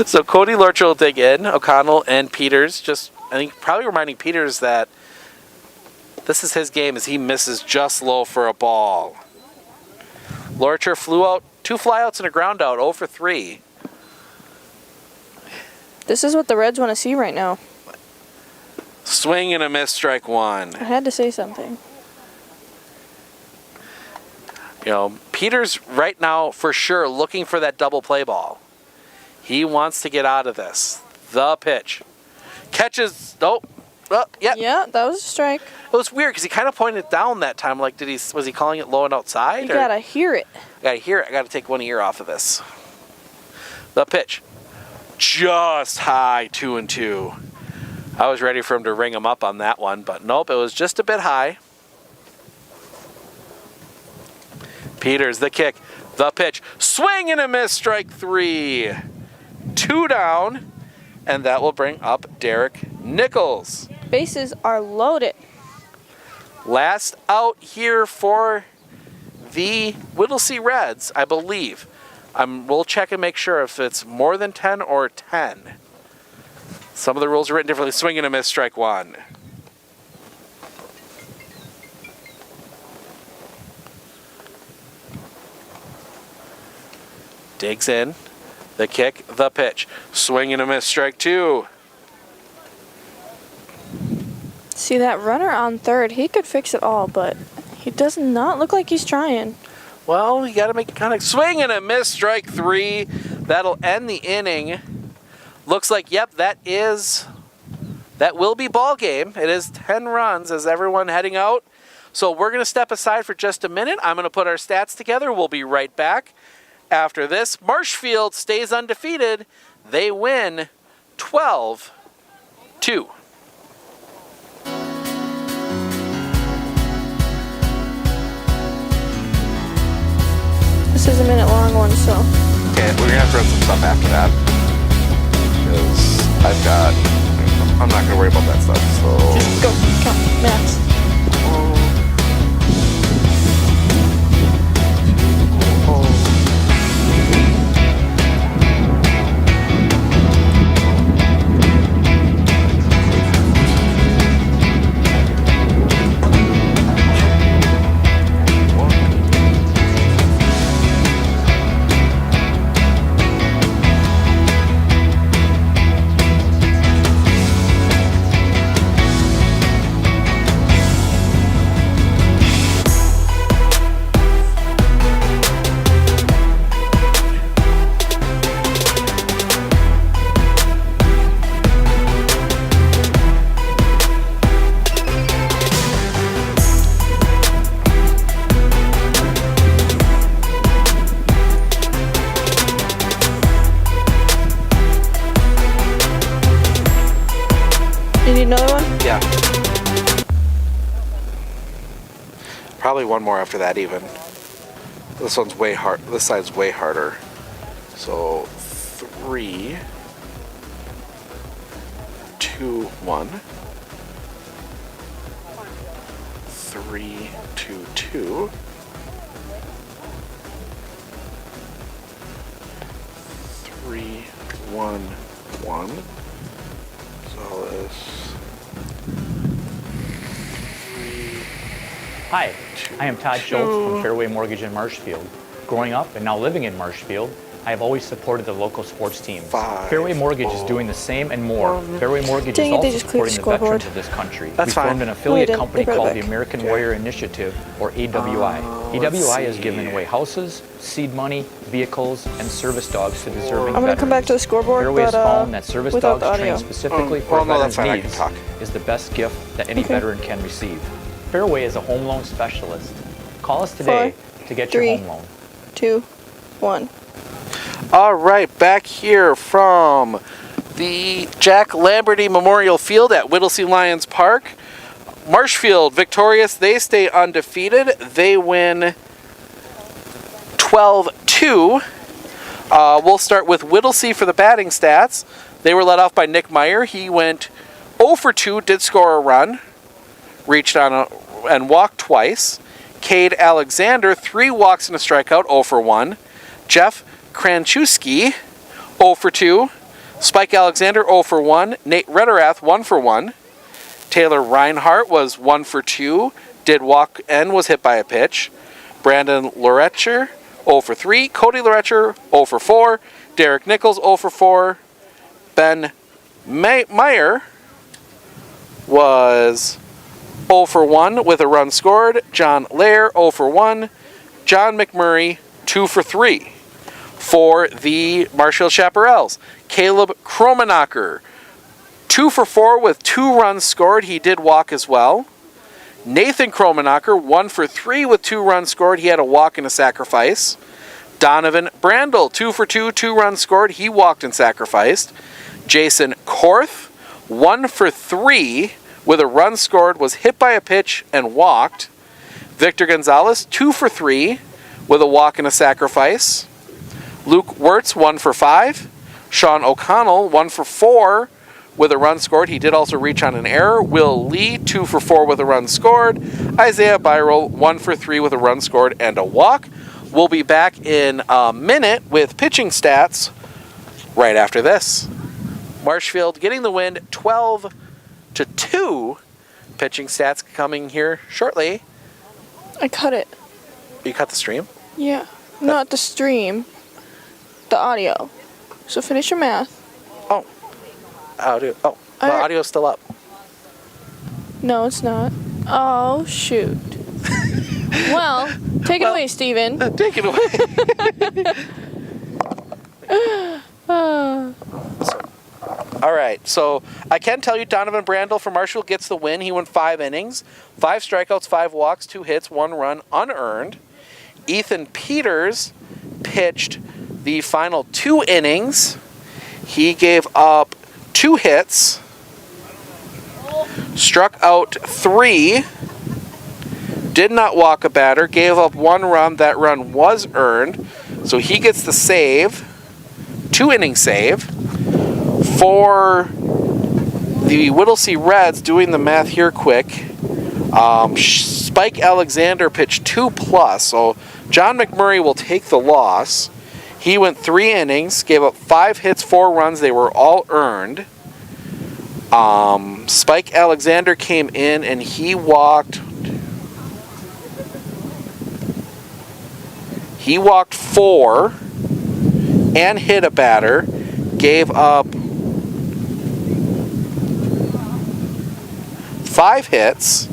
S1: So Cody Lorcher will dig in. O'Connell and Peters I think probably reminding Peters that this is his game as he misses just low for a ball. Lorcher flew out 2 flyouts and a ground out, 0 for 3.
S2: This is what the Reds want to see right now.
S1: Swing and a miss, strike 1.
S2: I had to say something.
S1: You know, Peters right now for sure looking for that double play ball. He wants to get out of this. The pitch. Catches. Nope. Oh, yeah.
S2: Yeah, that was a strike.
S1: It was weird because he kind of pointed down that time. Like, was he calling it low and outside?
S2: You gotta hear it.
S1: I gotta hear it. I gotta take one ear off of this. The pitch. Just high, 2-2. I was ready for him to ring him up on that one, but nope, it was just a bit high. Peters, the kick, the pitch, swing and a miss, strike 3. 2 down, and that will bring up Derek Nichols.
S2: Bases are loaded.
S1: Last out here for the Wittlesey Reds, I believe. We'll check and make sure if it's more than 10 or 10. Some of the rules are written differently. Swing and a miss, strike 1. Digs in. The kick, the pitch. Swing and a miss, strike 2.
S2: See that runner on third, he could fix it all, but he does not look like he's trying.
S1: Well, you got to make it kind of swing and a miss, strike 3. That'll end the inning. Looks like, yep, that will be ball game. It is 10 runs as everyone heading out. So we're going to step aside for just a minute. I'm going to put our stats together. We'll be right back. After this, Marshfield stays undefeated. They win 12-2.
S2: This is a minute-long one, so.
S1: Okay, we're gonna have to run some stuff after that because I'm not gonna worry about that stuff. So
S2: just go, count, max. Another one?
S1: Yeah. Probably one more after that even. This one's way hard. This side's way harder. So 3, 2, 1. 3, 2, 2. 3, 1, 1. So this.
S6: Hi, I am Todd Schultz from Fairway Mortgage in Marshfield. Growing up and now living in Marshfield, I have always supported the local sports teams. Fairway Mortgage is doing the same and more. Fairway Mortgage is also supporting the veterans of this country. We formed an affiliate company called the American Warrior Initiative, or AWI. AWI has given away houses, seed money, vehicles, and service dogs to deserving veterans.
S2: I'm going to come back to the scoreboard,
S6: Fairway has
S2: but
S6: found that service dogs trained specifically for veterans' needs is the best gift that any veteran can receive. Fairway is a home loan specialist. Call us today to get your home loan.
S2: 2, 1.
S1: All right, back here from the Jack Lamberty Memorial Field at Wittlesey Lions Park. Marshfield victorious. They stay undefeated. They win 12-2. We'll start with Wittlesey for the batting stats. They were led off by Nick Meyer. He went 0 for 2, did score a run, reached on and walked twice. Cade Alexander, 3 walks and a strikeout, 0 for 1. Jeff Kranchewski, 0 for 2. Spike Alexander, 0 for 1. Nate Rederath, 1 for 1. Taylor Reinhart was 1 for 2, did walk and was hit by a pitch. Brandon Loretcher, 0 for 3. Cody Loretcher, 0 for 4. Derek Nichols, 0 for 4. Ben Meyer was 0 for 1 with a run scored. John Lair, 0 for 1. John McMurray, 2 for 3. For the Marshfield Chaparrals, Caleb Kromenacher, 2 for 4 with 2 runs scored. He did walk as well. Nathan Kromenacher, 1 for 3 with 2 runs scored. He had a walk and a sacrifice. Donovan Brandel, 2 for 2, 2 runs scored. He walked and sacrificed. Jason Korth, 1 for 3 with a run scored, was hit by a pitch and walked. Victor Gonzalez, 2 for 3 with a walk and a sacrifice. Luke Wirtz, 1 for 5. Sean O'Connell, 1 for 4 with a run scored. He did also reach on an error. Will Lee, 2 for 4 with a run scored. Isaiah Byrell, 1 for 3 with a run scored and a walk. We'll be back in a minute with pitching stats right after this. Marshfield getting the win, 12-2. Pitching stats coming here shortly.
S2: I cut it.
S1: You cut the stream?
S2: Yeah. Not the stream. The audio. So finish your math.
S1: Oh. Audio. Oh, the audio's still up.
S2: No, it's not. Oh, shoot. Well, take it away, Steven.
S1: Take it away. All right, so I can tell you Donovan Brandel from Marshfield gets the win. He went 5 innings, 5 strikeouts, 5 walks, 2 hits, 1 run, unearned. Ethan Peters pitched the final 2 innings. He gave up 2 hits, struck out 3, did not walk a batter, gave up 1 run. That run was earned, so he gets the save, 2-inning save. For the Wittlesey Reds, doing the math here quick, Spike Alexander pitched 2+, so John McMurray will take the loss. He went 3 innings, gave up 5 hits, 4 runs. They were all earned. Spike Alexander came in and he walked 4 and hit a batter, gave up 5 hits,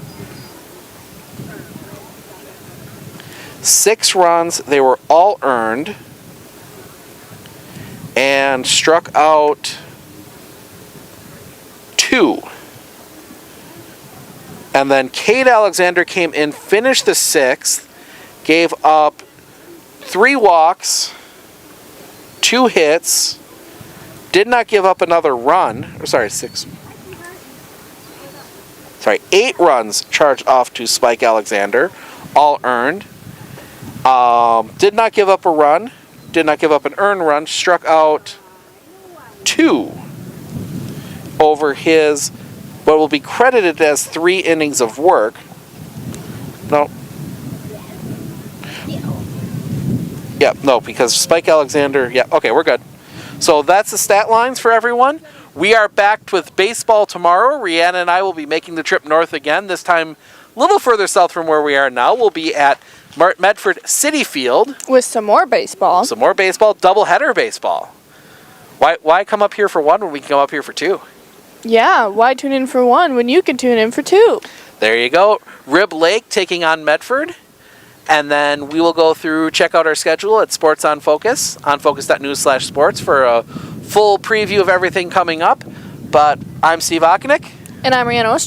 S1: 6 runs. They were all earned, and struck out 2. And then Cade Alexander came in, finished the 6th, gave up 3 walks, 2 hits, did not give up another run. 8 runs charged off to Spike Alexander, all earned. Did not give up a run, did not give up an earned run, struck out 2 over his what will be credited as 3 innings of work. No. Yep, no, because Spike Alexander, yeah, okay, we're good. So that's the stat lines for everyone. We are back with baseball tomorrow. Rihanna and I will be making the trip north again, this time A little further south from where we are now, we'll be at Medford City Field.
S2: With some more baseball.
S1: Some more baseball, doubleheader baseball. Why come up here for one when we can come up here for two?
S2: Yeah, why tune in for one when you can tune in for two?
S1: There you go. Rib Lake taking on Medford. And then we will go through, check out our schedule at Sports on Focus, onfocus.news/sports for a full preview of everything coming up. But I'm Steve Ockenick.
S2: And I'm Rhiannon Oster.